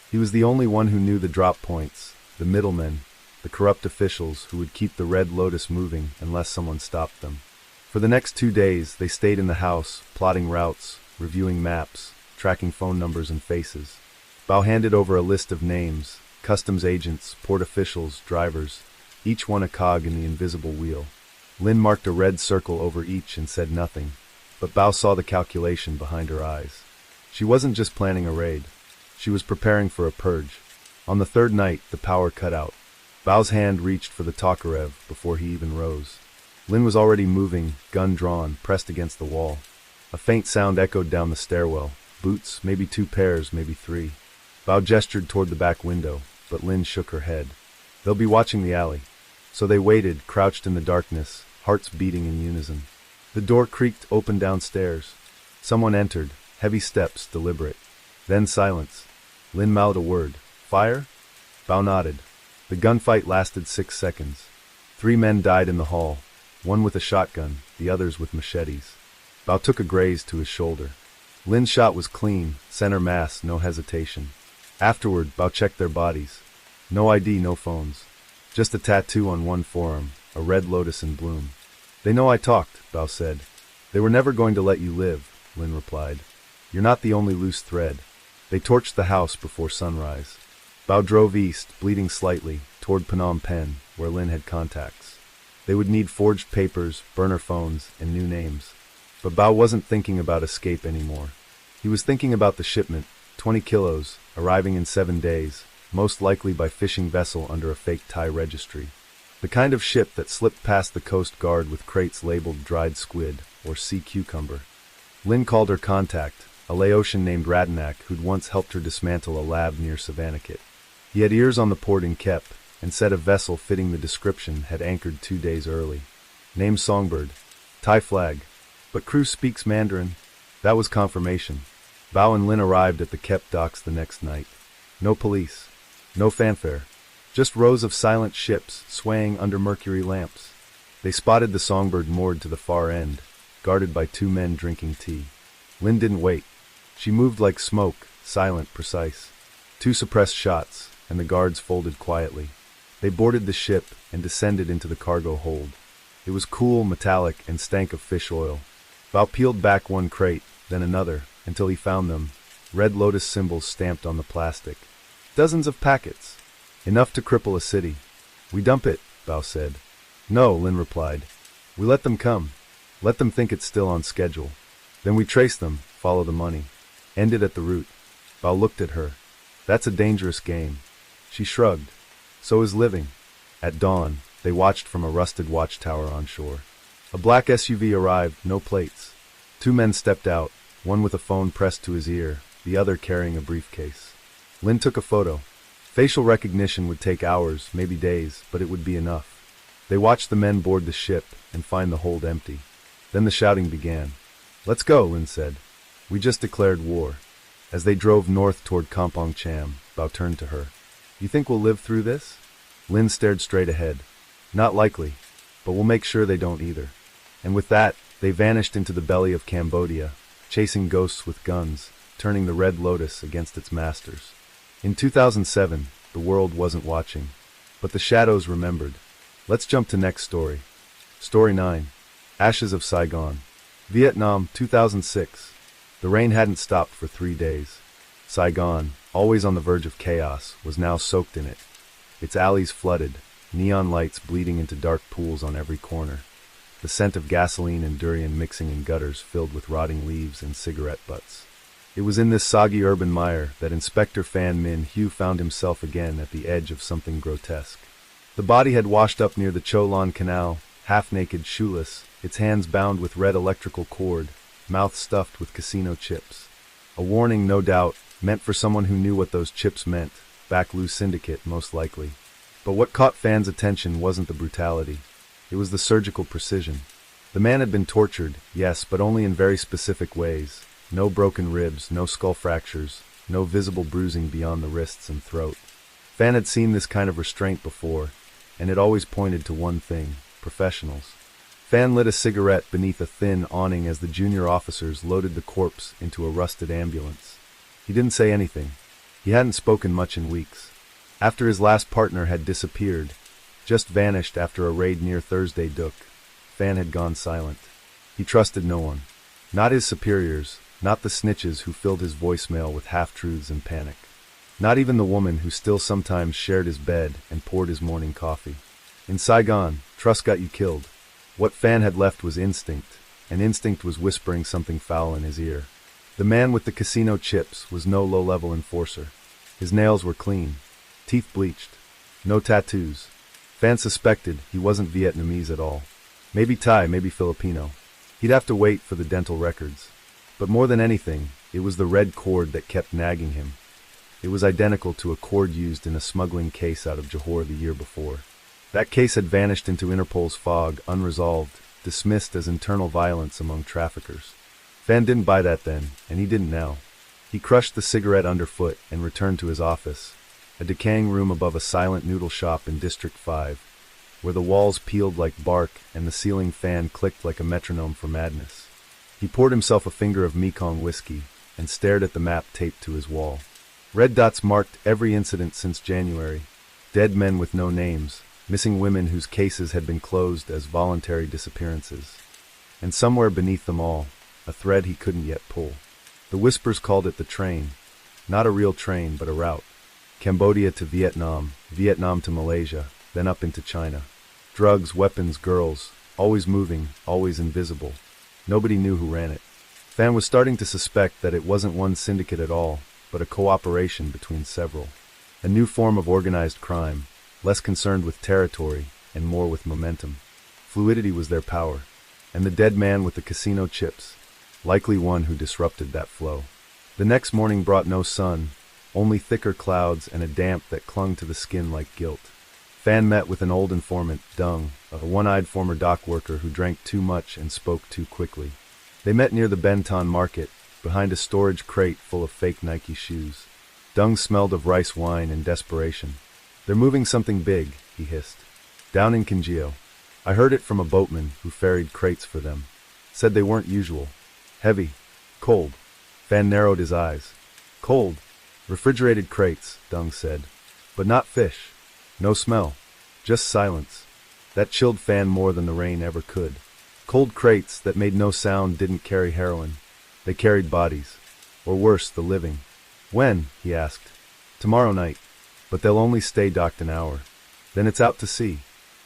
He was the only one who knew the drop points, the middlemen, the corrupt officials who would keep the Red Lotus moving unless someone stopped them. For the next 2 days, they stayed in the house, plotting routes, reviewing maps, tracking phone numbers and faces. Bao handed over a list of names, customs agents, port officials, drivers, each one a cog in the invisible wheel. Lynn marked a red circle over each and said nothing, but Bao saw the calculation behind her eyes. She wasn't just planning a raid. She was preparing for a purge. On the 3rd night, the power cut out. Bao's hand reached for the Tokarev before he even rose. Lynn was already moving, gun drawn, pressed against the wall. A faint sound echoed down the stairwell. Boots, maybe 2 pairs, maybe 3. Bao gestured toward the back window, but Lynn shook her head. They'll be watching the alley. So they waited, crouched in the darkness, hearts beating in unison. The door creaked open downstairs. Someone entered. Heavy steps, deliberate. Then silence. Lynn mouthed a word. Fire? Bao nodded. The gunfight lasted 6 seconds. 3 men died in the hall, one with a shotgun, the others with machetes. Bao took a graze to his shoulder. Lynn's shot was clean, center mass, no hesitation. Afterward, Bao checked their bodies. No ID, no phones. Just a tattoo on one forearm, a red lotus in bloom. They know I talked, Bao said. They were never going to let you live, Lynn replied. You're not the only loose thread. They torched the house before sunrise. Bao drove east, bleeding slightly, toward Phnom Penh, where Lynn had contacts. They would need forged papers, burner phones, and new names. But Bao wasn't thinking about escape anymore. He was thinking about the shipment, 20 kilos, arriving in 7 days, most likely by fishing vessel under a fake Thai registry. The kind of ship that slipped past the Coast Guard with crates labeled dried squid or sea cucumber. Lynn called her contact, a Laotian named Ratanak who'd once helped her dismantle a lab near Savanakhet. He had ears on the port in Kep, and said a vessel fitting the description had anchored 2 days early. Name Songbird. Thai flag. But crew speaks Mandarin. That was confirmation. Bao and Lynn arrived at the Kep docks the next night. No police. No fanfare. Just rows of silent ships swaying under mercury lamps. They spotted the Songbird moored to the far end, guarded by 2 men drinking tea. Lynn didn't wait. She moved like smoke, silent, precise. 2 suppressed shots, and the guards folded quietly. They boarded the ship and descended into the cargo hold. It was cool, metallic, and stank of fish oil. Bao peeled back 1 crate, then another, until he found them, Red Lotus symbols stamped on the plastic. Dozens of packets. Enough to cripple a city. We dump it, Bao said. No, Lynn replied. We let them come. Let them think it's still on schedule. Then we trace them, follow the money. End it at the root. Bao looked at her. That's a dangerous game. She shrugged. So is living. At dawn, they watched from a rusted watchtower on shore. A black SUV arrived, no plates. Two men stepped out, one with a phone pressed to his ear, the other carrying a briefcase. Lin took a photo. Facial recognition would take hours, maybe days, but it would be enough. They watched the men board the ship and find the hold empty. Then the shouting began. "Let's go," Lin said. "We just declared war." As they drove north toward Kampong Cham, Bao turned to her. "You think we'll live through this?" Lin stared straight ahead. "Not likely, but we'll make sure they don't either." And with that, they vanished into the belly of Cambodia, chasing ghosts with guns, turning the Red Lotus against its masters. In 2007, the world wasn't watching, but the shadows remembered. Let's jump to next story. Story 9. Ashes of Saigon. Vietnam, 2006. The rain hadn't stopped for 3 days. Saigon, always on the verge of chaos, was now soaked in it. Its alleys flooded, neon lights bleeding into dark pools on every corner. The scent of gasoline and durian mixing in gutters filled with rotting leaves and cigarette butts. It was in this soggy urban mire that Inspector Phan Minh Hu found himself again at the edge of something grotesque. The body had washed up near the Cho Lan Canal, half-naked, shoeless, its hands bound with red electrical cord, mouth stuffed with casino chips. A warning, no doubt, meant for someone who knew what those chips meant, Backlu Syndicate, most likely. But what caught Phan's attention wasn't the brutality. It was the surgical precision. The man had been tortured, yes, but only in very specific ways. No broken ribs, no skull fractures, no visible bruising beyond the wrists and throat. Phan had seen this kind of restraint before, and it always pointed to one thing: professionals. Phan lit a cigarette beneath a thin awning as the junior officers loaded the corpse into a rusted ambulance. He didn't say anything. He hadn't spoken much in weeks. After his last partner had disappeared, just vanished after a raid near Thursday Duk, Phan had gone silent. He trusted no one. Not his superiors, not the snitches who filled his voicemail with half-truths and panic. Not even the woman who still sometimes shared his bed and poured his morning coffee. In Saigon, trust got you killed. What Phan had left was instinct, and instinct was whispering something foul in his ear. The man with the casino chips was no low-level enforcer. His nails were clean, teeth bleached, no tattoos. Phan suspected he wasn't Vietnamese at all. Maybe Thai, maybe Filipino. He'd have to wait for the dental records. But more than anything, it was the red cord that kept nagging him. It was identical to a cord used in a smuggling case out of Johor the year before. That case had vanished into Interpol's fog, unresolved, dismissed as internal violence among traffickers. Phan didn't buy that then, and he didn't now. He crushed the cigarette underfoot and returned to his office, a decaying room above a silent noodle shop in District 5, where the walls peeled like bark and the ceiling fan clicked like a metronome for madness. He poured himself a finger of Mekong whiskey and stared at the map taped to his wall. Red dots marked every incident since January. Dead men with no names, missing women whose cases had been closed as voluntary disappearances. And somewhere beneath them all, a thread he couldn't yet pull. The whispers called it the train. Not a real train, but a route. Cambodia to Vietnam, Vietnam to Malaysia, then up into China. Drugs, weapons, girls, always moving, always invisible. Nobody knew who ran it. Phan was starting to suspect that it wasn't one syndicate at all, but a cooperation between several. A new form of organized crime, less concerned with territory and more with momentum. Fluidity was their power, and the dead man with the casino chips, likely one who disrupted that flow. The next morning brought no sun, only thicker clouds and a damp that clung to the skin like guilt. Phan met with an old informant, Dung, a one-eyed former dock worker who drank too much and spoke too quickly. They met near the Benton market, behind a storage crate full of fake Nike shoes. Dung smelled of rice wine and desperation. "They're moving something big," he hissed. "Down in Kingio. I heard it from a boatman who ferried crates for them. Said they weren't usual. Heavy. Cold." Phan narrowed his eyes. "Cold. Refrigerated crates," Dung said. "But not fish. No smell. Just silence." That chilled Phan more than the rain ever could. Cold crates that made no sound didn't carry heroin. They carried bodies. Or worse, the living. "When?" he asked. "Tomorrow night. But they'll only stay docked an hour. Then it's out to sea."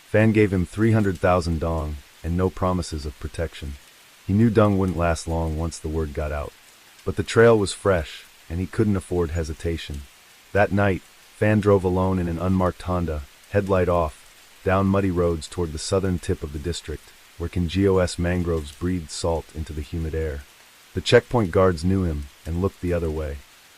Phan gave him 300,000 dong, and no promises of protection. He knew Dung wouldn't last long once the word got out. But the trail was fresh, and he couldn't afford hesitation. That night, Phan drove alone in an unmarked Honda, headlight off, down muddy roads toward the southern tip of the district, where Congeos mangroves breathed salt into the humid air. The checkpoint guards knew him and looked the other way.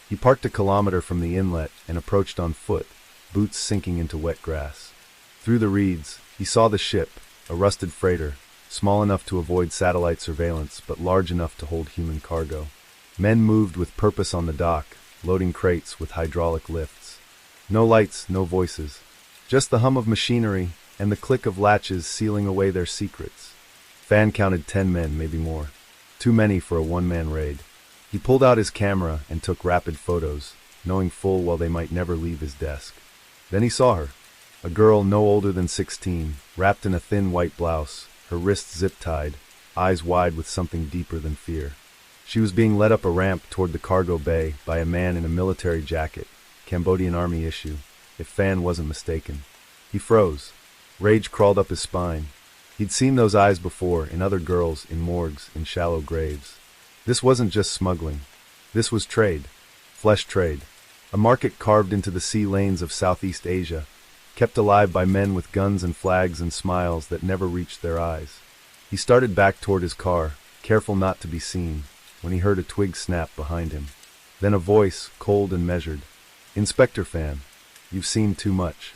He parked a kilometer from the inlet and approached on foot, boots sinking into wet grass. Through the reeds, he saw the ship, a rusted freighter, small enough to avoid satellite surveillance but large enough to hold human cargo. Men moved with purpose on the dock, loading crates with hydraulic lifts. No lights, no voices. Just the hum of machinery and the click of latches sealing away their secrets. Fan counted 10 men, maybe more. Too many for a one-man raid. He pulled out his camera and took rapid photos, knowing full well they might never leave his desk. Then he saw her. A girl no older than 16, wrapped in a thin white blouse, her wrists zip-tied, eyes wide with something deeper than fear. She was being led up a ramp toward the cargo bay by a man in a military jacket, Cambodian Army issue, if Fan wasn't mistaken. He froze. Rage crawled up his spine. He'd seen those eyes before, in other girls, in morgues, in shallow graves. This wasn't just smuggling. This was trade. Flesh trade. A market carved into the sea lanes of Southeast Asia, kept alive by men with guns and flags and smiles that never reached their eyes. He started back toward his car, careful not to be seen, when he heard a twig snap behind him. Then a voice, cold and measured. "Inspector Fan, you've seen too much."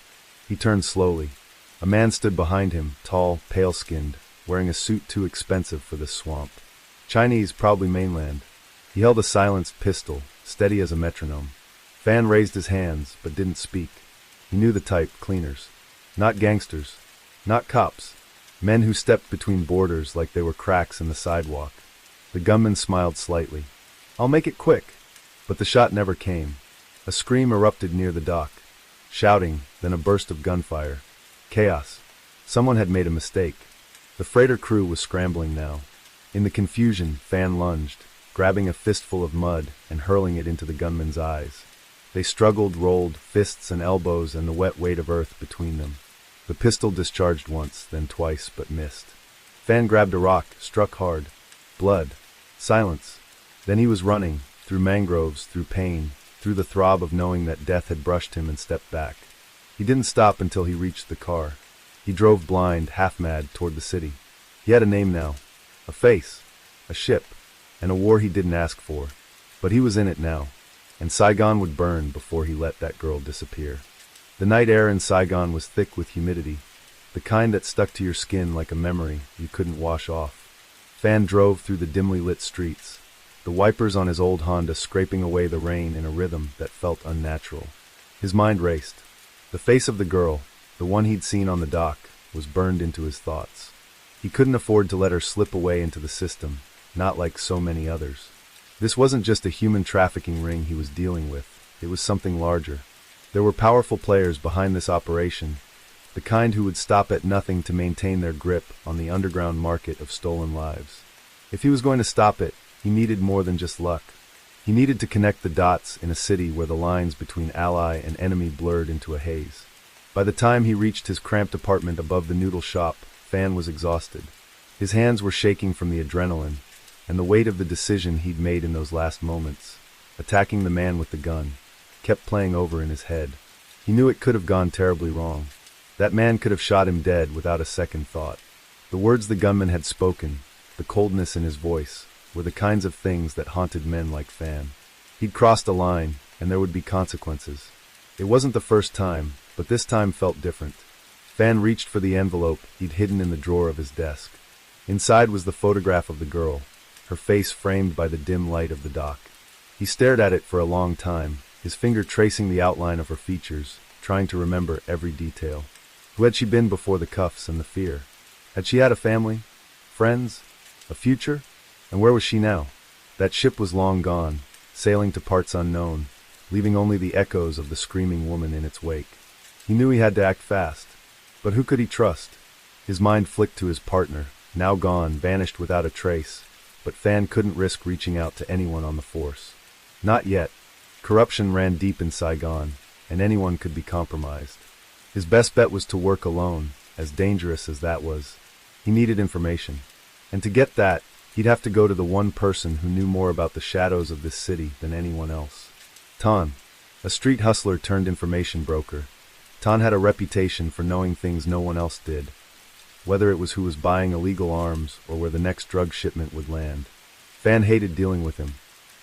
He turned slowly. A man stood behind him, tall, pale-skinned, wearing a suit too expensive for this swamp. Chinese, probably mainland. He held a silenced pistol, steady as a metronome. Fan raised his hands, but didn't speak. He knew the type, cleaners. Not gangsters. Not cops. Men who stepped between borders like they were cracks in the sidewalk. The gunman smiled slightly. "I'll make it quick." But the shot never came. A scream erupted near the dock. Shouting, then a burst of gunfire. Chaos. Someone had made a mistake. The freighter crew was scrambling now. In the confusion, Fan lunged, grabbing a fistful of mud and hurling it into the gunman's eyes. They struggled, rolled, fists and elbows and the wet weight of earth between them. The pistol discharged once, then twice, but missed. Fan grabbed a rock, struck hard. Blood. Silence. Then he was running, through mangroves, through pain, through the throb of knowing that death had brushed him and stepped back. He didn't stop until he reached the car. He drove blind, half-mad, toward the city. He had a name now. A face. A ship. And a war he didn't ask for. But he was in it now. And Saigon would burn before he let that girl disappear. The night air in Saigon was thick with humidity, the kind that stuck to your skin like a memory you couldn't wash off. Fan drove through the dimly lit streets, the wipers on his old Honda scraping away the rain in a rhythm that felt unnatural. His mind raced. The face of the girl, the one he'd seen on the dock, was burned into his thoughts. He couldn't afford to let her slip away into the system, not like so many others. This wasn't just a human trafficking ring he was dealing with, it was something larger. There were powerful players behind this operation, the kind who would stop at nothing to maintain their grip on the underground market of stolen lives. If he was going to stop it, he needed more than just luck. He needed to connect the dots in a city where the lines between ally and enemy blurred into a haze. By the time he reached his cramped apartment above the noodle shop, Fan was exhausted. His hands were shaking from the adrenaline, and the weight of the decision he'd made in those last moments, attacking the man with the gun, kept playing over in his head. He knew it could have gone terribly wrong. That man could have shot him dead without a second thought. The words the gunman had spoken, the coldness in his voice, were the kinds of things that haunted men like Fan. He'd crossed a line, and there would be consequences. It wasn't the first time, but this time felt different. Fan reached for the envelope he'd hidden in the drawer of his desk. Inside was the photograph of the girl, her face framed by the dim light of the dock. He stared at it for a long time, his finger tracing the outline of her features, trying to remember every detail. Who had she been before the cuffs and the fear? Had she had a family? Friends? A future? And where was she now? That ship was long gone, sailing to parts unknown, leaving only the echoes of the screaming woman in its wake. He knew he had to act fast. But who could he trust? His mind flicked to his partner, now gone, vanished without a trace, but Fan couldn't risk reaching out to anyone on the force. Not yet. Corruption ran deep in Saigon, and anyone could be compromised. His best bet was to work alone, as dangerous as that was. He needed information. And to get that, he'd have to go to the one person who knew more about the shadows of this city than anyone else. Tan, a street hustler turned information broker. Tan had a reputation for knowing things no one else did. whether it was who was buying illegal arms or where the next drug shipment would land. Fan hated dealing with him.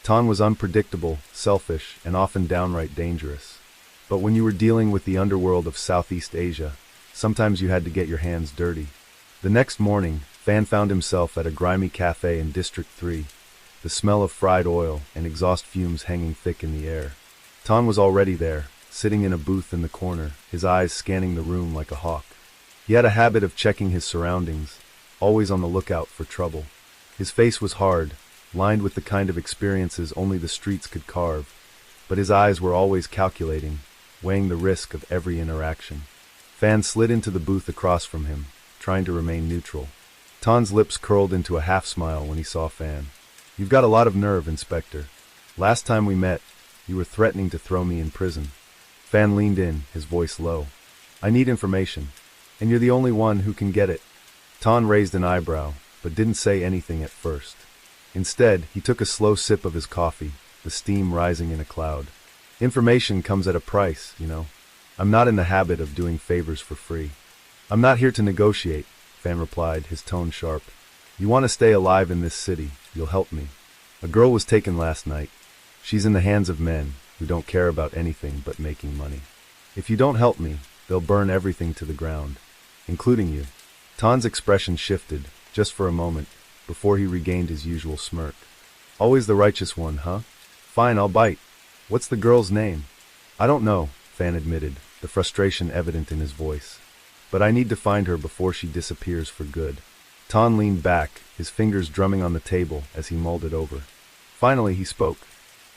Ton was unpredictable, selfish, and often downright dangerous. But when you were dealing with the underworld of Southeast Asia, sometimes you had to get your hands dirty. The next morning, Fan found himself at a grimy cafe in District 3, the smell of fried oil and exhaust fumes hanging thick in the air. Ton was already there, sitting in a booth in the corner, his eyes scanning the room like a hawk. He had a habit of checking his surroundings, always on the lookout for trouble. His face was hard, lined with the kind of experiences only the streets could carve, but his eyes were always calculating, weighing the risk of every interaction. Fan slid into the booth across from him, trying to remain neutral. Ton's lips curled into a half-smile when he saw Fan. "You've got a lot of nerve, Inspector. Last time we met, you were threatening to throw me in prison." Fan leaned in, his voice low. "I need information, and you're the only one who can get it." Ton raised an eyebrow, but didn't say anything at first. Instead, he took a slow sip of his coffee, the steam rising in a cloud. "Information comes at a price, you know. I'm not in the habit of doing favors for free." "I'm not here to negotiate," Fan replied, his tone sharp. "You want to stay alive in this city, you'll help me. A girl was taken last night. She's in the hands of men who don't care about anything but making money. If you don't help me, they'll burn everything to the ground, including you." Ton's expression shifted, just for a moment, before he regained his usual smirk. "Always the righteous one, huh? Fine, I'll bite. What's the girl's name?" "I don't know," Fan admitted, the frustration evident in his voice. "But I need to find her before she disappears for good." Ton leaned back, his fingers drumming on the table as he mulled it over. Finally he spoke.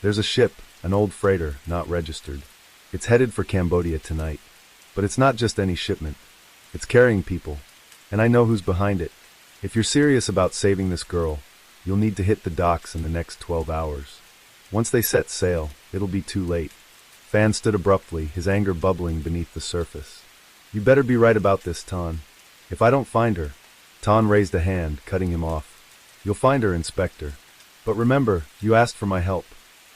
"There's a ship, an old freighter, not registered. It's headed for Cambodia tonight. But it's not just any shipment. It's carrying people. And I know who's behind it. If you're serious about saving this girl, you'll need to hit the docks in the next 12 hours. Once they set sail, it'll be too late." Fan stood abruptly, his anger bubbling beneath the surface. "You better be right about this, Ton. If I don't find her—" Ton raised a hand, cutting him off. "You'll find her, Inspector. But remember, you asked for my help.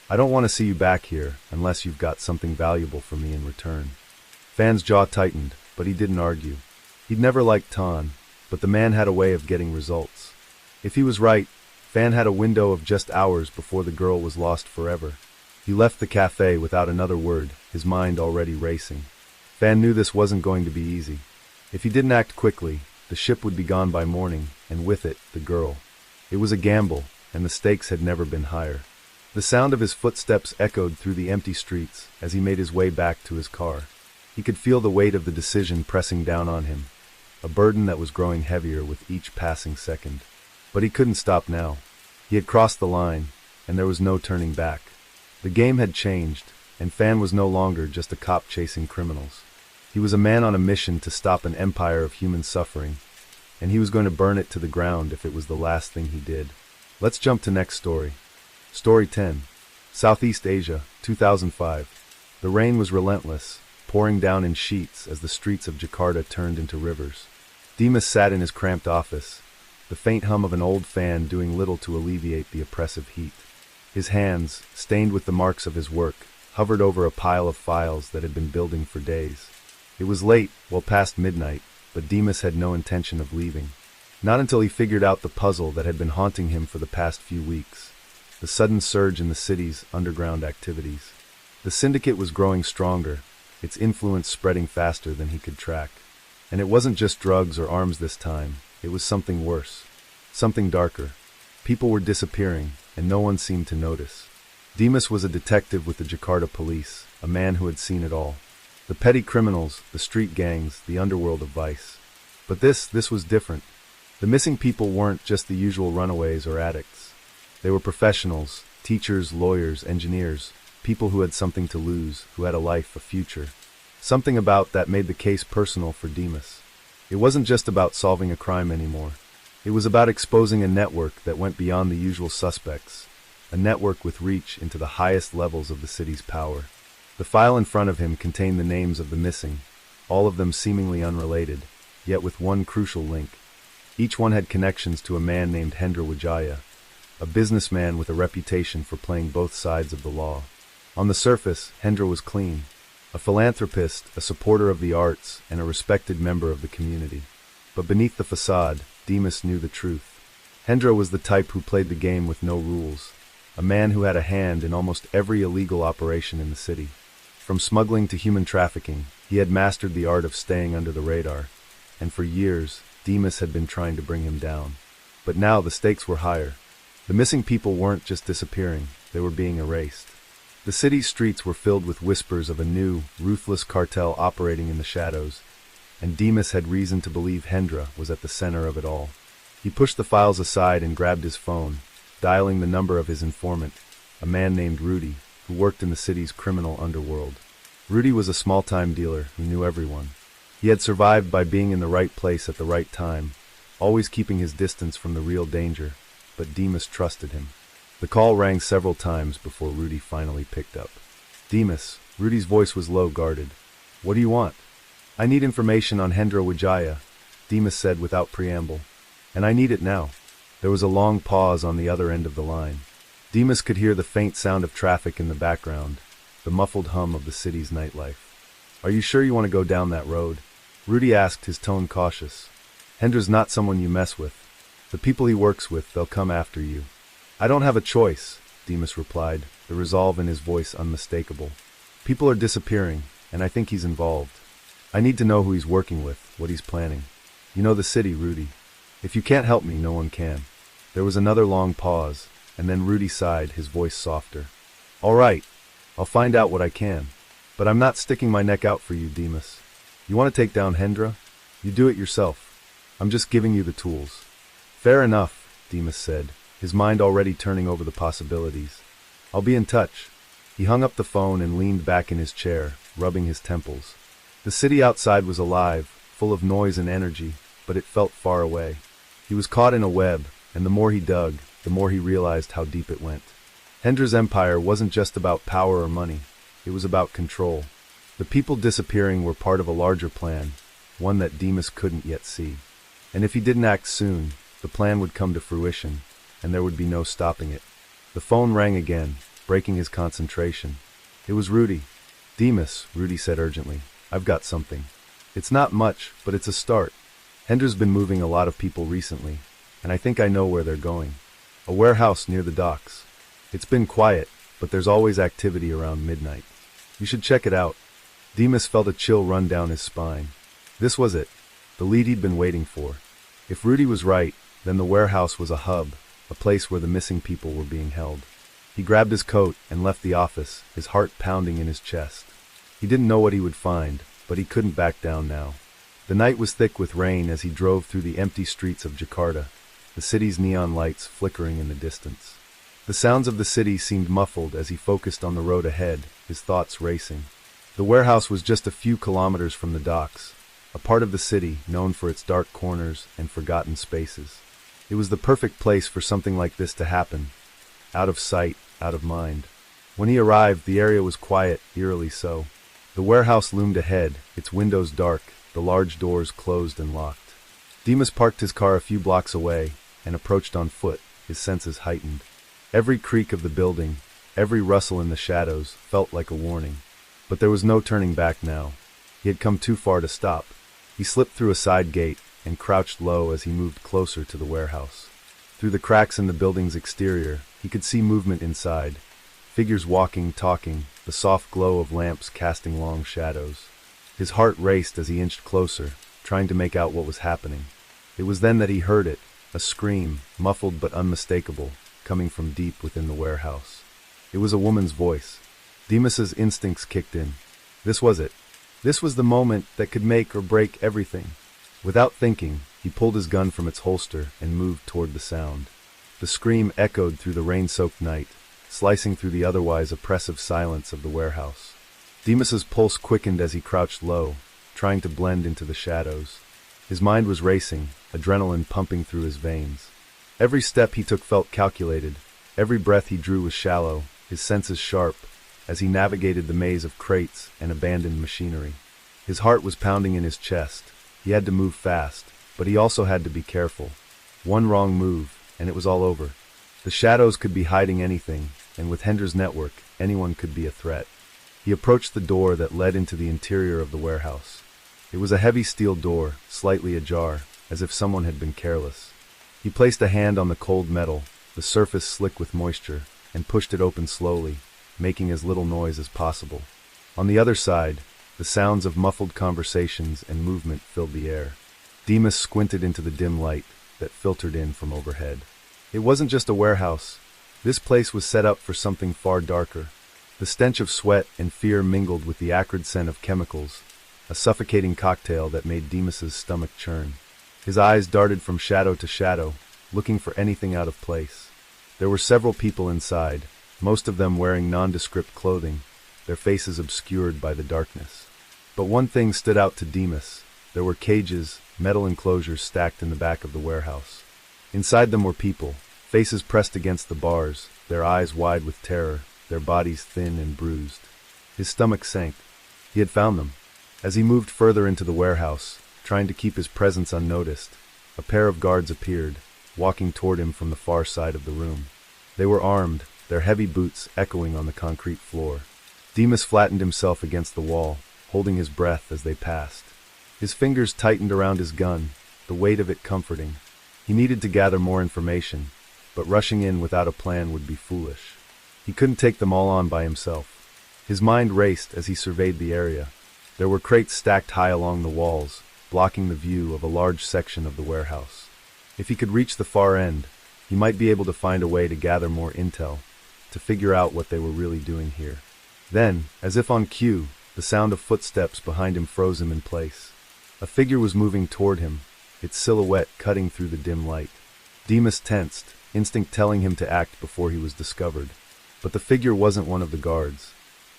I don't want to see you back here unless you've got something valuable for me in return." Fan's jaw tightened, but he didn't argue. He'd never liked Ton, but the man had a way of getting results. If he was right, Fan had a window of just hours before the girl was lost forever. He left the cafe without another word, his mind already racing. Fan knew this wasn't going to be easy. If he didn't act quickly, the ship would be gone by morning, and with it, the girl. It was a gamble, and the stakes had never been higher. The sound of his footsteps echoed through the empty streets as he made his way back to his car. He could feel the weight of the decision pressing down on him, a burden that was growing heavier with each passing second. But he couldn't stop now. He had crossed the line, and there was no turning back. The game had changed, and Fan was no longer just a cop chasing criminals. He was a man on a mission to stop an empire of human suffering, and he was going to burn it to the ground if it was the last thing he did. Let's jump to next story. Story 10. Southeast Asia, 2005. The rain was relentless, pouring down in sheets as the streets of Jakarta turned into rivers. Dimas sat in his cramped office, the faint hum of an old fan doing little to alleviate the oppressive heat. His hands, stained with the marks of his work, hovered over a pile of files that had been building for days. It was late, well past midnight, but Dimas had no intention of leaving. Not until he figured out the puzzle that had been haunting him for the past few weeks: the sudden surge in the city's underground activities. The syndicate was growing stronger, its influence spreading faster than he could track. And it wasn't just drugs or arms this time, it was something worse. Something darker. People were disappearing, and no one seemed to notice. Dimas was a detective with the Jakarta police, a man who had seen it all. The petty criminals, the street gangs, the underworld of vice. But this was different. The missing people weren't just the usual runaways or addicts. They were professionals, teachers, lawyers, engineers, people who had something to lose, who had a life, a future. Something about that made the case personal for Dimas. It wasn't just about solving a crime anymore. It was about exposing a network that went beyond the usual suspects, a network with reach into the highest levels of the city's power. The file in front of him contained the names of the missing, all of them seemingly unrelated, yet with one crucial link. Each one had connections to a man named Hendra Wijaya, a businessman with a reputation for playing both sides of the law. On the surface, Hendra was clean, a philanthropist, a supporter of the arts, and a respected member of the community. But beneath the facade, Demas knew the truth. Hendra was the type who played the game with no rules, a man who had a hand in almost every illegal operation in the city. From smuggling to human trafficking, he had mastered the art of staying under the radar, and for years, Demas had been trying to bring him down. But now the stakes were higher. The missing people weren't just disappearing, they were being erased. The city's streets were filled with whispers of a new, ruthless cartel operating in the shadows, and Demas had reason to believe Hendra was at the center of it all. He pushed the files aside and grabbed his phone, dialing the number of his informant, a man named Rudy, who worked in the city's criminal underworld. Rudy was a small-time dealer who knew everyone. He had survived by being in the right place at the right time, always keeping his distance from the real danger, but Demas trusted him. The call rang several times before Rudy finally picked up. Demas, Rudy's voice was low-guarded. "What do you want?" "I need information on Hendra Wijaya," Demas said without preamble. "And I need it now." There was a long pause on the other end of the line. Demas could hear the faint sound of traffic in the background, the muffled hum of the city's nightlife. "Are you sure you want to go down that road?" Rudy asked, his tone cautious. "Hendra's not someone you mess with. The people he works with, they'll come after you." "I don't have a choice," Demas replied, the resolve in his voice unmistakable. "People are disappearing, and I think he's involved. I need to know who he's working with, what he's planning. You know the city, Rudy. If you can't help me, no one can." There was another long pause, and then Rudy sighed, his voice softer. "All right, I'll find out what I can. But I'm not sticking my neck out for you, Demas. You want to take down Hendra? You do it yourself. I'm just giving you the tools." "Fair enough," Demas said, his mind already turning over the possibilities. "I'll be in touch." He hung up the phone and leaned back in his chair, rubbing his temples. The city outside was alive, full of noise and energy, but it felt far away. He was caught in a web, and the more he dug, the more he realized how deep it went. Hendra's empire wasn't just about power or money, it was about control. The people disappearing were part of a larger plan, one that Demas couldn't yet see. And if he didn't act soon, the plan would come to fruition, and there would be no stopping it. The phone rang again, breaking his concentration. It was Rudy. "Demas," Rudy said urgently, "I've got something. It's not much, but it's a start. Hendra's been moving a lot of people recently, and I think I know where they're going. A warehouse near the docks. It's been quiet, but there's always activity around midnight. You should check it out." Demas felt a chill run down his spine. This was it, the lead he'd been waiting for. If Rudy was right, then the warehouse was a hub, a place where the missing people were being held. He grabbed his coat and left the office, his heart pounding in his chest. He didn't know what he would find, but he couldn't back down now. The night was thick with rain as he drove through the empty streets of Jakarta, the city's neon lights flickering in the distance. The sounds of the city seemed muffled as he focused on the road ahead, his thoughts racing. The warehouse was just a few kilometers from the docks, a part of the city known for its dark corners and forgotten spaces. It was the perfect place for something like this to happen, out of sight, out of mind. When he arrived, the area was quiet, eerily so. The warehouse loomed ahead, its windows dark, the large doors closed and locked. Demas parked his car a few blocks away and approached on foot, his senses heightened. Every creak of the building, every rustle in the shadows, felt like a warning. But there was no turning back now. He had come too far to stop. He slipped through a side gate and crouched low as he moved closer to the warehouse. Through the cracks in the building's exterior, he could see movement inside. Figures walking, talking, the soft glow of lamps casting long shadows. His heart raced as he inched closer, trying to make out what was happening. It was then that he heard it, a scream, muffled but unmistakable, coming from deep within the warehouse. It was a woman's voice. Demas's instincts kicked in. This was it. This was the moment that could make or break everything. Without thinking, he pulled his gun from its holster and moved toward the sound. The scream echoed through the rain-soaked night, slicing through the otherwise oppressive silence of the warehouse. Demas's pulse quickened as he crouched low, trying to blend into the shadows. His mind was racing, adrenaline pumping through his veins. Every step he took felt calculated, every breath he drew was shallow, his senses sharp, as he navigated the maze of crates and abandoned machinery. His heart was pounding in his chest. He had to move fast, but he also had to be careful. One wrong move, and it was all over. The shadows could be hiding anything, and with Hendra's network, anyone could be a threat. He approached the door that led into the interior of the warehouse. It was a heavy steel door, slightly ajar, as if someone had been careless. He placed a hand on the cold metal, the surface slick with moisture, and pushed it open slowly, making as little noise as possible. On the other side, the sounds of muffled conversations and movement filled the air. Demas squinted into the dim light that filtered in from overhead. It wasn't just a warehouse. This place was set up for something far darker. The stench of sweat and fear mingled with the acrid scent of chemicals, a suffocating cocktail that made Demas's stomach churn. His eyes darted from shadow to shadow, looking for anything out of place. There were several people inside, most of them wearing nondescript clothing, their faces obscured by the darkness. But one thing stood out to Demas. There were cages, metal enclosures stacked in the back of the warehouse. Inside them were people, faces pressed against the bars, their eyes wide with terror, their bodies thin and bruised. His stomach sank. He had found them. As he moved further into the warehouse, trying to keep his presence unnoticed, a pair of guards appeared, walking toward him from the far side of the room. They were armed, their heavy boots echoing on the concrete floor. Demas flattened himself against the wall, holding his breath as they passed. His fingers tightened around his gun, the weight of it comforting. He needed to gather more information, but rushing in without a plan would be foolish. He couldn't take them all on by himself. His mind raced as he surveyed the area. There were crates stacked high along the walls, blocking the view of a large section of the warehouse. If he could reach the far end, he might be able to find a way to gather more intel, to figure out what they were really doing here. Then, as if on cue, the sound of footsteps behind him froze him in place. A figure was moving toward him, its silhouette cutting through the dim light. Demas tensed, instinct telling him to act before he was discovered. But the figure wasn't one of the guards.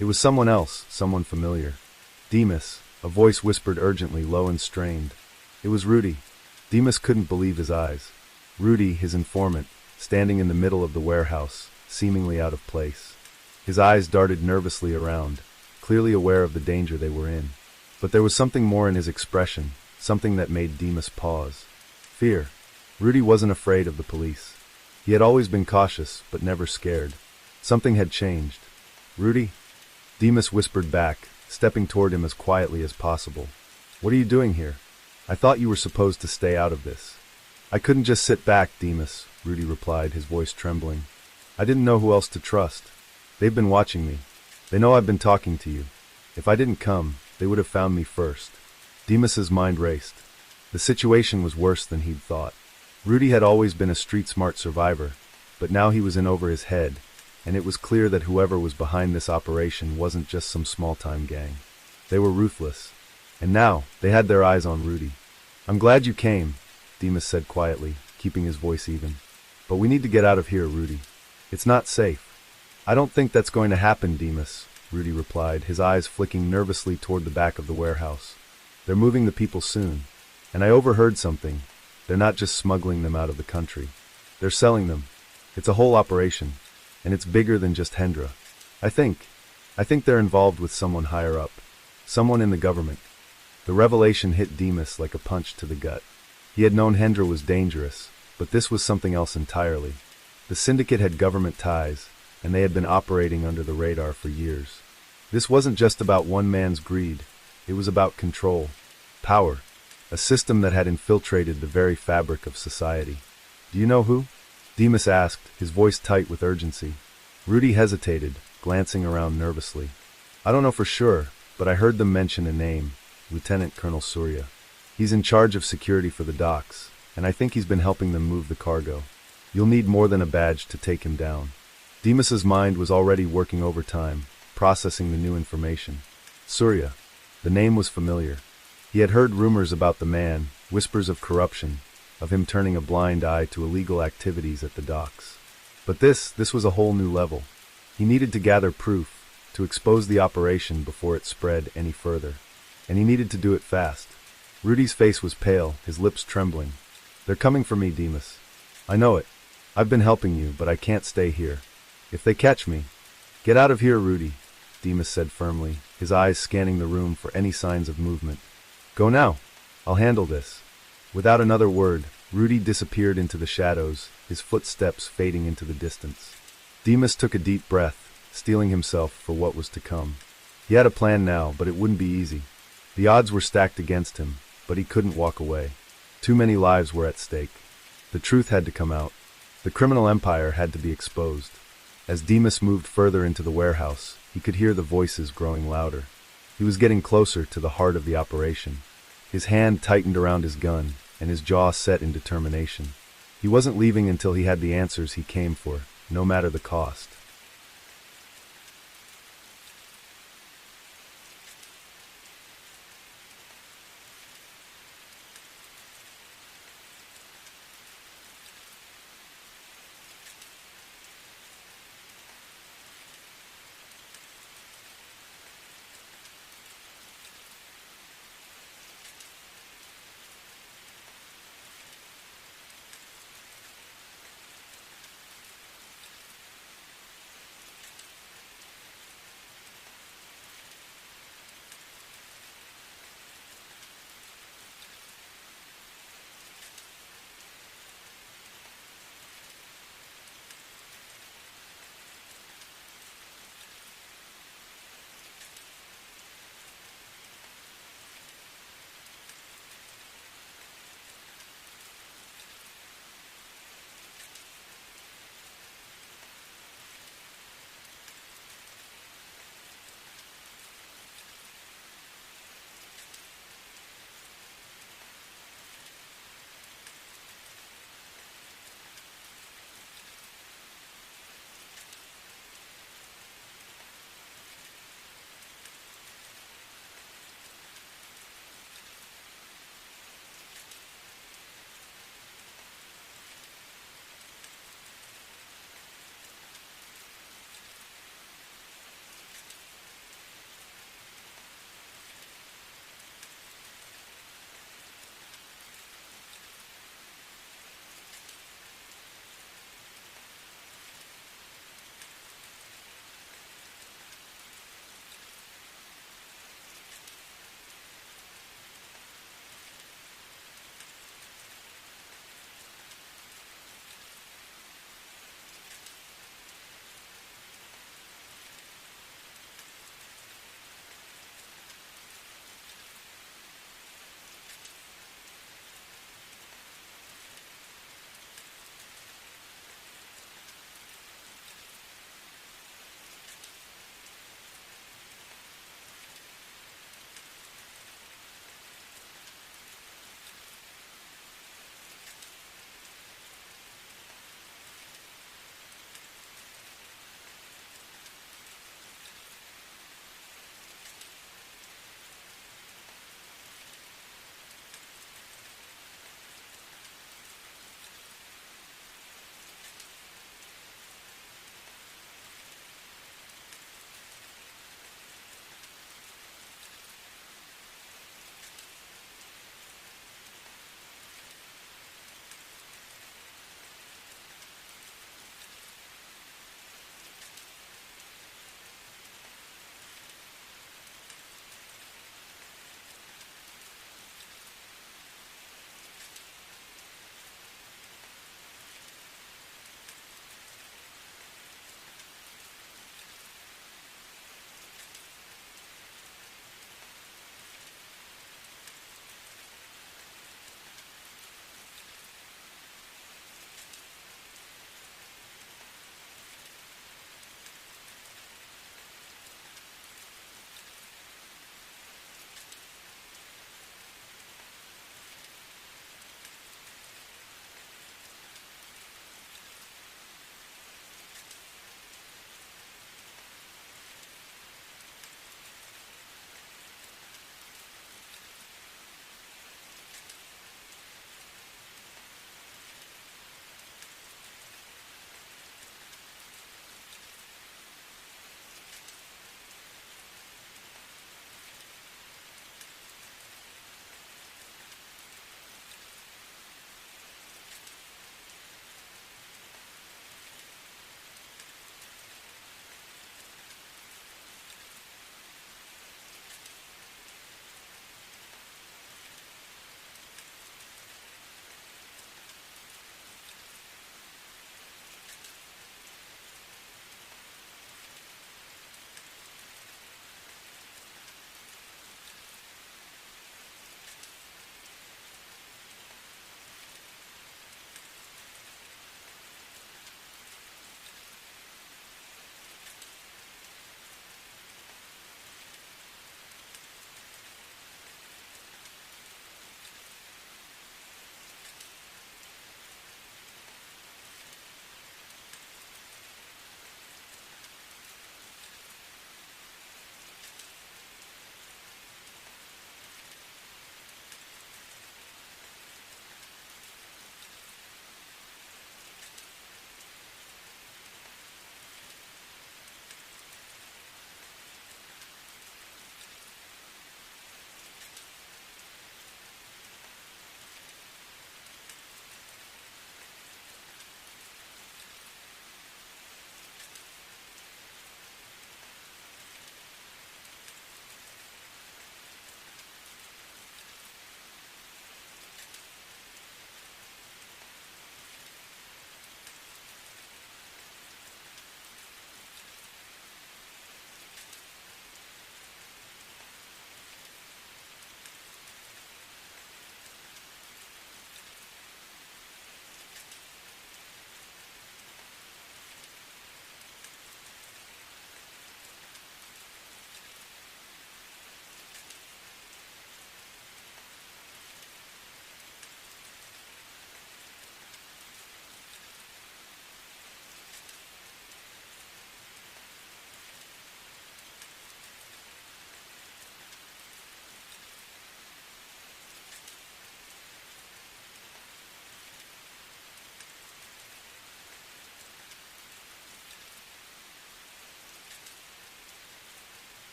It was someone else, someone familiar. Demas, a voice whispered urgently, low and strained. It was Rudy. Demas couldn't believe his eyes. Rudy, his informant, standing in the middle of the warehouse, seemingly out of place. His eyes darted nervously around, clearly aware of the danger they were in. But there was something more in his expression, something that made Demas pause. Fear. Rudy wasn't afraid of the police. He had always been cautious, but never scared. Something had changed. Rudy? Demas whispered back, stepping toward him as quietly as possible. What are you doing here? I thought you were supposed to stay out of this. I couldn't just sit back, Demas, Rudy replied, his voice trembling. I didn't know who else to trust. They've been watching me. They know I've been talking to you. If I didn't come, they would have found me first. Demas's mind raced. The situation was worse than he'd thought. Rudy had always been a street-smart survivor, but now he was in over his head, and it was clear that whoever was behind this operation wasn't just some small-time gang. They were ruthless. And now, they had their eyes on Rudy. I'm glad you came, Demas said quietly, keeping his voice even. But we need to get out of here, Rudy. It's not safe. I don't think that's going to happen, Demas, Rudy replied, his eyes flicking nervously toward the back of the warehouse. They're moving the people soon. And I overheard something. They're not just smuggling them out of the country. They're selling them. It's a whole operation. And it's bigger than just Hendra. I think they're involved with someone higher up. Someone in the government. The revelation hit Demas like a punch to the gut. He had known Hendra was dangerous, but this was something else entirely. The syndicate had government ties, and they had been operating under the radar for years. This wasn't just about one man's greed. It was about control, power, a system that had infiltrated the very fabric of society. Do you know who? Demas asked, his voice tight with urgency. Rudy hesitated, glancing around nervously. I don't know for sure, but I heard them mention a name, Lieutenant Colonel Surya. He's in charge of security for the docks, and I think he's been helping them move the cargo. You'll need more than a badge to take him down. Demas's mind was already working overtime, processing the new information. Surya. The name was familiar. He had heard rumors about the man, whispers of corruption, of him turning a blind eye to illegal activities at the docks. But this was a whole new level. He needed to gather proof, to expose the operation before it spread any further. And he needed to do it fast. Rudy's face was pale, his lips trembling. They're coming for me, Demas. I know it. I've been helping you, but I can't stay here. If they catch me... Get out of here, Rudy, Demas said firmly, his eyes scanning the room for any signs of movement. Go now. I'll handle this. Without another word, Rudy disappeared into the shadows, his footsteps fading into the distance. Demas took a deep breath, steeling himself for what was to come. He had a plan now, but it wouldn't be easy. The odds were stacked against him, but he couldn't walk away. Too many lives were at stake. The truth had to come out. The criminal empire had to be exposed. As Demas moved further into the warehouse, he could hear the voices growing louder. He was getting closer to the heart of the operation. His hand tightened around his gun, and his jaw set in determination. He wasn't leaving until he had the answers he came for, no matter the cost.